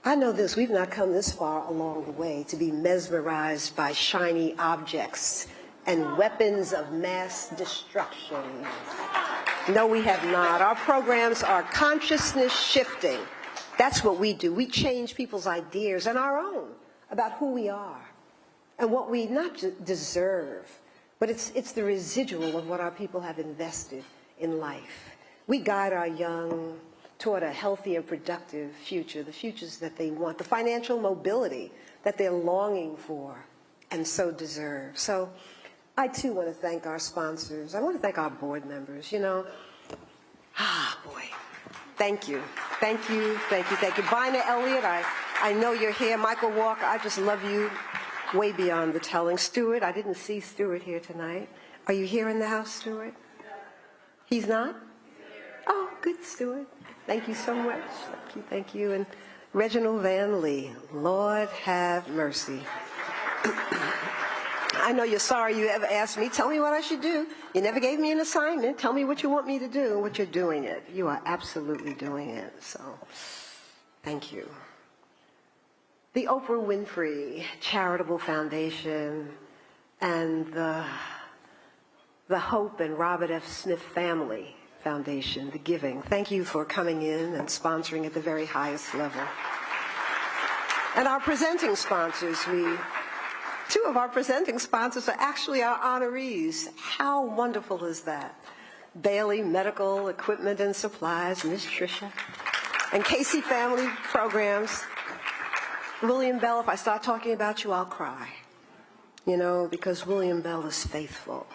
I know this, we've not come this far along the way to be mesmerized by shiny objects and weapons of mass destruction. No, we have not. Our programs are consciousness shifting. That's what we do. We change people's ideas and our own about who we are and what we not deserve, but it's the residual of what our people have invested in life. We guide our young toward a healthy and productive future, the futures that they want, the financial mobility that they're longing for and so deserve. So I, too, want to thank our sponsors. I want to thank our board members, boy. Thank you. Thank you, thank you, thank you. Bina Elliott, I know you're here. Michael Walker, I just love you way beyond the telling. Stuart, I didn't see Stuart here tonight. Are you here in the house, Stuart? He's not? Oh, good, Stuart. Thank you so much. Thank you, thank you. And Reginald Van Lee, Lord have mercy. I know you're sorry you ever asked me, tell me what I should do. You never gave me an assignment. Tell me what you want me to do and what you're doing it. You are absolutely doing it. So thank you. The Oprah Winfrey Charitable Foundation and the Hope and Robert F. Smith Family Foundation, the Giving. Thank you for coming in and sponsoring at the very highest level. And our presenting sponsors, two of our presenting sponsors are actually our honorees. How wonderful is that? Bailey Medical Equipment and Supplies, Miss Tricia, and Casey Family Programs. William Bell, if I start talking about you, I'll cry. Because William Bell is faithful.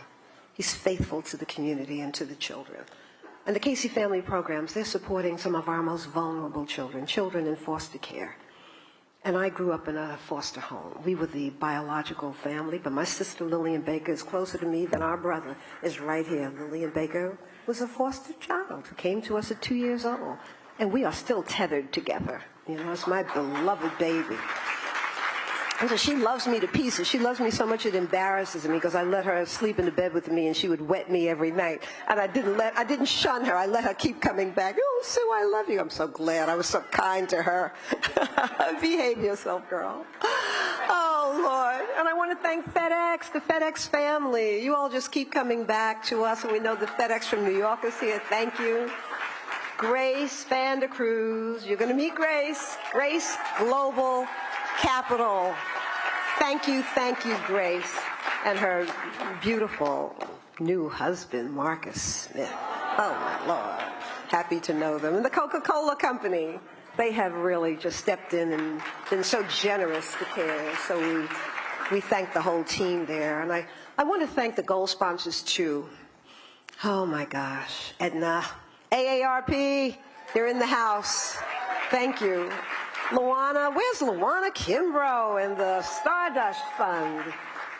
He's faithful to the community and to the children. And the Casey Family Programs, they're supporting some of our most vulnerable children in foster care. And I grew up in a foster home. We were the biological family, but my sister Lillian Baker is closer to me than our brother is right here. Lillian Baker was a foster child who came to us at 2 years old. And we are still tethered together. It's my beloved baby. And so she loves me to pieces. She loves me so much it embarrasses me because I let her sleep in the bed with me and she would wet me every night. And I didn't shun her. I let her keep coming back. Oh, Sue, I love you. I'm so glad. I was so kind to her. Behave yourself, girl. Oh, Lord. And I want to thank FedEx, the FedEx family. You all just keep coming back to us, and we know the FedEx from New York is here. Thank you. Grace Vander Cruz. You're going to meet Grace. Grace Global Capital Thank you, Grace, and her beautiful new husband, Marcus Smith. Oh, my Lord. Happy to know them. And the Coca-Cola Company, they have really just stepped in and been so generous to care. So we thank the whole team there. And I want to thank the gold sponsors, too. Oh, my gosh. Edna, AARP, they're in the house. Thank you. Luana, where's Luana Kimbrough and the Stardust Fund?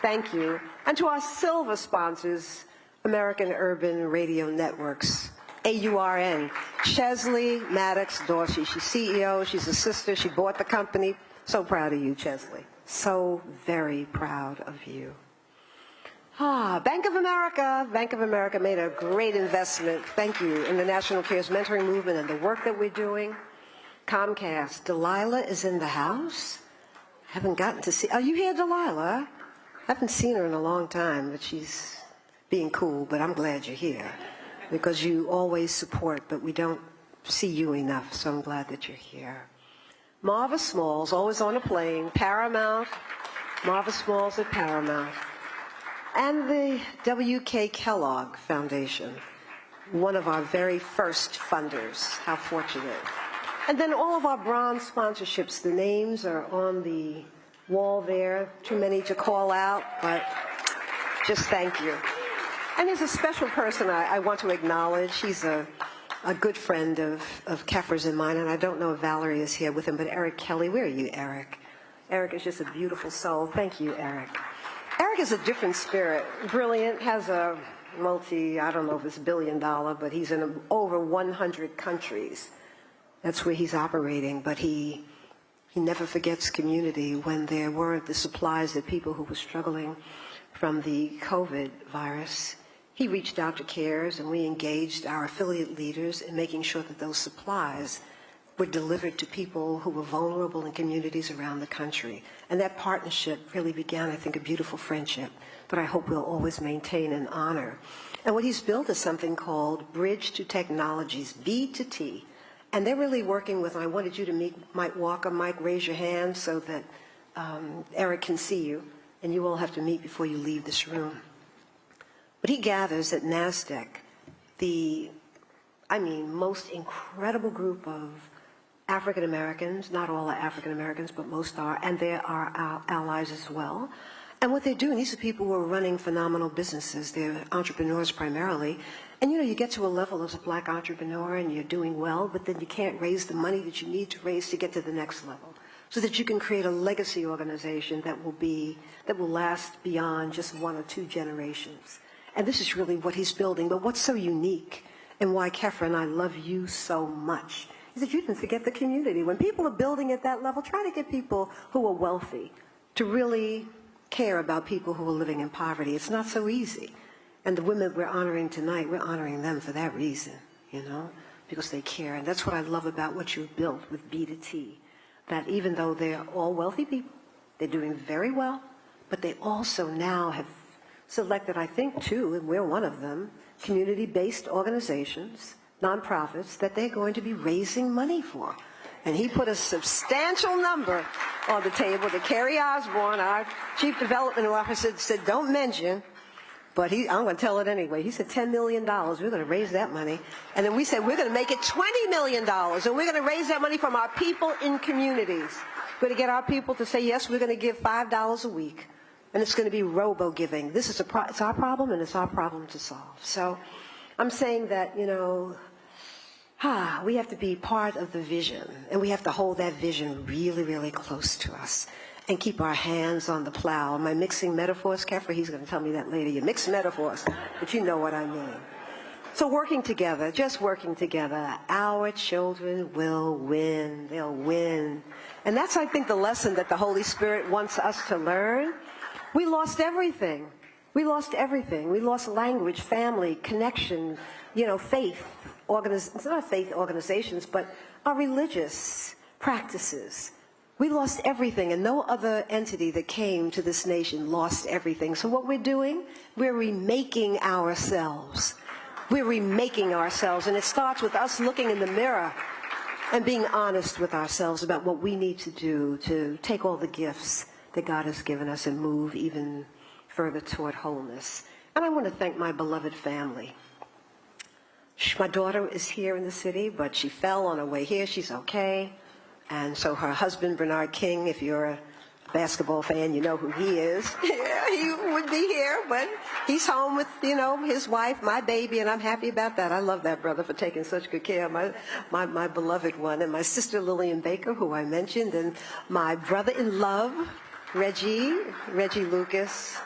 Thank you. And to our silver sponsors, American Urban Radio Networks, AURN, Chesley Maddox Dorsey. She's CEO, she's a sister, she bought the company. So proud of you, Chesley. So very proud of you. Bank of America. Bank of America made a great investment, thank you, in the National Cares Mentoring Movement and the work that we're doing. Comcast, Delilah is in the house. Haven't gotten to see, are you here, Delilah? Haven't seen her in a long time, but she's being cool, but I'm glad you're here because you always support, but we don't see you enough, so I'm glad that you're here. Marva Smalls, always on a plane, Paramount, Marva Smalls at Paramount, and the W.K. Kellogg Foundation, one of our very first funders. How fortunate. And then all of our bronze sponsorships, the names are on the wall there. Too many to call out, but just thank you. And there's a special person I want to acknowledge. He's a good friend of Keffer's and mine, and I don't know if Valerie is here with him, but Eric Kelly. Where are you, Eric? Eric is just a beautiful soul. Thank you, Eric. Eric is a different spirit. Brilliant, has a I don't know if it's $1 billion, but he's in over 100 countries. That's where he's operating, but he never forgets community. When there weren't the supplies that people who were struggling from the COVID virus, he reached out to CARES, and we engaged our affiliate leaders in making sure that those supplies were delivered to people who were vulnerable in communities around the country. And that partnership really began, I think, a beautiful friendship that I hope we'll always maintain and honor. And what he's built is something called Bridge to Technologies, B to T. And they're really working with, I wanted you to meet Mike Walker. Mike, raise your hand so that Eric can see you, and you all have to meet before you leave this room. But he gathers at NASDAQ the, most incredible group of African Americans. Not all are African Americans, but most are, and they are our allies as well. And what they're doing, these are people who are running phenomenal businesses. They're entrepreneurs primarily. And you get to a level as a black entrepreneur and you're doing well, but then you can't raise the money that you need to raise to get to the next level, so that you can create a legacy organization that will last beyond just 1 or 2 generations. And this is really what he's building. But what's so unique and why Keffer and I love you so much is that you didn't forget the community. When people are building at that level, try to get people who are wealthy to really care about people who are living in poverty. It's not so easy. And the women we're honoring tonight, we're honoring them for that reason, because they care. And that's what I love about what you've built with B to T, that even though they're all wealthy people, they're doing very well, but they also now have selected, I think, 2, and we're one of them, community-based organizations, nonprofits, that they're going to be raising money for. And he put a substantial number on the table that Kerry Osborne, our Chief Development Officer, said, don't mention, but I'm going to tell it anyway. He said $10 million. We're going to raise that money. And then we said we're going to make it $20 million. And we're going to raise that money from our people in communities. We're going to get our people to say, yes, we're going to give $5 a week. And it's going to be robo-giving. This is it's our problem, and it's our problem to solve. So I'm saying that, we have to be part of the vision. And we have to hold that vision really, really close to us and keep our hands on the plow. Am I mixing metaphors, Keffer? He's going to tell me that later. You mix metaphors, but you know what I mean. So working together, just working together, our children will win. They'll win. And that's, I think, the lesson that the Holy Spirit wants us to learn. We lost everything. We lost everything. We lost language, family, connection, faith. It's not faith organizations, but our religious practices. We lost everything, and no other entity that came to this nation lost everything. So what we're doing, we're remaking ourselves. We're remaking ourselves, and it starts with us looking in the mirror and being honest with ourselves about what we need to do to take all the gifts that God has given us and move even further toward wholeness. And I want to thank my beloved family. My daughter is here in the city, but she fell on her way here. She's okay. And so her husband, Bernard King, if you're a basketball fan, you know who he is. Yeah, he would be here, but he's home with, his wife, my baby, and I'm happy about that. I love that brother for taking such good care of my beloved one. And my sister, Lillian Baker, who I mentioned, and my brother-in-love, Reggie Lucas.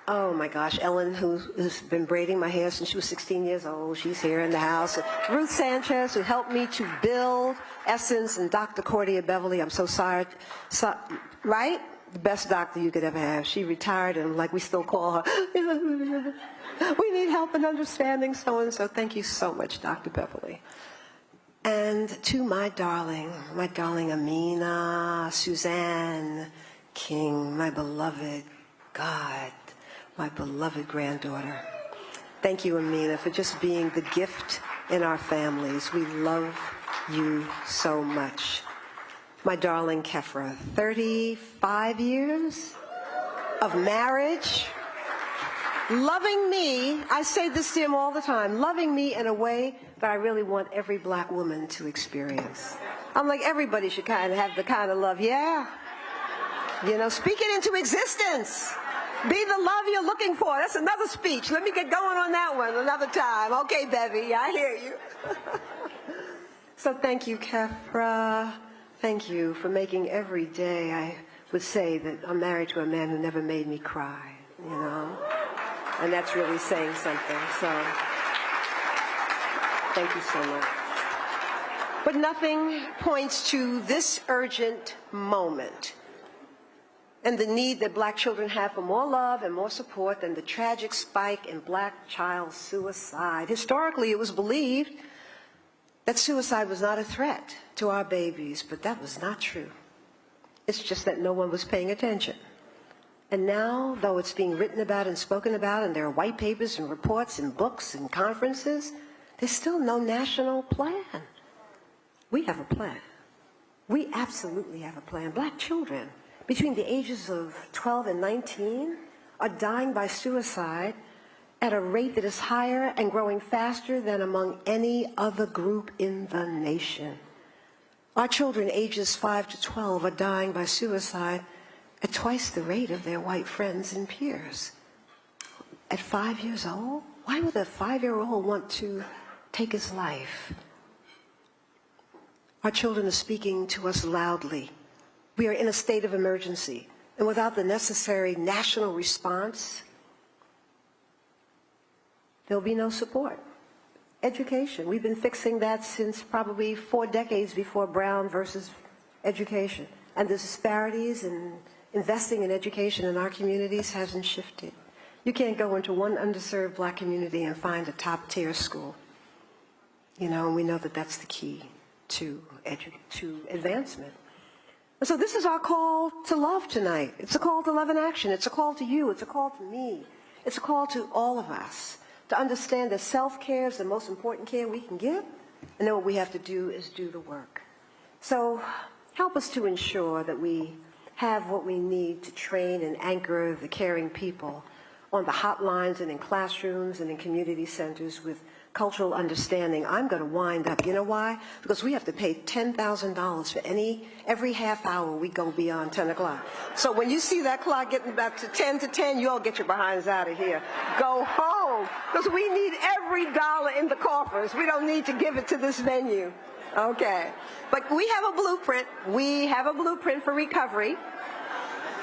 Oh my gosh, Ellen, who's been braiding my hair since she was 16 years old, she's here in the house. Ruth Sanchez, who helped me to build Essence, and Dr. Cordia Beverly, I'm so sorry, right? The best doctor you could ever have. She retired, and we still call her. We need help and understanding, so-and-so. Thank you so much, Dr. Beverly. And to my darling Amina, Suzanne King, my beloved God, my beloved granddaughter. Thank you, Amina, for just being the gift in our families. We love you so much. My darling Kefra, 35 years of marriage, loving me. I say this to him all the time, loving me in a way that I really want every black woman to experience. I'm like, everybody should kind of have the kind of love, yeah. Speak it into existence. Be the love you're looking for. That's another speech. Let me get going on that one another time. Okay, Bevy, I hear you. So thank you, Kefra. Thank you for making every day, I would say that I'm married to a man who never made me cry, And that's really saying something. So thank you so much. But nothing points to this urgent moment and the need that black children have for more love and more support than the tragic spike in black child suicide. Historically, it was believed that suicide was not a threat to our babies, but that was not true. It's just that no one was paying attention. And now, though it's being written about and spoken about, and there are white papers and reports and books and conferences, there's still no national plan. We have a plan. We absolutely have a plan. Black children between the ages of 12 and 19 are dying by suicide at a rate that is higher and growing faster than among any other group in the nation. Our children ages 5 to 12 are dying by suicide at twice the rate of their white friends and peers. At 5 years old? Why would a 5-year-old want to take his life? Our children are speaking to us loudly. We are in a state of emergency, and without the necessary national response, there'll be no support. Education, we've been fixing that since probably 4 decades before Brown versus education. And the disparities in investing in education in our communities hasn't shifted. You can't go into one underserved black community and find a top-tier school. And we know that that's the key to advancement. And so this is our call to love tonight. It's a call to love in action. It's a call to you. It's a call to me. It's a call to all of us to understand that self-care is the most important care we can give, and then what we have to do is do the work. So help us to ensure that we have what we need to train and anchor the caring people on the hotlines and in classrooms and in community centers with cultural understanding. I'm going to wind up. You know why? Because we have to pay $10,000 for every half hour we go beyond 10 o'clock. So when you see that clock getting back to 10 to 10, you all get your behinds out of here. Go home, because we need every dollar in the coffers. We don't need to give it to this venue. Okay. But we have a blueprint. We have a blueprint for recovery.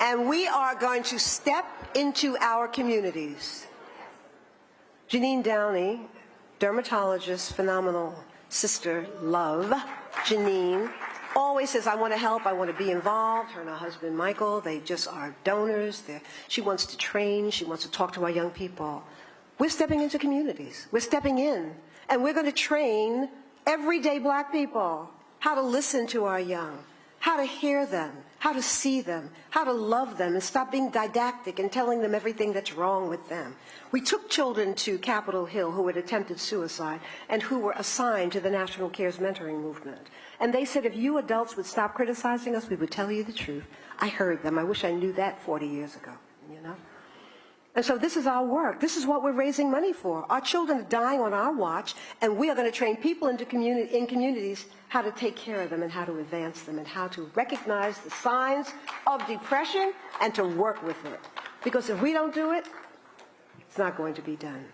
And we are going to step into our communities. Janine Downey, dermatologist, phenomenal sister, love, Janine, always says, I want to help, I want to be involved. Her and her husband, Michael, they just are donors. She wants to train. She wants to talk to our young people. We're stepping into communities. We're stepping in. And we're going to train everyday black people how to listen to our young, how to hear them, how to see them, how to love them, and stop being didactic and telling them everything that's wrong with them. We took children to Capitol Hill who had attempted suicide and who were assigned to the National Cares Mentoring Movement. And they said, if you adults would stop criticizing us, we would tell you the truth. I heard them. I wish I knew that 40 years ago, you know? And so this is our work. This is what we're raising money for. Our children are dying on our watch, and we are going to train people in communities how to take care of them and how to advance them and how to recognize the signs of depression and to work with it. Because if we don't do it, it's not going to be done.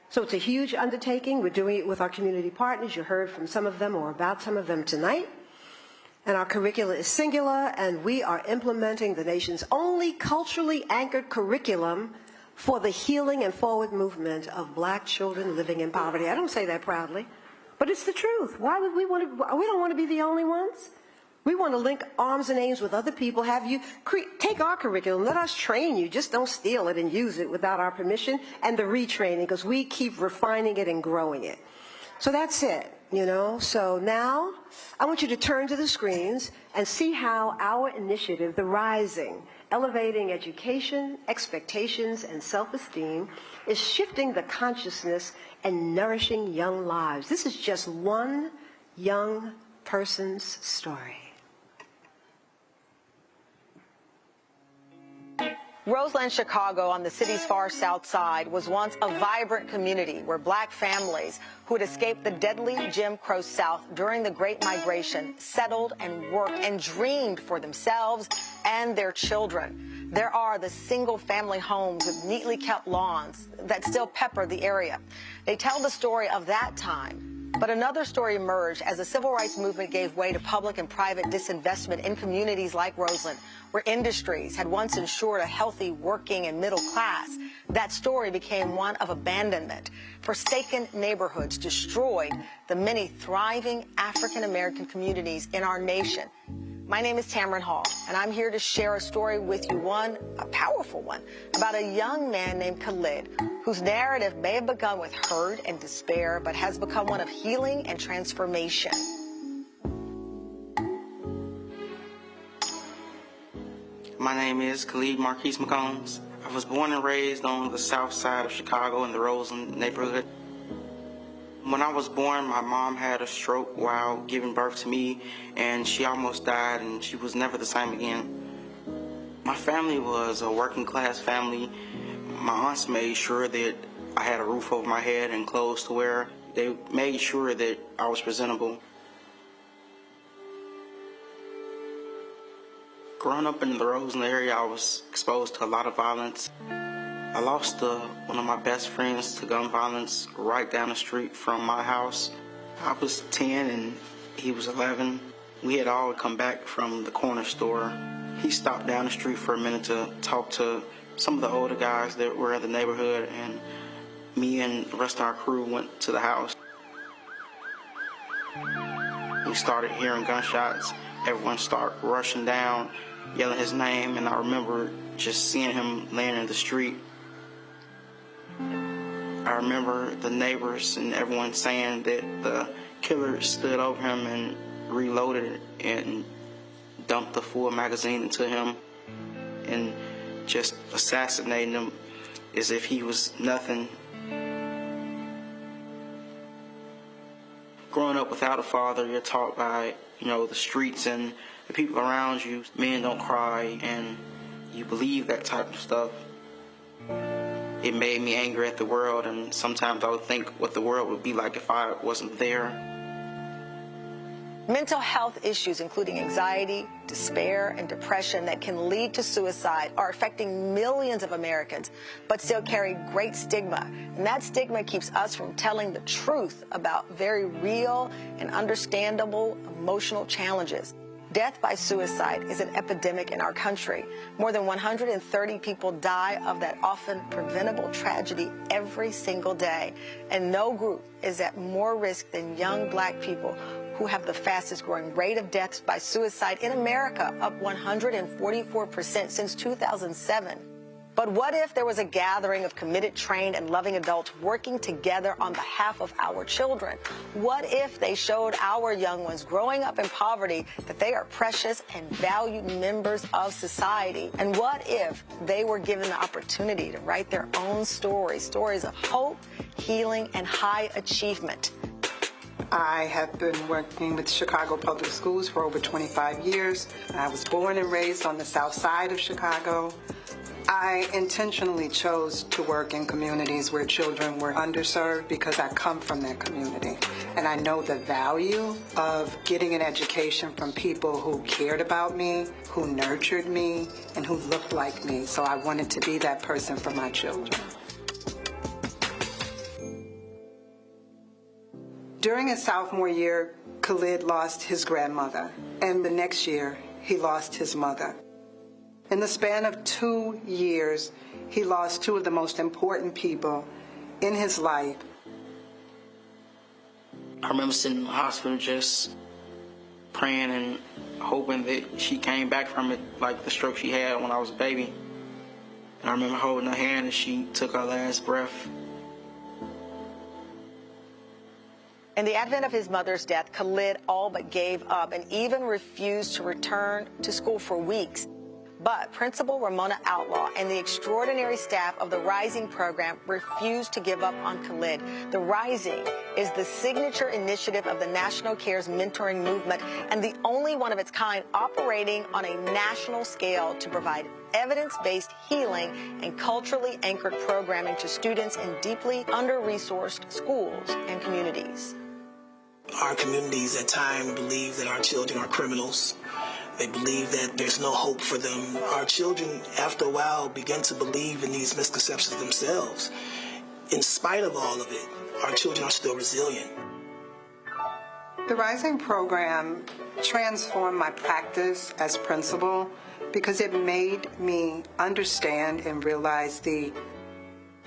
So it's a huge undertaking. We're doing it with our community partners. You heard from some of them or about some of them tonight. And our curricula is singular, and we are implementing the nation's only culturally anchored curriculum for the healing and forward movement of black children living in poverty. I don't say that proudly, but it's the truth. Why would we don't want to be the only ones. We want to link arms and aims with other people, have you take our curriculum, let us train you, just don't steal it and use it without our permission, and the retraining, because we keep refining it and growing it. So that's it, you know. So now I want you to turn to the screens and see how our initiative, The Rising, Elevating Education, Expectations, and Self-Esteem, is shifting the consciousness and nourishing young lives. This is just one young person's story.
Roseland, Chicago, on the city's far south side, was once a vibrant community where black families who had escaped the deadly Jim Crow South during the Great Migration settled and worked and dreamed for themselves and their children. There are the single-family homes with neatly kept lawns that still pepper the area. They tell the story of that time. But another story emerged as the civil rights movement gave way to public and private disinvestment in communities like Roseland, where industries had once ensured a healthy working and middle class. That story became one of abandonment. Forsaken neighborhoods destroyed the many thriving African-American communities in our nation. My name is Tamron Hall, and I'm here to share a story with you, a powerful one, about a young man named Khalid, whose narrative may have begun with hurt and despair, but has become one of healing and transformation.
My name is Khalid Marquise McCombs. I was born and raised on the south side of Chicago in the Roseland neighborhood. When I was born, my mom had a stroke while giving birth to me, and she almost died, and she was never the same again. My family was a working class family. My aunts made sure that I had a roof over my head and clothes to wear. They made sure that I was presentable. Growing up in the Roseland area, I was exposed to a lot of violence. I lost one of my best friends to gun violence right down the street from my house. I was 10 and he was 11. We had all come back from the corner store. He stopped down the street for a minute to talk to some of the older guys that were in the neighborhood, and me and the rest of our crew went to the house. We started hearing gunshots. Everyone started rushing down, yelling his name, and I remember just seeing him laying in the street. I remember the neighbors and everyone saying that the killer stood over him and reloaded and dumped the full magazine into him and just assassinating him as if he was nothing. Growing up without a father, you're taught by, the streets and the people around you, men don't cry, and you believe that type of stuff. It made me angry at the world, and sometimes I would think what the world would be like if I wasn't there.
Mental health issues, including anxiety, despair, and depression that can lead to suicide, are affecting millions of Americans, but still carry great stigma. And that stigma keeps us from telling the truth about very real and understandable emotional challenges. Death by suicide is an epidemic in our country. More than 130 people die of that often preventable tragedy every single day. And no group is at more risk than young black people, who have the fastest growing rate of deaths by suicide in America, up 144% since 2007. But what if there was a gathering of committed, trained, and loving adults working together on behalf of our children? What if they showed our young ones growing up in poverty that they are precious and valued members of society? And what if they were given the opportunity to write their own stories, stories of hope, healing, and high achievement?
I have been working with Chicago Public Schools for over 25 years. I was born and raised on the south side of Chicago. I intentionally chose to work in communities where children were underserved because I come from that community. And I know the value of getting an education from people who cared about me, who nurtured me, and who looked like me. So I wanted to be that person for my children. During his sophomore year, Khalid lost his grandmother, and the next year, he lost his mother. In the span of 2 years, he lost two of the most important people in his life.
I remember sitting in the hospital just praying and hoping that she came back from it like the stroke she had when I was a baby. And I remember holding her hand as she took her last breath.
In the advent of his mother's death, Khalid all but gave up and even refused to return to school for weeks. But Principal Ramona Outlaw and the extraordinary staff of the Rising program refused to give up on Khalid. The Rising is the signature initiative of the National Cares Mentoring Movement and the only one of its kind operating on a national scale to provide evidence-based healing and culturally anchored programming to students in deeply under-resourced schools and communities.
Our communities at times believe that our children are criminals. They believe that there's no hope for them. Our children, after a while, begin to believe in these misconceptions themselves. In spite of all of it, our children are still resilient.
The Rising program transformed my practice as principal because it made me understand and realize the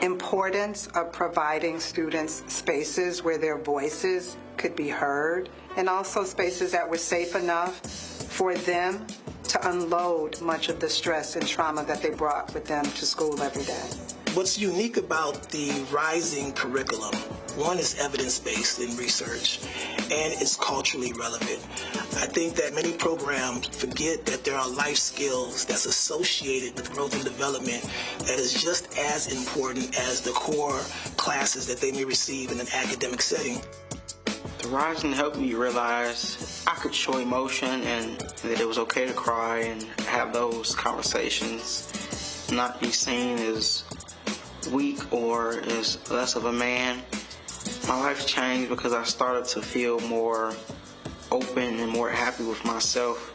importance of providing students spaces where their voices could be heard, and also spaces that were safe enough for them to unload much of the stress and trauma that they brought with them to school every day.
What's unique about the Rising curriculum, one is evidence-based in research, and it's culturally relevant. I think that many programs forget that there are life skills that's associated with growth and development that is just as important as the core classes that they may receive in an academic setting.
The Rising helped me realize I could show emotion and that it was okay to cry and have those conversations, not be seen as weak or as less of a man. My life changed because I started to feel more open and more happy with myself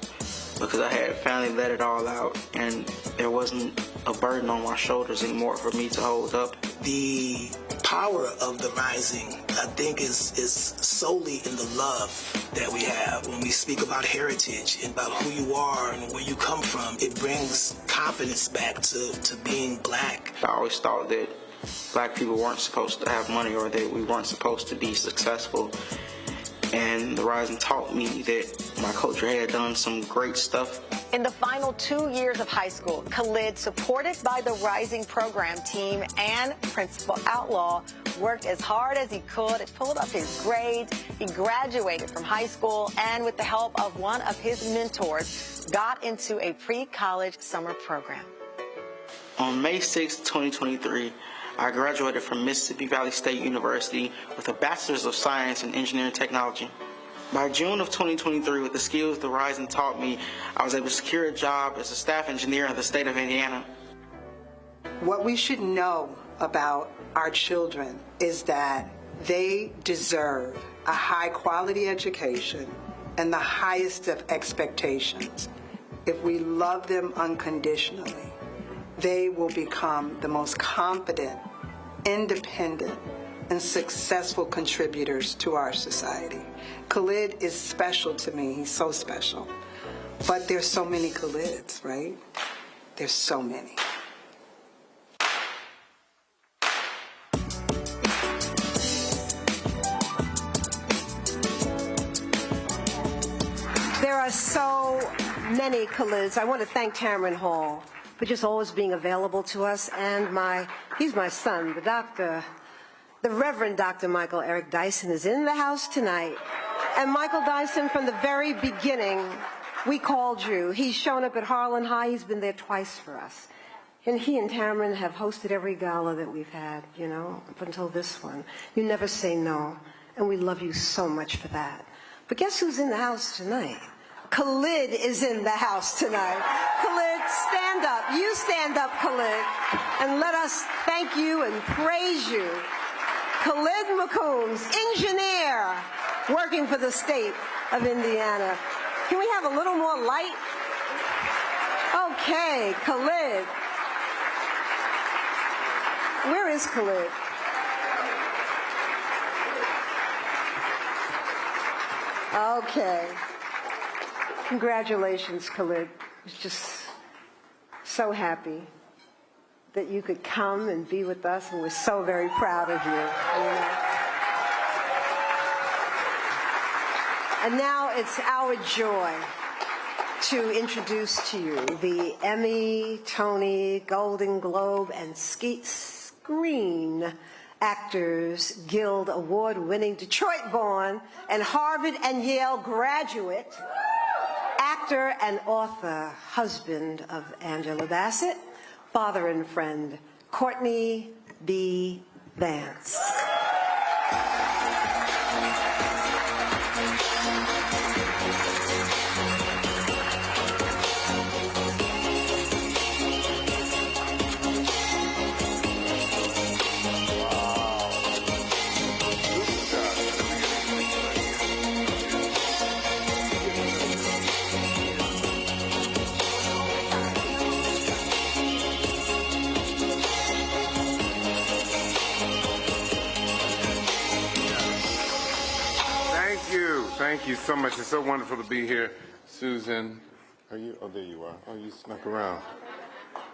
because I had finally let it all out and there wasn't a burden on my shoulders anymore for me to hold up.
The power of the Rising, I think, is solely in the love that we have. When we speak about heritage and about who you are and where you come from, it brings confidence back to being black.
I always thought that black people weren't supposed to have money or that we weren't supposed to be successful. And the Rising taught me that my culture had done some great stuff.
In the final 2 years of high school, Khalid, supported by the Rising program team and Principal Outlaw, worked as hard as he could, pulled up his grades. He graduated from high school and, with the help of one of his mentors, got into a pre-college summer program.
On May 6, 2023, I graduated from Mississippi Valley State University with a Bachelor's of Science in Engineering Technology. By June of 2023, with the skills the Rising taught me, I was able to secure a job as a staff engineer in the state of Indiana.
What we should know about our children is that they deserve a high-quality education and the highest of expectations. If we love them unconditionally, they will become the most confident, independent, and successful contributors to our society. Khalid is special to me. He's so special. But there's so many Khalids, right? There's so many.
There are so many Khalids. I want to thank Tamron Hall for just always being available to us. And he's my son, the Reverend Dr. Michael Eric Dyson is in the house tonight. And Michael Dyson, from the very beginning, we called you. He's shown up at Harlan High. He's been there twice for us. And he and Tamron have hosted every gala that we've had, you know, up until this one. You never say no, and we love you so much for that. But guess who's in the house tonight? Khalid is in the house tonight. Khalid, stand up. You stand up, Khalid, and let us thank you and praise you. Khalid McCombs, engineer, working for the state of Indiana. Can we have a little more light? Okay, Khalid. Where is Khalid? Okay. Congratulations, Khalid. I was just so happy that you could come and be with us, and we're so very proud of you. And now it's our joy to introduce to you the Emmy, Tony, Golden Globe, and Screen Actors Guild Award-winning, Detroit-born, and Harvard and Yale graduate, actor and author, husband of Angela Bassett, father and friend, Courtney B. Vance.
Thank you so much. It's so wonderful to be here. Susan, are you? Oh, there you are. Oh, you snuck around.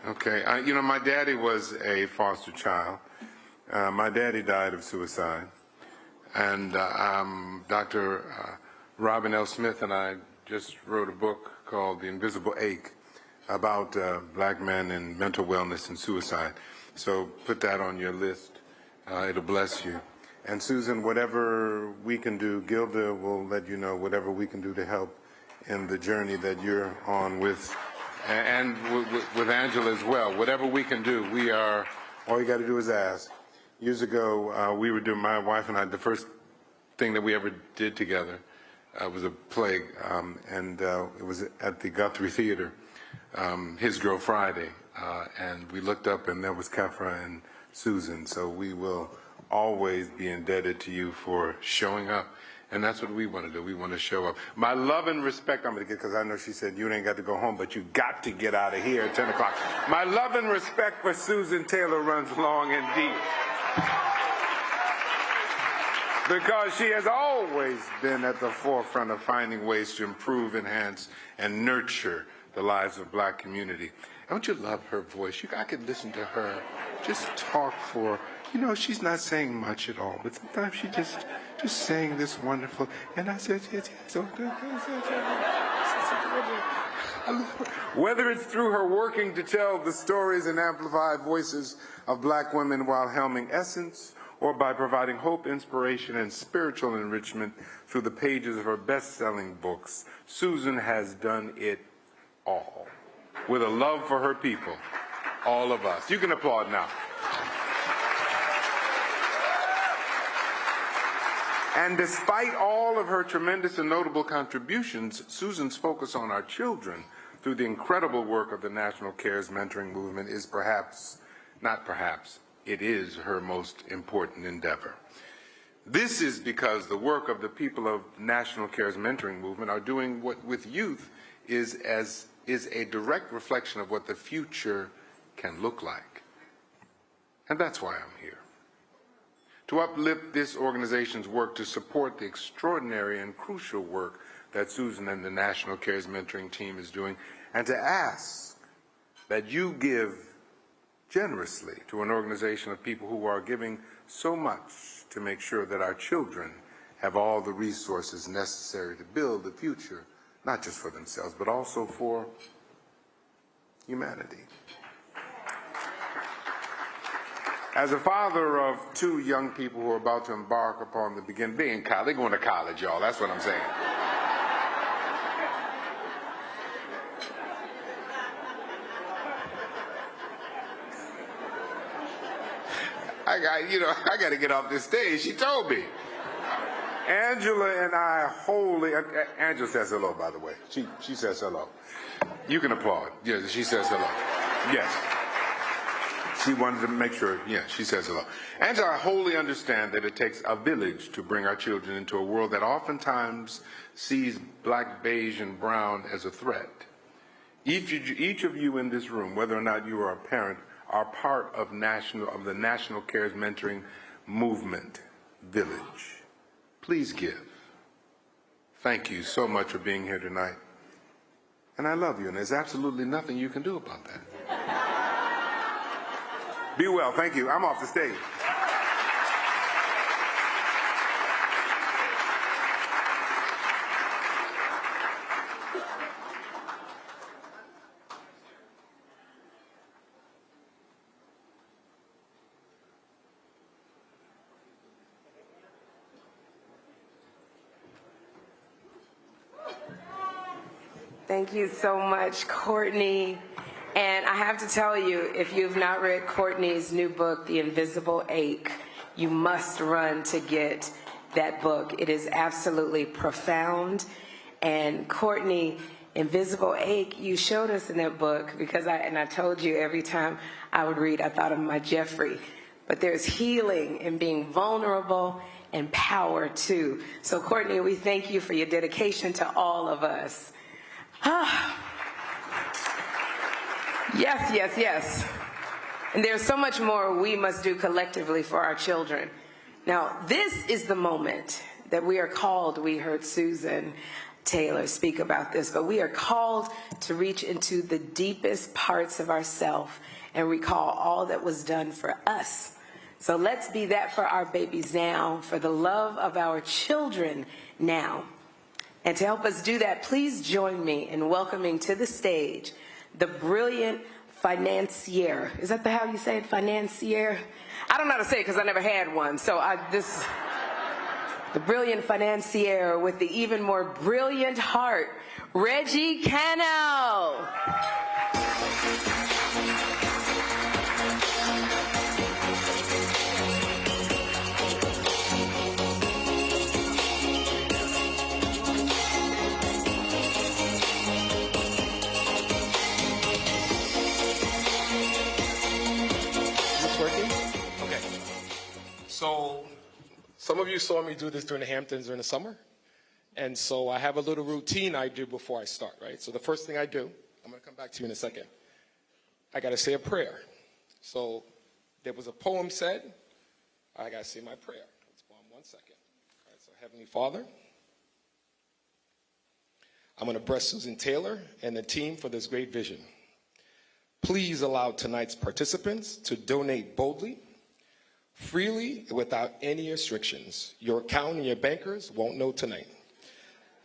Okay. You know, my daddy was a foster child. My daddy died of suicide. And Dr. Robin L. Smith and I just wrote a book called The Invisible Ache about black men and mental wellness and suicide. So put that on your list. It'll bless you. And Susan, whatever we can do, Gilda will let you know whatever we can do to help in the journey that you're on with, and with Angela as well. Whatever we can do, we are, all you got to do is ask. Years ago, we were doing, my wife and I, the first thing that we ever did together was a play, and it was at the Guthrie Theater, His Girl Friday, and we looked up and there was Kefra and Susan, so we will always be indebted to you for showing up. And that's what we want to do. We want to show up. My love and respect, I'm going to get, because I know she said you ain't got to go home, but you got to get out of here at 10 o'clock. My love and respect for Susan Taylor runs long and deep, because she has always been at the forefront of finding ways to improve, enhance, and nurture the lives of black community. Don't you love her voice? I could listen to her just talk for, you know, she's not saying much at all, but sometimes she just saying this wonderful, and I said, yes. Whether it's through her working to tell the stories and amplify voices of black women while helming Essence, or by providing hope, inspiration, and spiritual enrichment through the pages of her best-selling books, Susan has done it all. With a love for her people, all of us. You can applaud now. And despite all of her tremendous and notable contributions, Susan's focus on our children through the incredible work of the National Cares Mentoring Movement is it is her most important endeavor. This is because the work of the people of National Cares Mentoring Movement are doing what with youth is a direct reflection of what the future can look like. And that's why I'm here. To uplift this organization's work to support the extraordinary and crucial work that Susan and the National Cares Mentoring team is doing, and to ask that you give generously to an organization of people who are giving so much to make sure that our children have all the resources necessary to build a future, not just for themselves, but also for humanity. As a father of two young people who are about to embark upon the they're in college, they're going to college, y'all, that's what I'm saying. I got to get off this stage. She told me. Angela and I Angela says hello, by the way. She says hello. You can applaud. Yeah, she says hello. Yes. She wanted to make sure, yeah, she says hello. Angela, I wholly understand that it takes a village to bring our children into a world that oftentimes sees black, beige, and brown as a threat. Each of you in this room, whether or not you are a parent, are part of the National Cares Mentoring Movement Village. Please give. Thank you so much for being here tonight. And I love you, and there's absolutely nothing you can do about that. Be well. Thank you. I'm off the stage.
Thank you so much, Courtney. And I have to tell you, if you've not read Courtney's new book, The Invisible Ache, you must run to get that book. It is absolutely profound. And Courtney, Invisible Ache, you showed us in that book, because I told you every time I would read, I thought of my Jeffrey. But there's healing in being vulnerable and power too. So Courtney, we thank you for your dedication to all of us. Yes, yes, yes. And there's so much more we must do collectively for our children. Now, this is the moment that we are called. We heard Susan Taylor speak about this, but we are called to reach into the deepest parts of ourselves and recall all that was done for us. So let's be that for our babies now, for the love of our children now. And to help us do that, please join me in welcoming to the stage the brilliant financier. Is that how you say it, financier? I don't know how to say it because I never had one. So the brilliant financier with the even more brilliant heart, Reggie Cannell.
So some of you saw me do this during the Hamptons during the summer. And so I have a little routine I do before I start, right? So the first thing I do, I'm going to come back to you in a second. I got to say a prayer. So there was a poem said, I got to say my prayer. Let's go on 1 second. All right, so Heavenly Father, I'm going to bless Susan Taylor and the team for this great vision. Please allow tonight's participants to donate boldly, freely, without any restrictions. Your account and your bankers won't know tonight.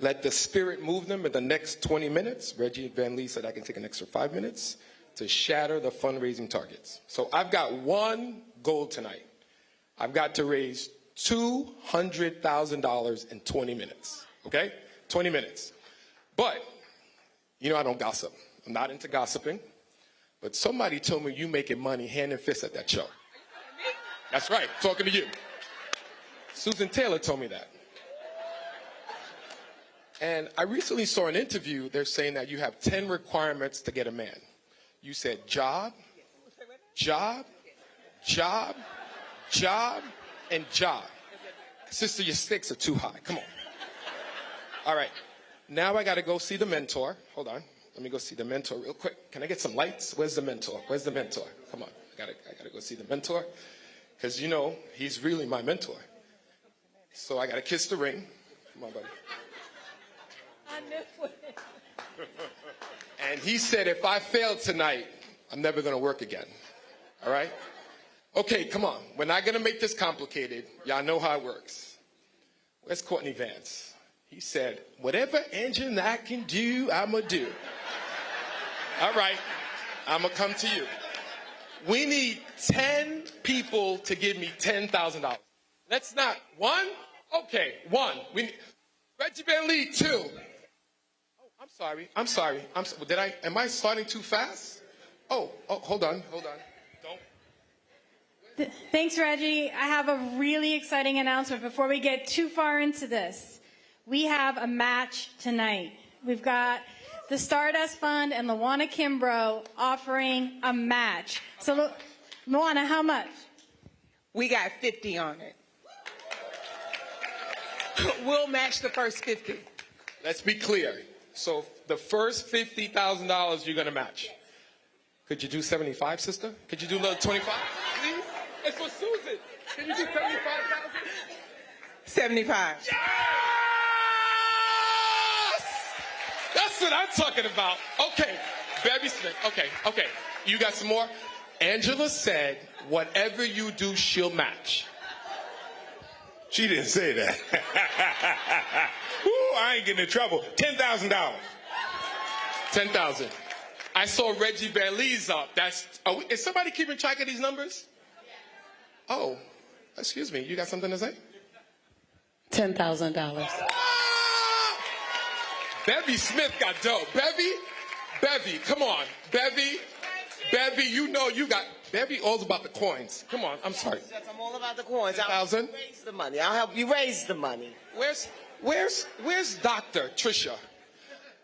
Let the Spirit move them in the next 20 minutes. Reggie Van Lee said I can take an extra 5 minutes to shatter the fundraising targets. So I've got one goal tonight. I've got to raise $200,000 in 20 minutes, okay? 20 minutes. But, you know I don't gossip. I'm not into gossiping. But somebody told me you making money hand and fist at that show. That's right, talking to you. Susan Taylor told me that. And I recently saw an interview, they're saying that you have 10 requirements to get a man. You said job, job, job, job, and job. Sister, your stakes are too high, come on. All right, now I gotta go see the mentor. Hold on, let me go see the mentor real quick. Can I get some lights? Where's the mentor? Where's the mentor? Come on, I gotta go see the mentor. Because, you know, he's really my mentor. So I got to kiss the ring. Come on, buddy.
I knew it.
And he said, if I fail tonight, I'm never going to work again. All right? Okay, come on. We're not going to make this complicated. Y'all know how it works. Where's Courtney Vance? He said, whatever engine I can do, I'm going to do. All right. I'm going to come to you. We need 10 people to give me $10,000. Let's not. One? Okay, one. Reggie Van Lee, two. Oh, I'm sorry. Am I starting too fast? Oh, hold on.
Thanks, Reggie. I have a really exciting announcement before we get too far into this. We have a match tonight. We've got the Stardust Fund and Luana Kimbrough offering a match. So, Luana, how much?
We got 50 on it. We'll match the first 50.
Let's be clear. So the first $50,000 you're going to match. Could you do 75, sister? Could you do another 25, please? It's for Susan. Can you do 75,000?
75.
Yes! That's what I'm talking about. Okay, Bevy Smith. Okay. You got some more? Angela said, whatever you do, she'll match.
She didn't say that. Ooh, I ain't getting in trouble. $10,000.
10,000. I saw Reggie Van Lee's up. Is somebody keeping track of these numbers? Oh, excuse me. You got something to say?
$10,000.
Bevy Smith got dope. Bevy, come on. Bevy, you know you got. Bevy all's about the coins. Come on, I'm sorry.
Yes, I'm all about the coins.
10,000.
Raise the money. I'll help you raise the money.
Where's Dr. Trisha?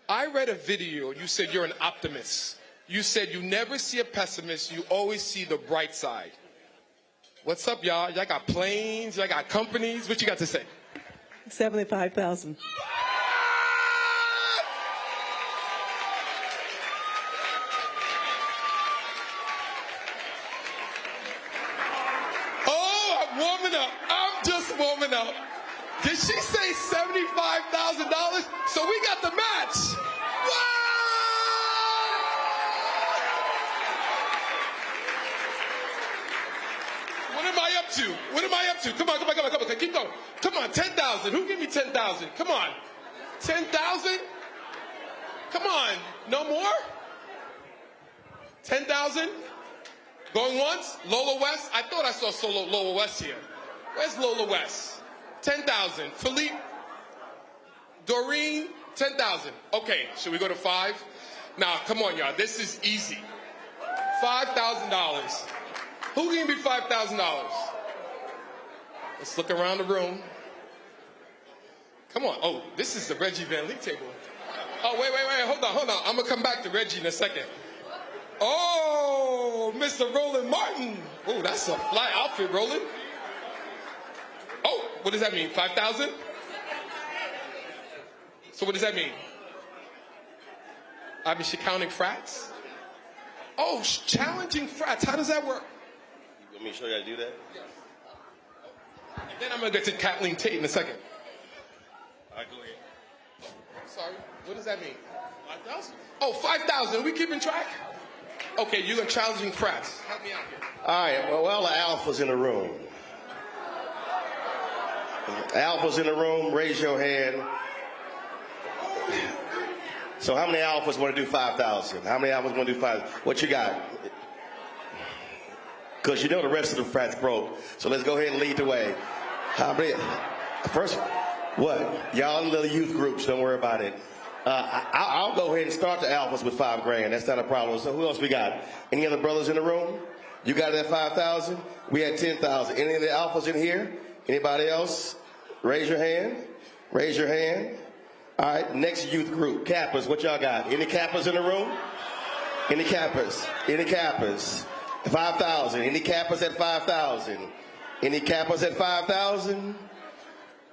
I read a video. You said you're an optimist. You said you never see a pessimist. You always see the bright side. What's up, y'all? Y'all got planes. Y'all got companies. What you got to say?
75,000.
I'm just warming up. Did she say $75,000? So we got the match. Wow! What am I up to? Come on. Keep going. Come on, 10,000. Who give me 10,000? Come on. 10,000? Come on. No more? 10,000? Going once? Lola West? I thought I saw Lola West here. Where's Lola West? 10,000. Philippe? Doreen? 10,000. Okay, should we go to 5? Now, come on, y'all. This is easy. $5,000. Who can give me $5,000? Let's look around the room. Come on. Oh, this is the Reggie Van Lee table. Oh, wait. Hold on. I'm going to come back to Reggie in a second. Oh, Mr. Roland Martin. Oh, that's a fly outfit, Roland. Oh, what does that mean? 5,000? So what does that mean? I mean, she counting frats? Oh, challenging frats. How does that work?
You want me to show you how to do that?
Yes. And then I'm going to get to Kathleen Tate in a second.
All right, go ahead.
I'm sorry. What does that mean? 5,000? Oh, 5,000. Are we keeping track? Okay, you're going to challenging frats. Help me out here.
All right, well, the alphas in the room. Alphas in the room, raise your hand. So how many alphas want to do 5,000? How many alphas want to do 5,000? What you got? Because you know the rest of the frats broke. So let's go ahead and lead the way. How many? First, what? Y'all in little youth groups, don't worry about it. I'll go ahead and start the alphas with $5,000. That's not a problem. So who else we got? Any other brothers in the room? You got it at 5,000? We had 10,000. Any of the alphas in here? Anybody else? Raise your hand. Raise your hand. All right, next youth group, Kappas. What y'all got? Any Kappas in the room? Any Kappas? Any Kappas? 5,000. Any Kappas at 5,000? Any Kappas at 5,000?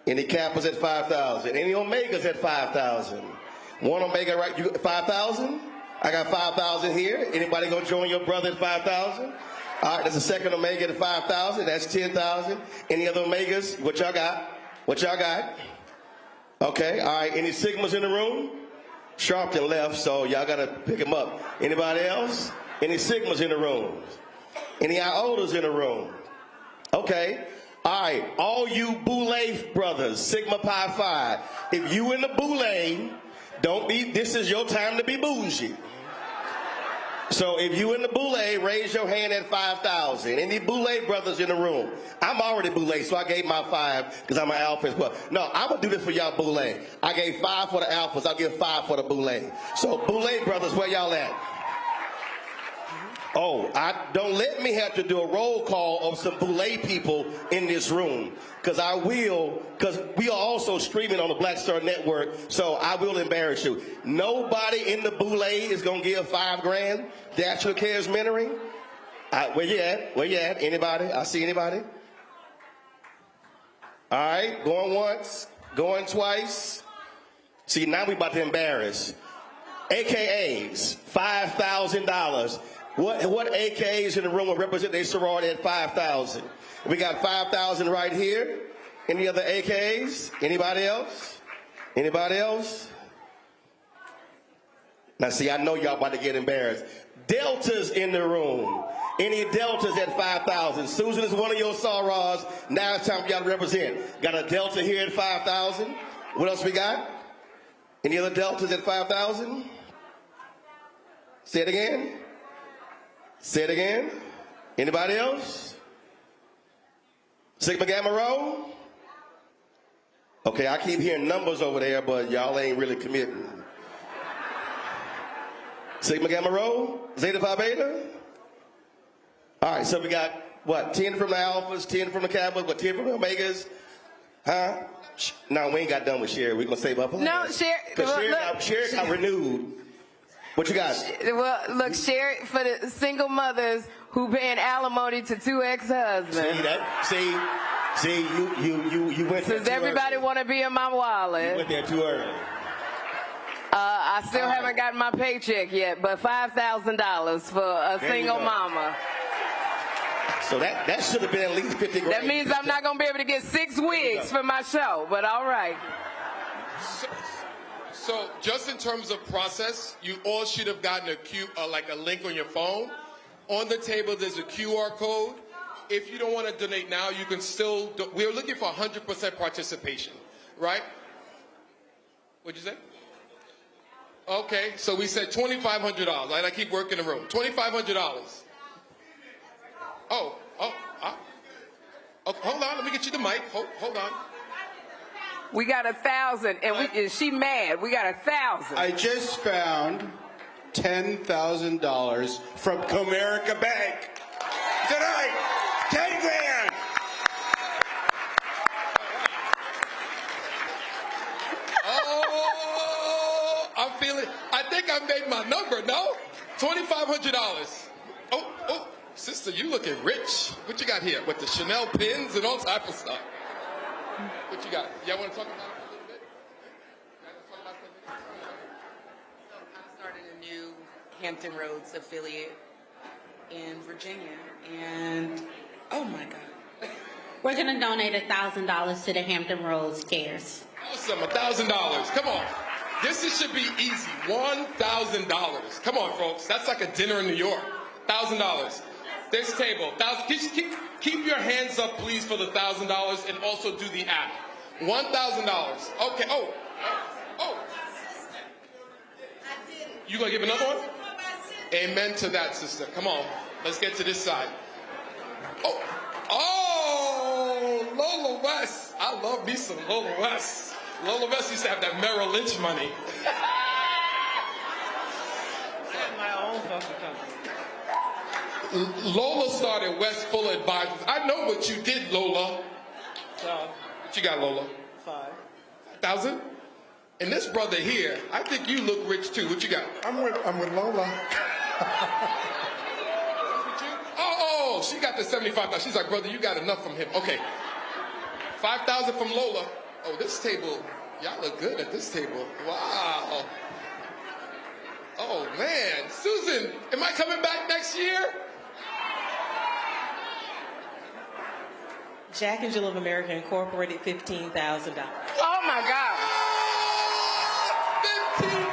Any Kappas at 5,000? Any Omegas at 5,000? One Omega, right? You 5,000? I got 5,000 here. Anybody gonna join your brother at 5,000? All right, that's a second Omega at 5,000. That's 10,000. Any other Omegas? What y'all got? What y'all got? Okay, all right. Any Sigmas in the room? Sharpton left, so y'all gotta pick him up. Anybody else? Any Sigmas in the room? Any Iotas in the room? Okay. All right, all you Boule brothers, Sigma Pi Phi. If you in the Boule, don't be, this is your time to be bougie. So if you in the Boulay, raise your hand at 5,000. Any Boulay brothers in the room? I'm already Boulay, so I gave my 5 because I'm an alpha as well. No, I'm going to do this for y'all Boulay. I gave 5 for the alphas. I'll give 5 for the Boulay. So Boulay brothers, where y'all at? Oh, don't let me have to do a roll call of some Boulay people in this room, because we are also streaming on the Black Star Network, so I will embarrass you. Nobody in the Boulay is going to give $5 grand. National Cares Mentoring. Where you at? Where you at? Anybody? I see anybody? All right, going once, going twice. See, now we about to embarrass. AKAs, $5,000. What AKAs in the room will represent their sorority at 5,000? We got 5,000 right here. Any other AKAs? Anybody else? Anybody else? Now see, I know y'all about to get embarrassed. Deltas in the room. Any Deltas at 5,000? Susan is one of your sorors. Now it's time for y'all to represent. Got a Delta here at 5,000. What else we got? Any other Deltas at 5,000? Say it again. Say it again. Anybody else? Sigma Gamma Rho? Okay, I keep hearing numbers over there, but y'all ain't really committing. Sigma Gamma Rho? Zeta Phi Beta? All right, so we got, what, 10 from the Alphas, 10 from the Kappas, what, 10 from the Omegas? Huh? No, we ain't got done with Sherry. We're going to save up for
No, Sherry.
Because Sherry got renewed. What you got?
Well, look, Sherry, for the single mothers who paying alimony to 2 ex-husbands.
See, you went there.
Does everybody want to be in my wallet?
You went there too early.
I still haven't gotten my paycheck yet, but $5,000 for a single mama.
So that should have been at least 50 grand.
That means I'm not going to be able to get 6 wigs for my show, but all right.
So just in terms of process, you all should have gotten a link on your phone. On the table, there's a QR code. If you don't want to donate now, you can still. We're looking for 100% participation, right? What'd you say? Okay, so we said $2,500. Right? I keep working the room. $2,500. Okay, hold on. Let me get you the mic. Hold on.
We got 1,000, and she mad. We got 1,000.
I just found $10,000 from Comerica Bank tonight. 10 grand.
Oh, I'm feeling. I think I made my number. No, $2,500. Oh, sister, you looking rich. What you got here with the Chanel pins and all type of stuff? What you got? Y'all want to talk about it a little bit?
So I started a new Hampton Roads affiliate in Virginia, and oh my God.
We're going to donate $1,000 to the Hampton Roads Cares.
Awesome, $1,000. Come on. This should be easy. $1,000. Come on, folks. That's like a dinner in New York. $1,000. This table. Keep your hands up, please, for the $1,000, and also do the app. $1,000. Okay. Oh. You gonna give another one? Amen to that, sister. Come on. Let's get to this side. Oh, Lola West. I love me some Lola West. Lola West used to have that Merrill Lynch money.
I had my own fucking company.
Lola started West Full Advisors. I know what you did, Lola. What you got, Lola? 5,000? And this brother here, I think you look rich too. What you got?
I'm with Lola.
Oh, she got the 75,000. She's like, brother, you got enough from him. Okay. 5,000 from Lola. Oh, this table, y'all look good at this table. Wow. Oh, man. Susan, am I coming back next year?
Jack and Jill of America Incorporated, $15,000.
Oh, my God.
$15,000.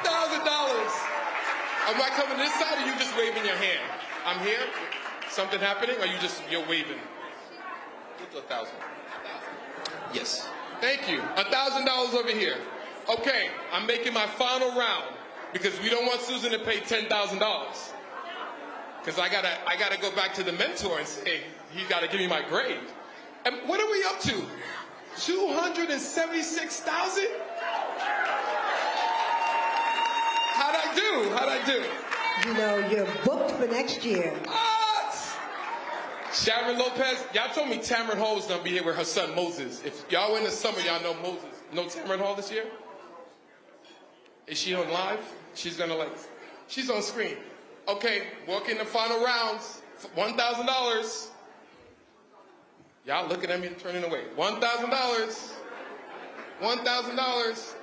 Am I coming this side or you just waving your hand? I'm here. Something happening or you're waving? What's 1,000? Yes. Thank you. $1,000 over here. Okay, I'm making my final round because we don't want Susan to pay $10,000. Because I gotta go back to the mentor and say, he's gotta give me my grade. And what are we up to? 276,000? How'd I do?
You know, you're booked for next year.
Sharon Lopez, y'all told me Tamron Hall was gonna be here with her son Moses. If y'all were in the summer, y'all know Moses. Know Tamron Hall this year? Is she on live? She's on screen. Okay, walk in the final rounds, $1,000. Y'all looking at me turning away. $1,000. $1,000.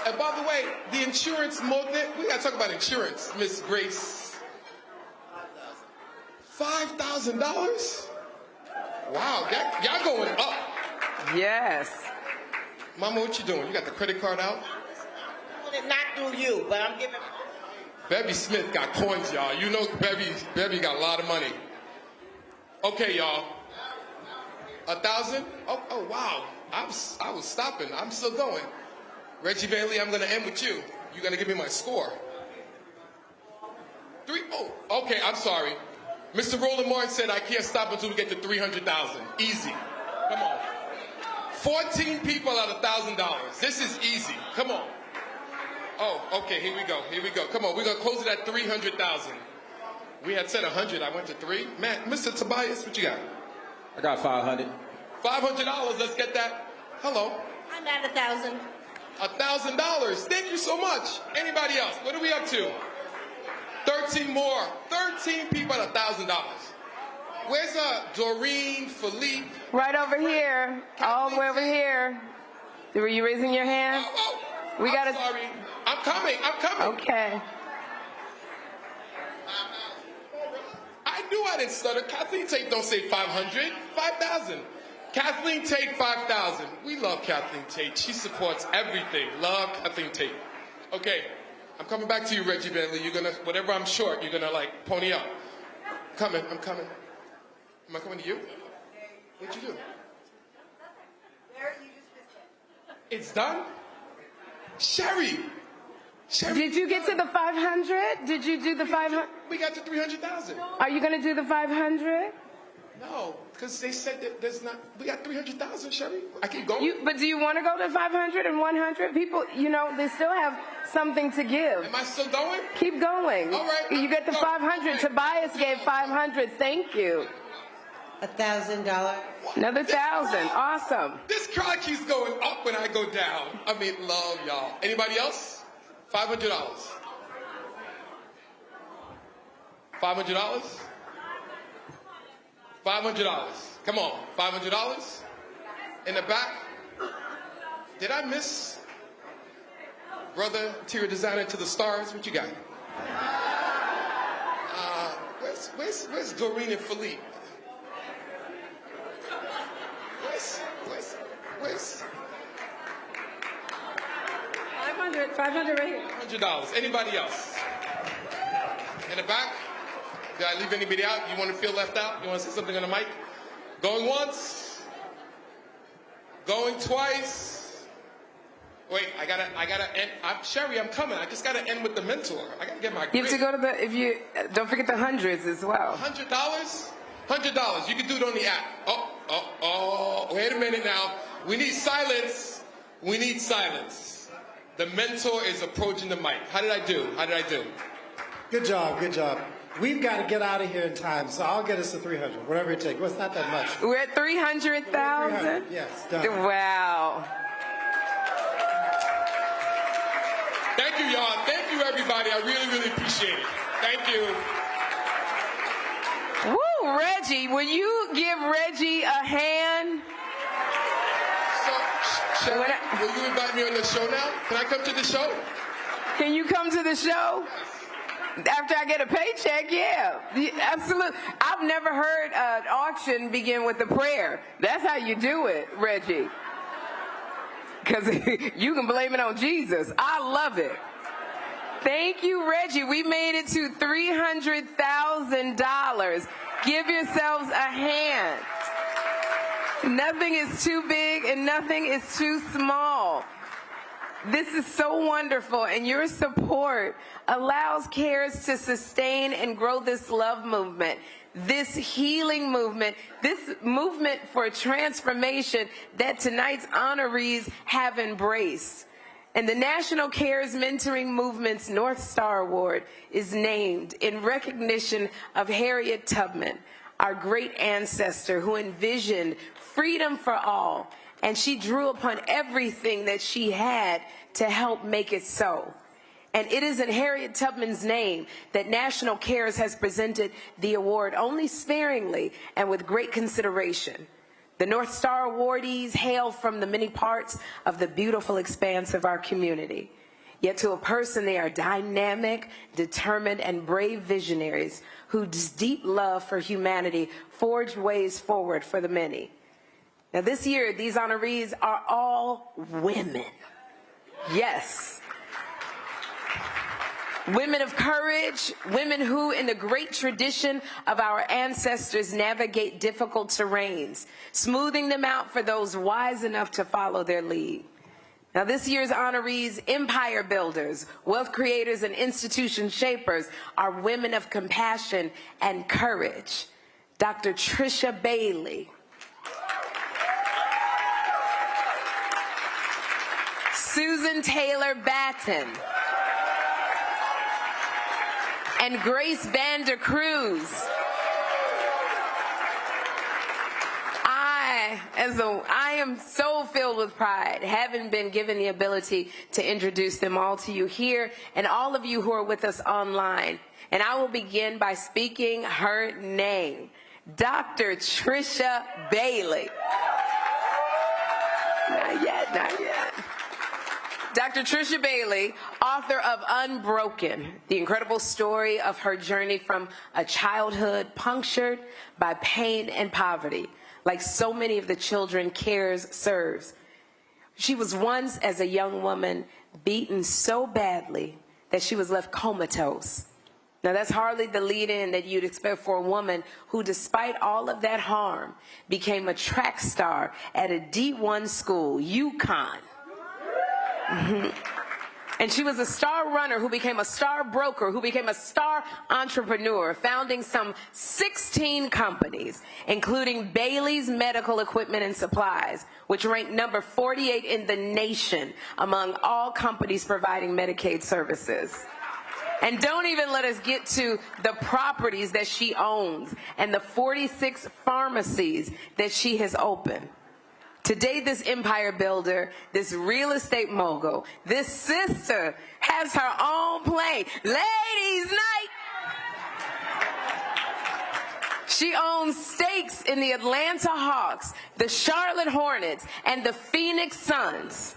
And by the way, the insurance we gotta talk about insurance, Miss Grace. $5,000? Wow, y'all going up.
Yes.
Mama, what you doing? You got the credit card out?
Not through you, but I'm giving.
Bevy Smith got coins, y'all. You know Bevy got a lot of money. Okay, y'all. 1,000? Oh, wow. I was stopping. I'm still going. Reggie Van Lee, I'm going to end with you. You're going to give me my score. 3. Oh, okay, I'm sorry. Mr. Roland Martin said I can't stop until we get to 300,000. Easy. Come on. 14 people at $1,000. This is easy. Come on. Oh, okay, here we go. Come on, we're going to close it at 300,000. We had said 100, I went to 3. Man, Mr. Tobias, what you got?
I got 500.
$500, let's get that. Hello.
I'm at 1,000.
$1,000, thank you so much. Anybody else? What are we up to? 13 more. 13 people at $1,000. Where's Doreen, Philippe?
Right over here. All the way over here. Were you raising your hand?
I'm sorry. I'm coming.
Okay.
I knew I didn't stutter. Kathleen Tate don't say 500. 5,000. Kathleen Tate, 5,000. We love Kathleen Tate. She supports everything. Love Kathleen Tate. Okay. I'm coming back to you, Reggie Van Lee. You're going to, whatever I'm short, you're going to pony up. I'm coming. Am I coming to you? What'd you do? It's done? Sherry.
Did you get to the 500? Did you do the 500?
We got to 300,000.
Are you going to do the 500?
No, because they said that there's not. We got 300,000, Sherry. I keep going.
But do you want to go to 500 and 100? People, they still have something to give.
Am I still going?
Keep going.
All right.
You get to 500. Tobias gave 500. Thank you.
$1,000.
Another 1,000. Awesome.
This crowd keeps going up when I go down. I mean, love y'all. Anybody else? $500. $500? $500. Come on, $500? In the back? Did I miss brother interior designer to the stars? What you got? Where's Doreen and Philippe? Where's
500 right here.
$100. Anybody else? In the back? Did I leave anybody out? You want to feel left out? You want to say something on the mic? Going once? Going twice? Wait, I gotta end. Sherry, I'm coming. I just gotta end with the mentor. I gotta get my grade.
You have to go to don't forget the hundreds as well.
$100? $100. You can do it on the app. Oh, wait a minute now. We need silence. The mentor is approaching the mic. How did I do?
Good job. We've got to get out of here in time, so I'll get us to 300, whatever it takes. Well, it's not that much.
We're at 300,000?
Yes, done.
Wow.
Thank you, y'all. Thank you, everybody. I really, really appreciate it. Thank you.
Woo, Reggie. Will you give Reggie a hand?
So, Sherry, will you invite me on the show now? Can I come to the show?
Can you come to the show? After I get a paycheck, yeah. Absolutely. I've never heard an auction begin with a prayer. That's how you do it, Reggie. Because you can blame it on Jesus. I love it. Thank you, Reggie. We made it to $300,000. Give yourselves a hand. Nothing is too big and nothing is too small. This is so wonderful, and your support allows CARES to sustain and grow this love movement, this healing movement, this movement for transformation that tonight's honorees have embraced. And the National CARES Mentoring Movement's North Star Award is named in recognition of Harriet Tubman, our great ancestor who envisioned freedom for all, and she drew upon everything that she had to help make it so. And it is in Harriet Tubman's name that National CARES has presented the award only sparingly and with great consideration. The North Star awardees hail from the many parts of the beautiful expanse of our community. Yet to a person, they are dynamic, determined, and brave visionaries whose deep love for humanity forged ways forward for the many. Now this year, these honorees are all women. Yes. Women of courage, women who, in the great tradition of our ancestors, navigate difficult terrains, smoothing them out for those wise enough to follow their lead. Now this year's honorees, empire builders, wealth creators, and institution shapers are women of compassion and courage. Dr. Trisha Bailey, Susan Taylor Batten, and Grace Vander Cruz. I am so filled with pride, having been given the ability to introduce them all to you here and all of you who are with us online. And I will begin by speaking her name, Dr. Trisha Bailey. Not yet, not yet. Dr. Trisha Bailey, author of Unbroken, the incredible story of her journey from a childhood punctured by pain and poverty, like so many of the children CARES serves. She was once, as a young woman, beaten so badly that she was left comatose. Now that's hardly the lead-in that you'd expect for a woman who, despite all of that harm, became a track star at a D1 school, UConn. And she was a star runner who became a star broker, who became a star entrepreneur, founding some 16 companies, including Bailey's Medical Equipment and Supplies, which ranked number 48 in the nation among all companies providing Medicaid services. And don't even let us get to the properties that she owns and the 46 pharmacies that she has opened. Today, this empire builder, this real estate mogul, this sister has her own plane. Ladies' night. She owns stakes in the Atlanta Hawks, the Charlotte Hornets, and the Phoenix Suns.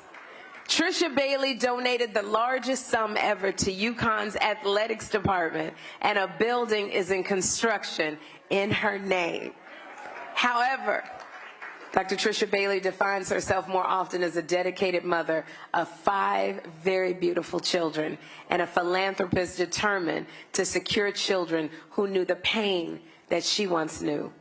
Trisha Bailey donated the largest sum ever to UConn's athletics department, and a building is in construction in her name. However, Dr. Trisha Bailey defines herself more often as a dedicated mother of 5 very beautiful children and a philanthropist determined to secure children who knew the pain that she once knew.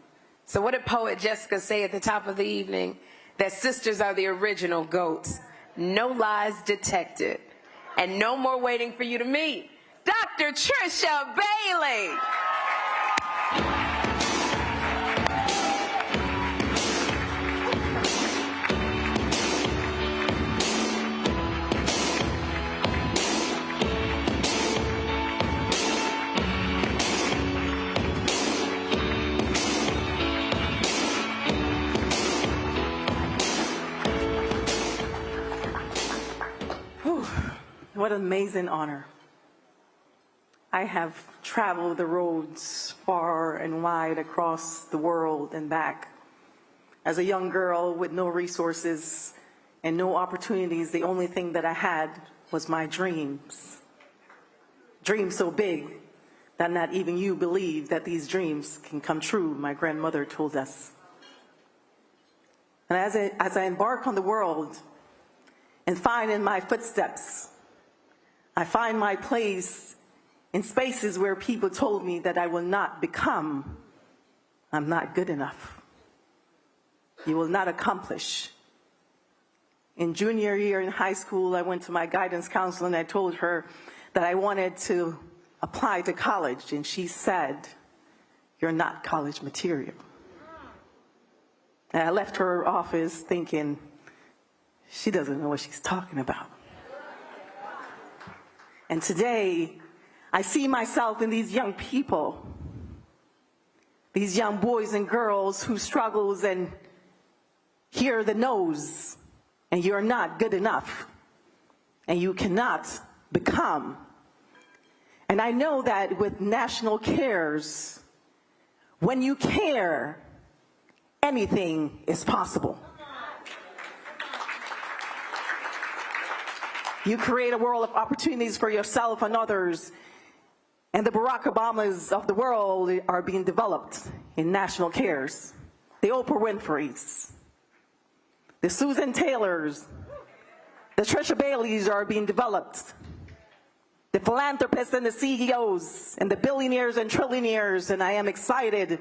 So what did poet Jessica say at the top of the evening? That sisters are the original goats. No lies detected. And no more waiting for you to meet Dr. Trisha Bailey.
What an amazing honor. I have traveled the roads far and wide across the world and back. As a young girl with no resources and no opportunities, the only thing that I had was my dreams. Dreams so big that not even you believe that these dreams can come true, my grandmother told us. And as I embark on the world and find in my footsteps, I find my place in spaces where people told me that I will not become. I'm not good enough. You will not accomplish. In junior year in high school, I went to my guidance counselor and I told her that I wanted to apply to college, and she said, "You're not college material." And I left her office thinking, she doesn't know what she's talking about. And today, I see myself in these young people, these young boys and girls who struggles and hear the no's, and you're not good enough, and you cannot become. And I know that with national cares, when you care, anything is possible. You create a world of opportunities for yourself and others, and the Barack Obamas of the world are being developed in national cares. The Oprah Winfreys, the Susan Taylors, the Trisha Baileys are being developed. The philanthropists and the CEOs and the billionaires and trillionaires, and I am excited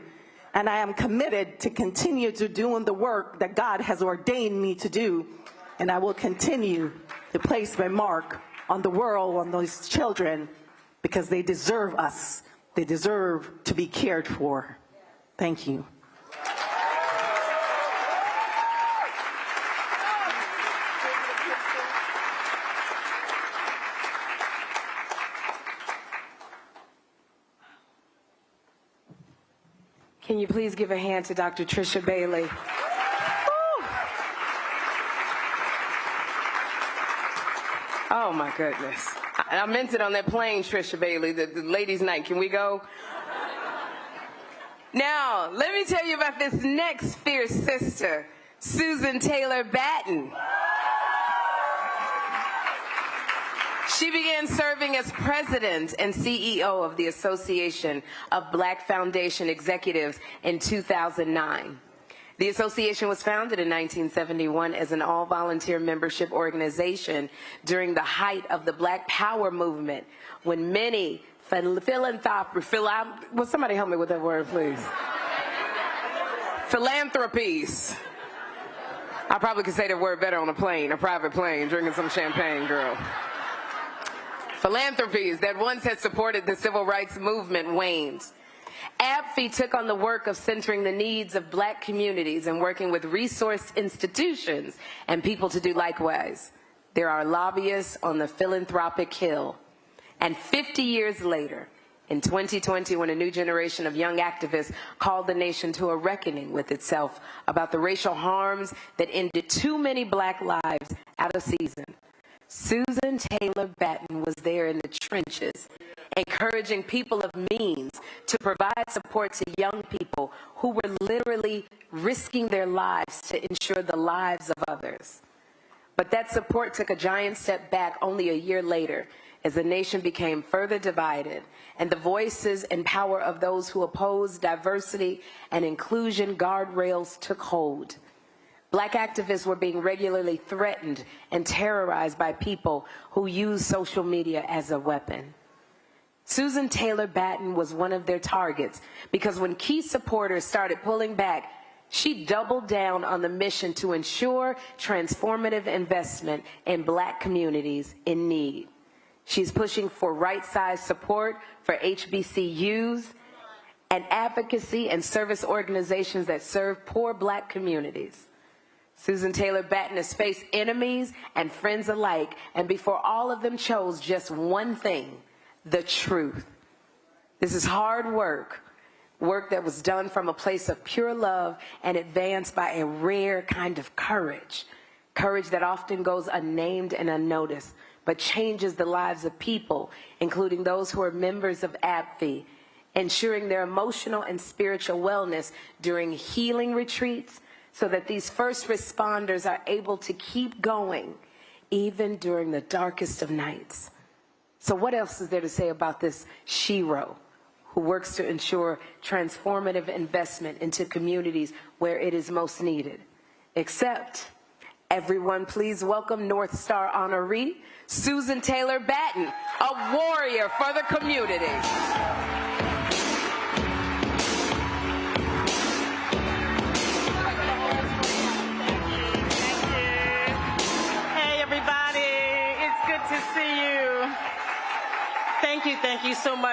and I am committed to continue to doing the work that God has ordained me to do, and I will continue to place my mark on the world, on those children, because they deserve us. They deserve to be cared for. Thank you.
Can you please give a hand to Dr. Trisha Bailey? Woo. Oh my goodness. I meant it on that plane, Trisha Bailey, the ladies' night. Can we go? Now, let me tell you about this next fierce sister, Susan Taylor Batten. She began serving as president and CEO of the Association of Black Foundation Executives in 2009. The association was founded in 1971 as an all-volunteer membership organization during the height of the Black Power movement, when many will somebody help me with that word, please? Philanthropies. I probably could say that word better on a plane, a private plane, drinking some champagne, girl. Philanthropies that once had supported the civil rights movement waned. ABFE took on the work of centering the needs of Black communities and working with resource institutions and people to do likewise. There are lobbyists on the philanthropic hill. And 50 years later, in 2020, when a new generation of young activists called the nation to a reckoning with itself about the racial harms that ended too many Black lives out of season, Susan Taylor Batten was there in the trenches, encouraging people of means to provide support to young people who were literally risking their lives to ensure the lives of others. But that support took a giant step back only a year later, as the nation became further divided and the voices and power of those who opposed diversity and inclusion guardrails took hold. Black activists were being regularly threatened and terrorized by people who use social media as a weapon. Susan Taylor Batten was one of their targets because when key supporters started pulling back, she doubled down on the mission to ensure transformative investment in Black communities in need. She's pushing for right-sized support for HBCUs and advocacy and service organizations that serve poor Black communities. Susan Taylor Batten has faced enemies and friends alike, and before all of them chose just one thing: the truth. This is hard work, work that was done from a place of pure love and advanced by a rare kind of courage that often goes unnamed and unnoticed, but changes the lives of people, including those who are members of ABFE, ensuring their emotional and spiritual wellness during healing retreats, so that these first responders are able to keep going even during the darkest of nights. So what else is there to say about this shero who works to ensure transformative investment into communities where it is most needed? Except, everyone please welcome North Star honoree, Susan Taylor Batten, a warrior for the community.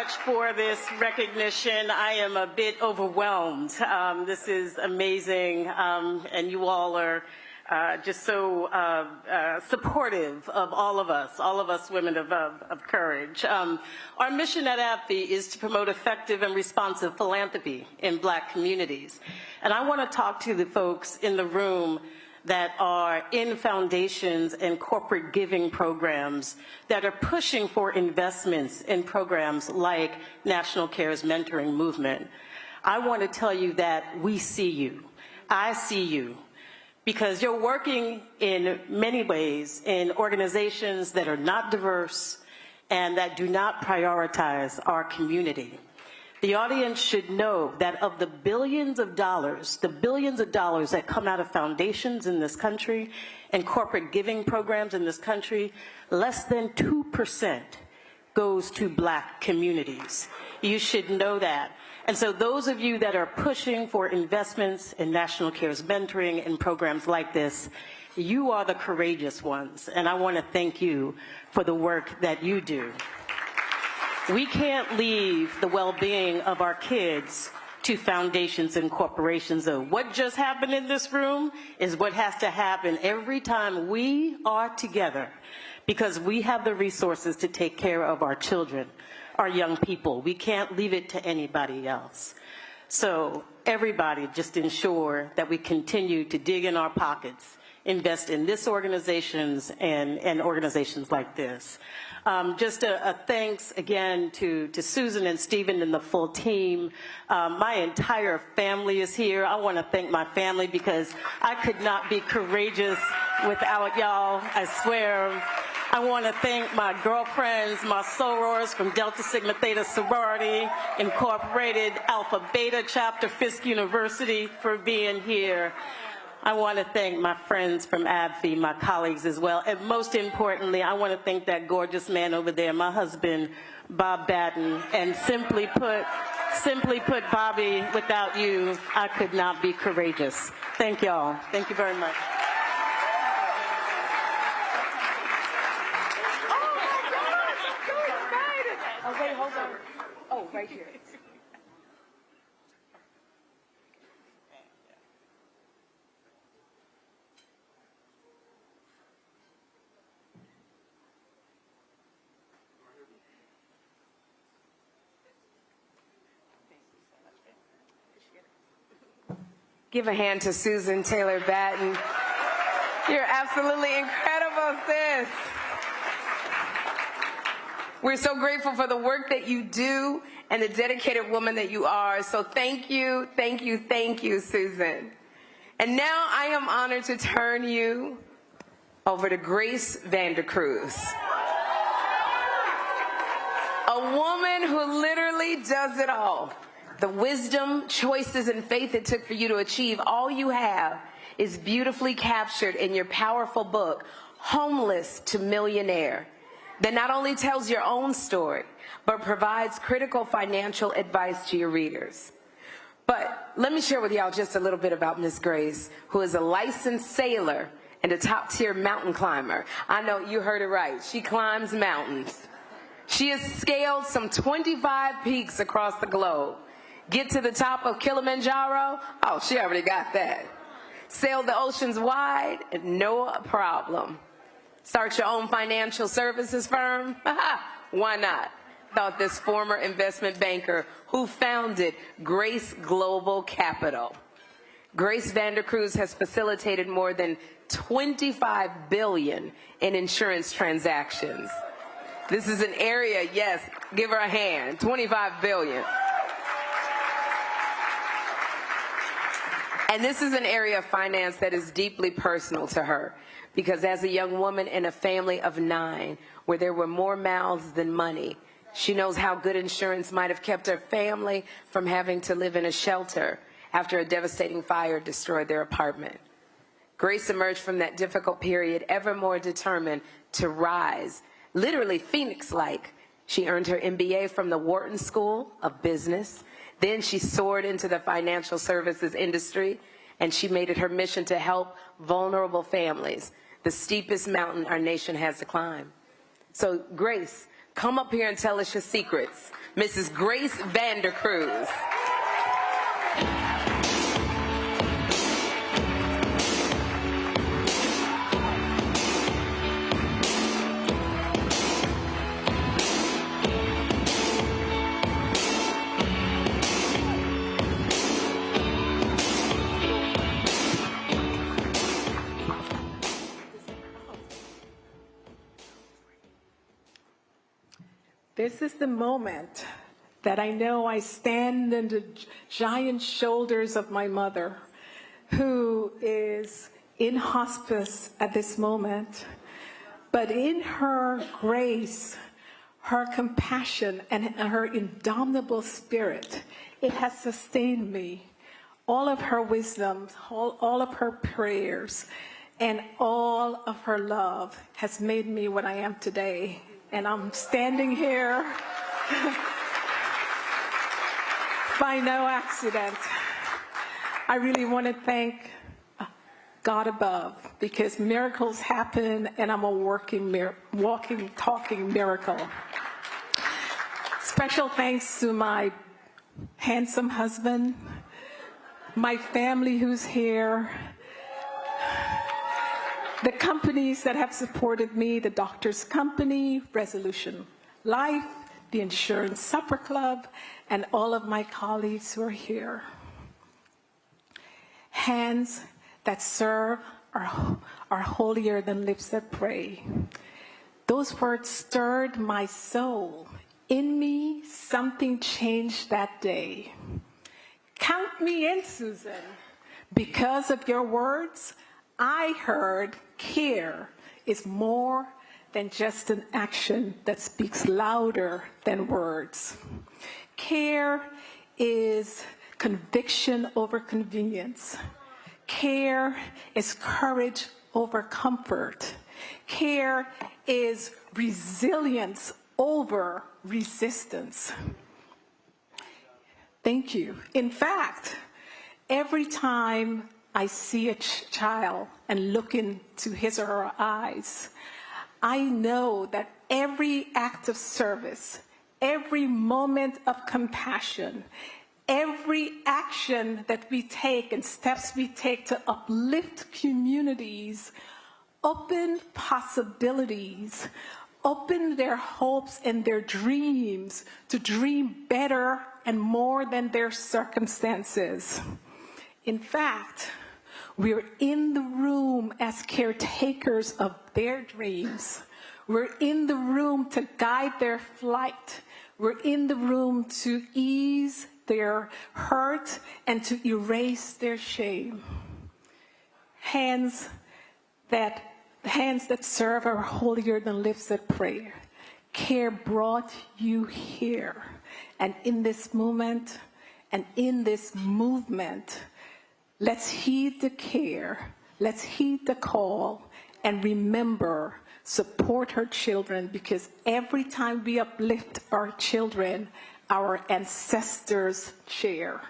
much for this recognition. I am a bit overwhelmed. This is amazing, and you all are just so supportive of all of us women of courage. Our mission at AbbVie is to promote effective and responsive philanthropy in Black communities. And I want to talk to the folks in the room that are in foundations and corporate giving programs that are pushing for investments in programs like National Care's mentoring movement. I want to tell you that we see you. I see you. Because you're working in many ways in organizations that are not diverse and that do not prioritize our community. The audience should know that of the billions of dollars that come out of foundations in this country and corporate giving programs in this country, less than 2% goes to Black communities. You should know that. And so those of you that are pushing for investments in National Care's mentoring and programs like this, you are the courageous ones. And I want to thank you for the work that you do. We can't leave the well-being of our kids to foundations and corporations, though. What just happened in this room is what has to happen every time we are together, because we have the resources to take care of our children, our young people. We can't leave it to anybody else. So everybody just ensure that we continue to dig in our pockets, invest in this organizations and organizations like this. Just a thanks again to Susan and Stephen and the full team. My entire family is here. I want to thank my family because I could not be courageous without y'all, I swear. I want to thank my girlfriends, my sorors from Delta Sigma Theta Sorority Incorporated, Alpha Beta Chapter, Fisk University, for being here. I want to thank my friends from AbbVie, my colleagues as well. And most importantly, I want to thank that gorgeous man over there, my husband, Bob Batten. And simply put, Bobby, without you, I could not be courageous. Thank y'all. Thank you very much.
Oh, wait, hold on. Oh, right here. Give a hand to Susan Taylor Batten. You're absolutely incredible, sis. We're so grateful for the work that you do and the dedicated woman that you are. So thank you, Susan. And now I am honored to turn you over to Grace Vandercruz. A woman who literally does it all. The wisdom, choices, and faith it took for you to achieve all you have is beautifully captured in your powerful book, Homeless to Millionaire, that not only tells your own story, but provides critical financial advice to your readers. But let me share with y'all just a little bit about Miss Grace, who is a licensed sailor and a top-tier mountain climber. I know you heard it right. She climbs mountains. She has scaled some 25 peaks across the globe. Get to the top of Kilimanjaro? Oh, she already got that. Sail the oceans wide? No problem. Start your own financial services firm? Why not? Thought this former investment banker who founded Grace Global Capital. Grace Vandercruz has facilitated more than $25 billion in insurance transactions. This is an area, yes, give her a hand, $25 billion. And this is an area of finance that is deeply personal to her, because as a young woman in a family of 9, where there were more mouths than money, she knows how good insurance might have kept her family from having to live in a shelter after a devastating fire destroyed their apartment. Grace emerged from that difficult period ever more determined to rise, literally phoenix-like. She earned her MBA from the Wharton School of Business. Then she soared into the financial services industry, and she made it her mission to help vulnerable families, the steepest mountain our nation has to climb. So Grace, come up here and tell us your secrets. Mrs. Grace Vandercruz.
This is the moment that I know I stand on the giant shoulders of my mother, who is in hospice at this moment. But in her grace, her compassion, and her indomitable spirit, it has sustained me. All of her wisdom, all of her prayers, and all of her love has made me what I am today. And I'm standing here by no accident. I really want to thank God above, because miracles happen, and I'm a walking, talking miracle. Special thanks to my handsome husband, my family who's here, the companies that have supported me, the Doctors Company, Resolution Life, the Insurance Supper Club, and all of my colleagues who are here. Hands that serve are holier than lips that pray. Those words stirred my soul. In me, something changed that day. Count me in, Susan. Because of your words, I heard care is more than just an action that speaks louder than words. Care is conviction over convenience. Care is courage over comfort. Care is resilience over resistance. Thank you. In fact, every time I see a child and look into his or her eyes, I know that every act of service, every moment of compassion, every action that we take and steps we take to uplift communities, open possibilities, open their hopes and their dreams to dream better and more than their circumstances. In fact, we're in the room as caretakers of their dreams. We're in the room to guide their flight. We're in the room to ease their hurt and to erase their shame. Hands that serve are holier than lips that pray. Care brought you here. And in this moment and in this movement, let's heed the care, let's heed the call, and remember, support her children, because every time we uplift our children, our ancestors share.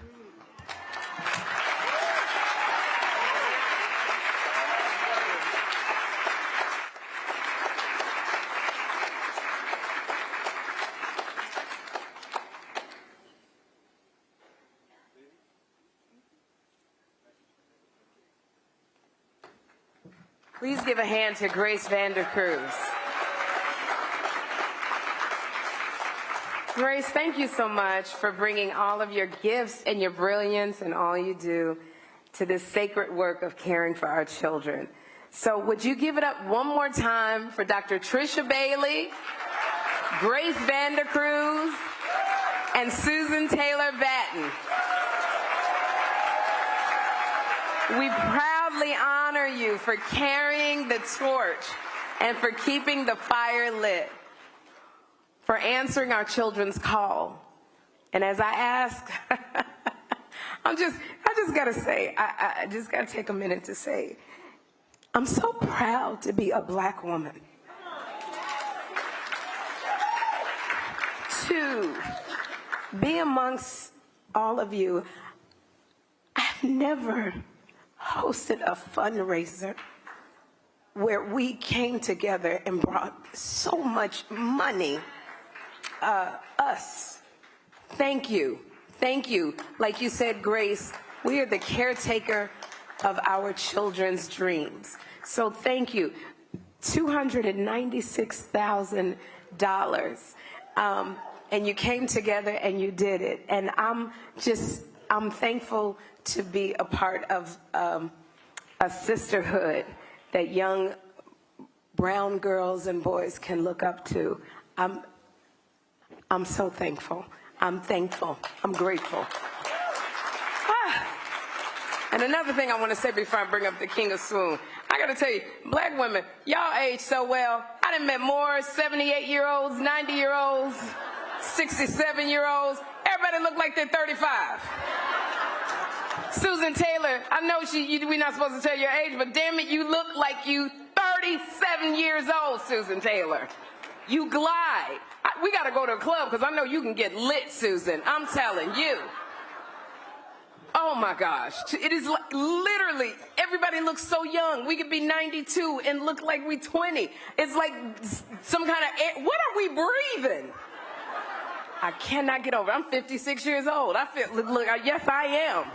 Please give a hand to Grace Vandercruz. Grace, thank you so much for bringing all of your gifts and your brilliance and all you do to this sacred work of caring for our children. So would you give it up one more time for Dr. Tricia Bailey, Grace Vandercruz, and Susan Taylor Batten. We proudly honor you for carrying the torch and for keeping the fire lit, for answering our children's call. And as I ask, I just gotta say, I just gotta take a minute to say, I'm so proud to be a Black woman. To be amongst all of you, I've never hosted a fundraiser where we came together and brought so much money us. Thank you. Thank you. Like you said, Grace, we are the caretaker of our children's dreams. So thank you. $296,000. And you came together and you did it. And I'm thankful to be a part of a sisterhood that young brown girls and boys can look up to. I'm so thankful. I'm thankful. I'm grateful. And another thing I want to say before I bring up the King of Swoon, I got to tell you, black women, y'all age so well. I done met more 78-year-olds, 90-year-olds, 67-year-olds. Everybody look like they're 35. Susan Taylor, I know we're not supposed to tell your age, but damn it, you look like you 37 years old, Susan Taylor. You glide. We got to go to a club because I know you can get lit, Susan. I'm telling you. Oh my gosh. It is literally, everybody looks so young. We could be 92 and look like we 20. It's like some kind of air. What are we breathing? I cannot get over it. I'm 56 years old. I feel, look, yes, I am.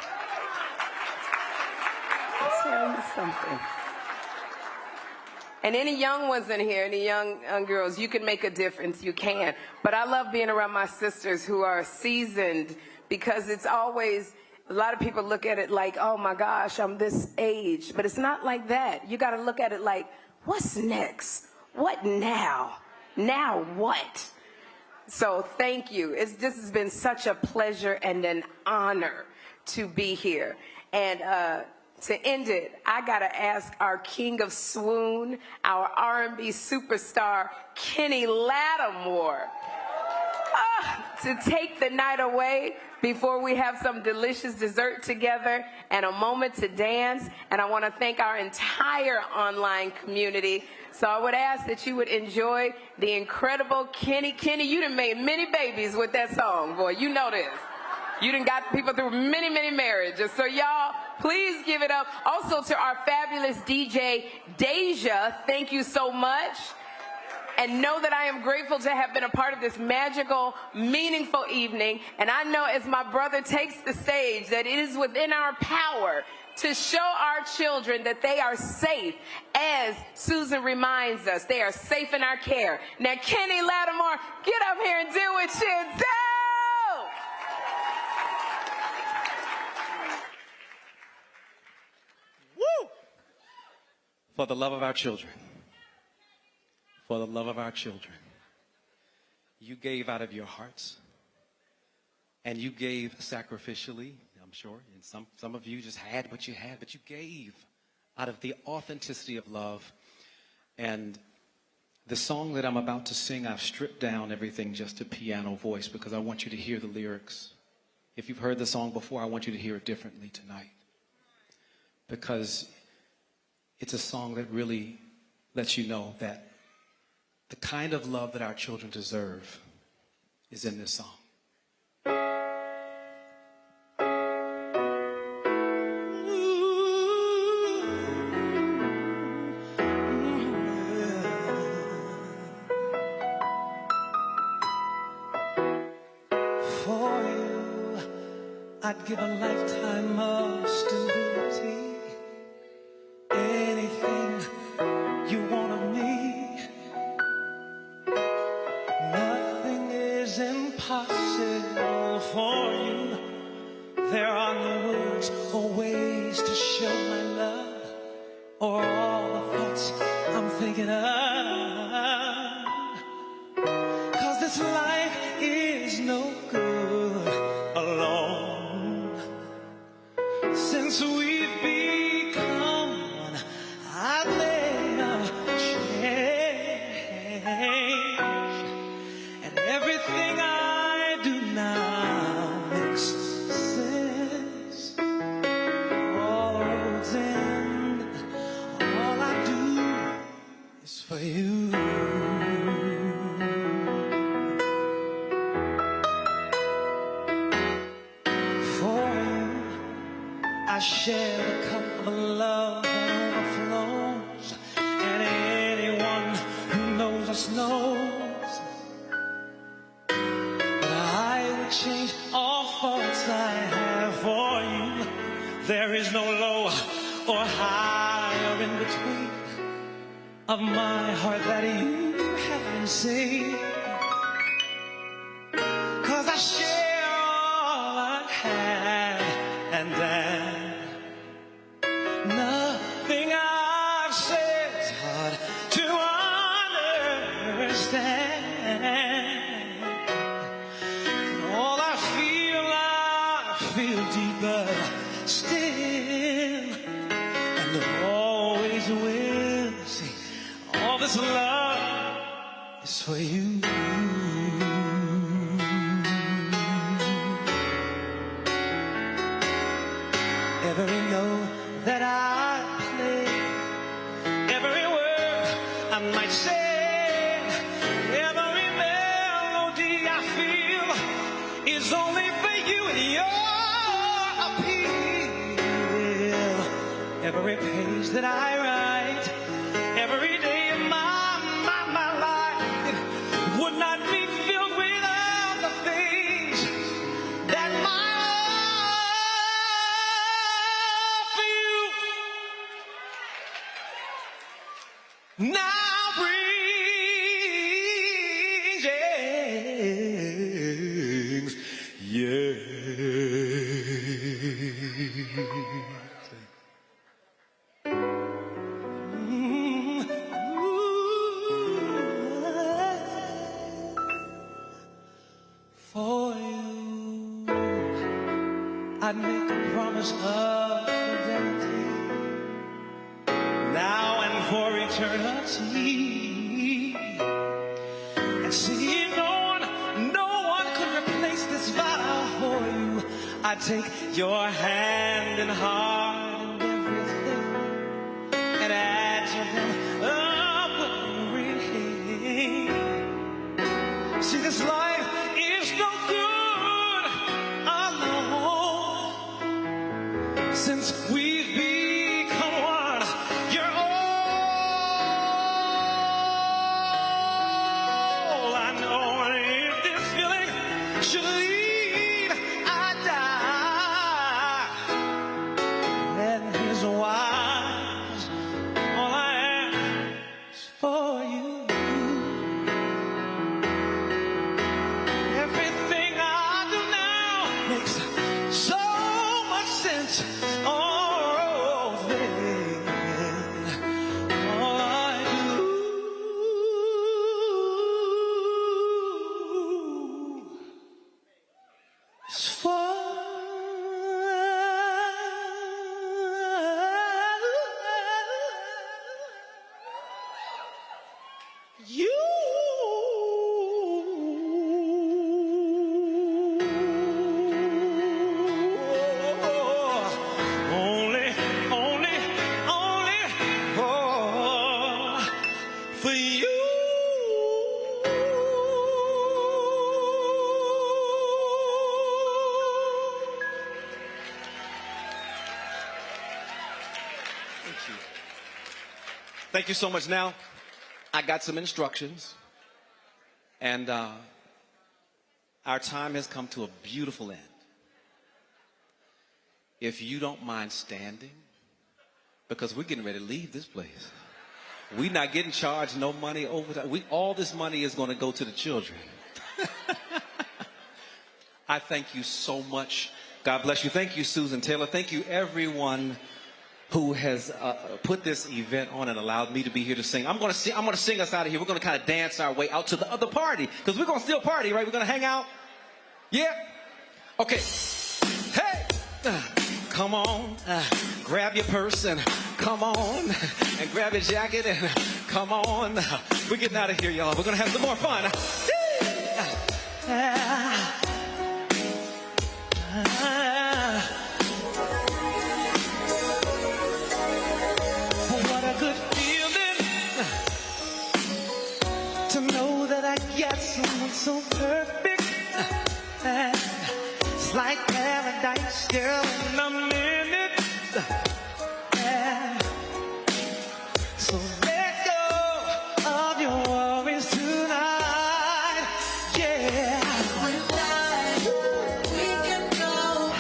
I'll tell you something. And any young ones in here, any young girls, you can make a difference. You can. But I love being around my sisters who are seasoned because it's always, a lot of people look at it like, oh my gosh, I'm this age. But it's not like that. You got to look at it like, what's next? What now? Now what? So thank you. This has been such a pleasure and an honor to be here. And to end it, I got to ask our King of Swoon, our R&B superstar, Kenny Lattimore, to take the night away before we have some delicious dessert together and a moment to dance. And I want to thank our entire online community. So I would ask that you would enjoy the incredible Kenny. Kenny, you done made many babies with that song, boy. You know this. You done got people through many, many marriages. So y'all, please give it up. Also to our fabulous DJ, Deja, thank you so much. And know that I am grateful to have been a part of this magical, meaningful evening. And I know as my brother takes the stage that it is within our power to show our children that they are safe. As Susan reminds us, they are safe in our care. Now, Kenny Lattimore, get up here and do what you do!
Woo! For the love of our children. For the love of our children. You gave out of your hearts. And you gave sacrificially, I'm sure. And some of you just had what you had, but you gave out of the authenticity of love. And the song that I'm about to sing, I've stripped down everything just to piano voice because I want you to hear the lyrics. If you've heard the song before, I want you to hear it differently tonight. Because it's a song that really lets you know that the kind of love that our children deserve is in this song.
For you, I'd give a lifetime of stability. Anything you want of me. Nothing is impossible for you. There are no words or ways to show my love or all the thoughts I'm thinking of. 'Cause this life is no good alone. Since we've become one, I've made a change. And everything I do now makes sense. All the roads end, all I do is for you. For you, I share the cup of love that overflows. And anyone who knows us knows There is no low or high or in between of my heart that you haven't seen. 'Cause I share all I have, and then nothing I've said is hard to understand. And all I feel deeper still, and always will. See, all this love is for you. Every note that I play, every word I might say, every melody I feel is only for you and your appeal. Every page that I write, every day of my life would not be filled without the things that my now brings, yes. For you, I'd make a promise of fidelity, now and for eternity. And see, no one could replace this vow for you. I take your hand and heart and everything, and add to them everything. See, this life is no good alone, since we've become one. You're all I know, and if this feeling should lead, I die. Then here's why. All I ask is for you. Everything I do now makes so much sense. Oh, then all I do is for you. Only for you.
Thank you so much. Now, I got some instructions, and our time has come to a beautiful end. If you don't mind standing, because we're getting ready to leave this place. We're not getting charged no money over that. All this money is going to go to the children. I thank you so much. God bless you. Thank you, Susan Taylor. Thank you, everyone who has put this event on and allowed me to be here to sing. I'm going to sing us out of here. We're going to kind of dance our way out to the other party, because we're going to still party, right? We're going to hang out. Yeah? Okay. Hey! Come on. Grab your purse and come on. And grab your jacket and come on. We're getting out of here, y'all. We're going to have some more fun. What a good feeling to know that I got someone so perfect. It's like paradise still in a minute. So let go of your worries tonight. Yeah. We can go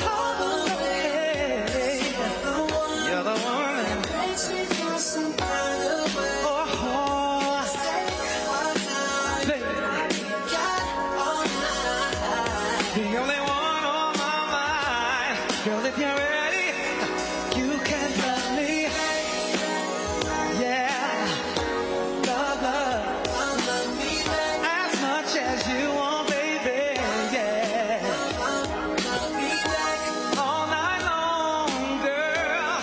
Girl, if you're ready, you can love me. Yeah. Love, love me as much as you want, baby. Yeah. Love me all night long, girl.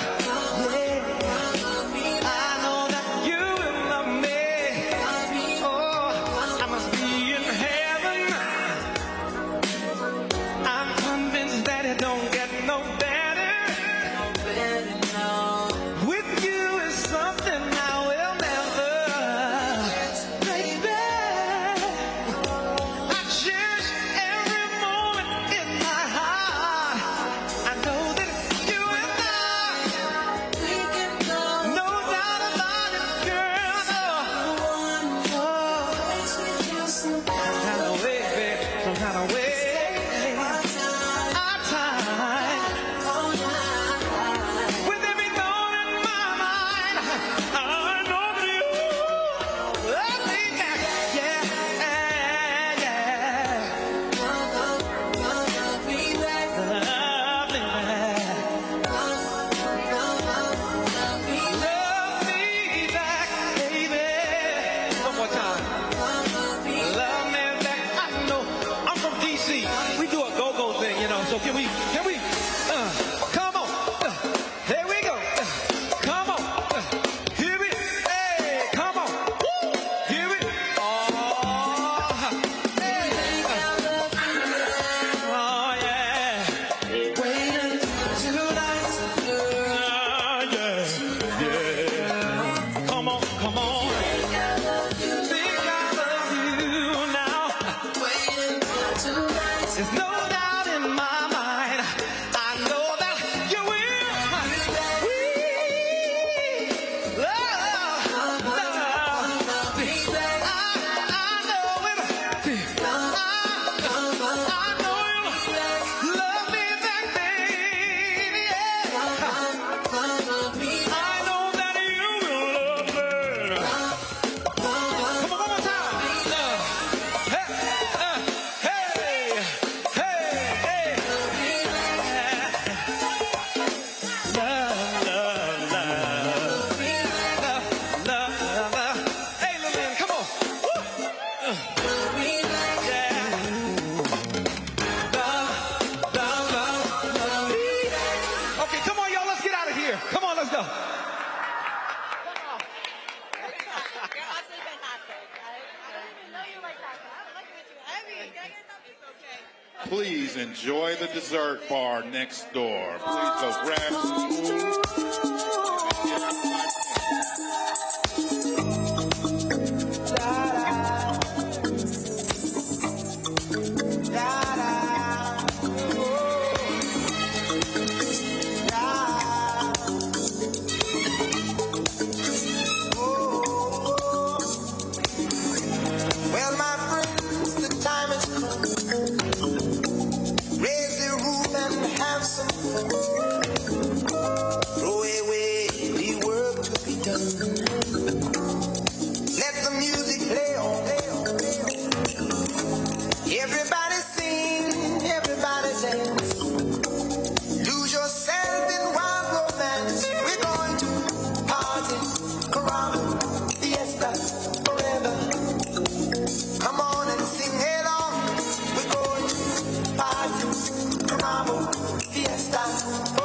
Yeah. I know that you will love me. Oh, I must be in heaven. I'm convinced that it don't get no better. With you is something I will never. Baby, I cherish every moment in my heart. I know that you and I, no doubt about it, girl. Some kind of way, babe, some kind of way. Our time. With every thought in my mind, I know that you love me back. Yeah, yeah. Love me back. Love me back. Love me back, baby. One more time. Love me back. I know. I'm from DC. We do a go-go thing, you know. So can we? Come on. Here we go. Come on. Here we. Hey, come on. Woo. Here we. Oh. Hey. Oh yeah. Wait until tonight. Yeah. Come on. Come on. Think I love you now. Wait until tonight. There's no doubt in my mind. I know that you will. Okay, come on, y'all. Let's get out of here. Come on, let's go.
Please enjoy the dessert bar next door. Please go grab some food.
Well, my friends, the time has come. Raise the roof and have some fun. Throw away the work to be done. Let the music play on. Everybody sing, everybody dance. Lose yourself in wild romance. We're going to party, caramba, fiesta, forever. Come on and sing along. We're going to party, caramba, fiesta, forever.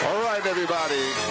All right, everybody.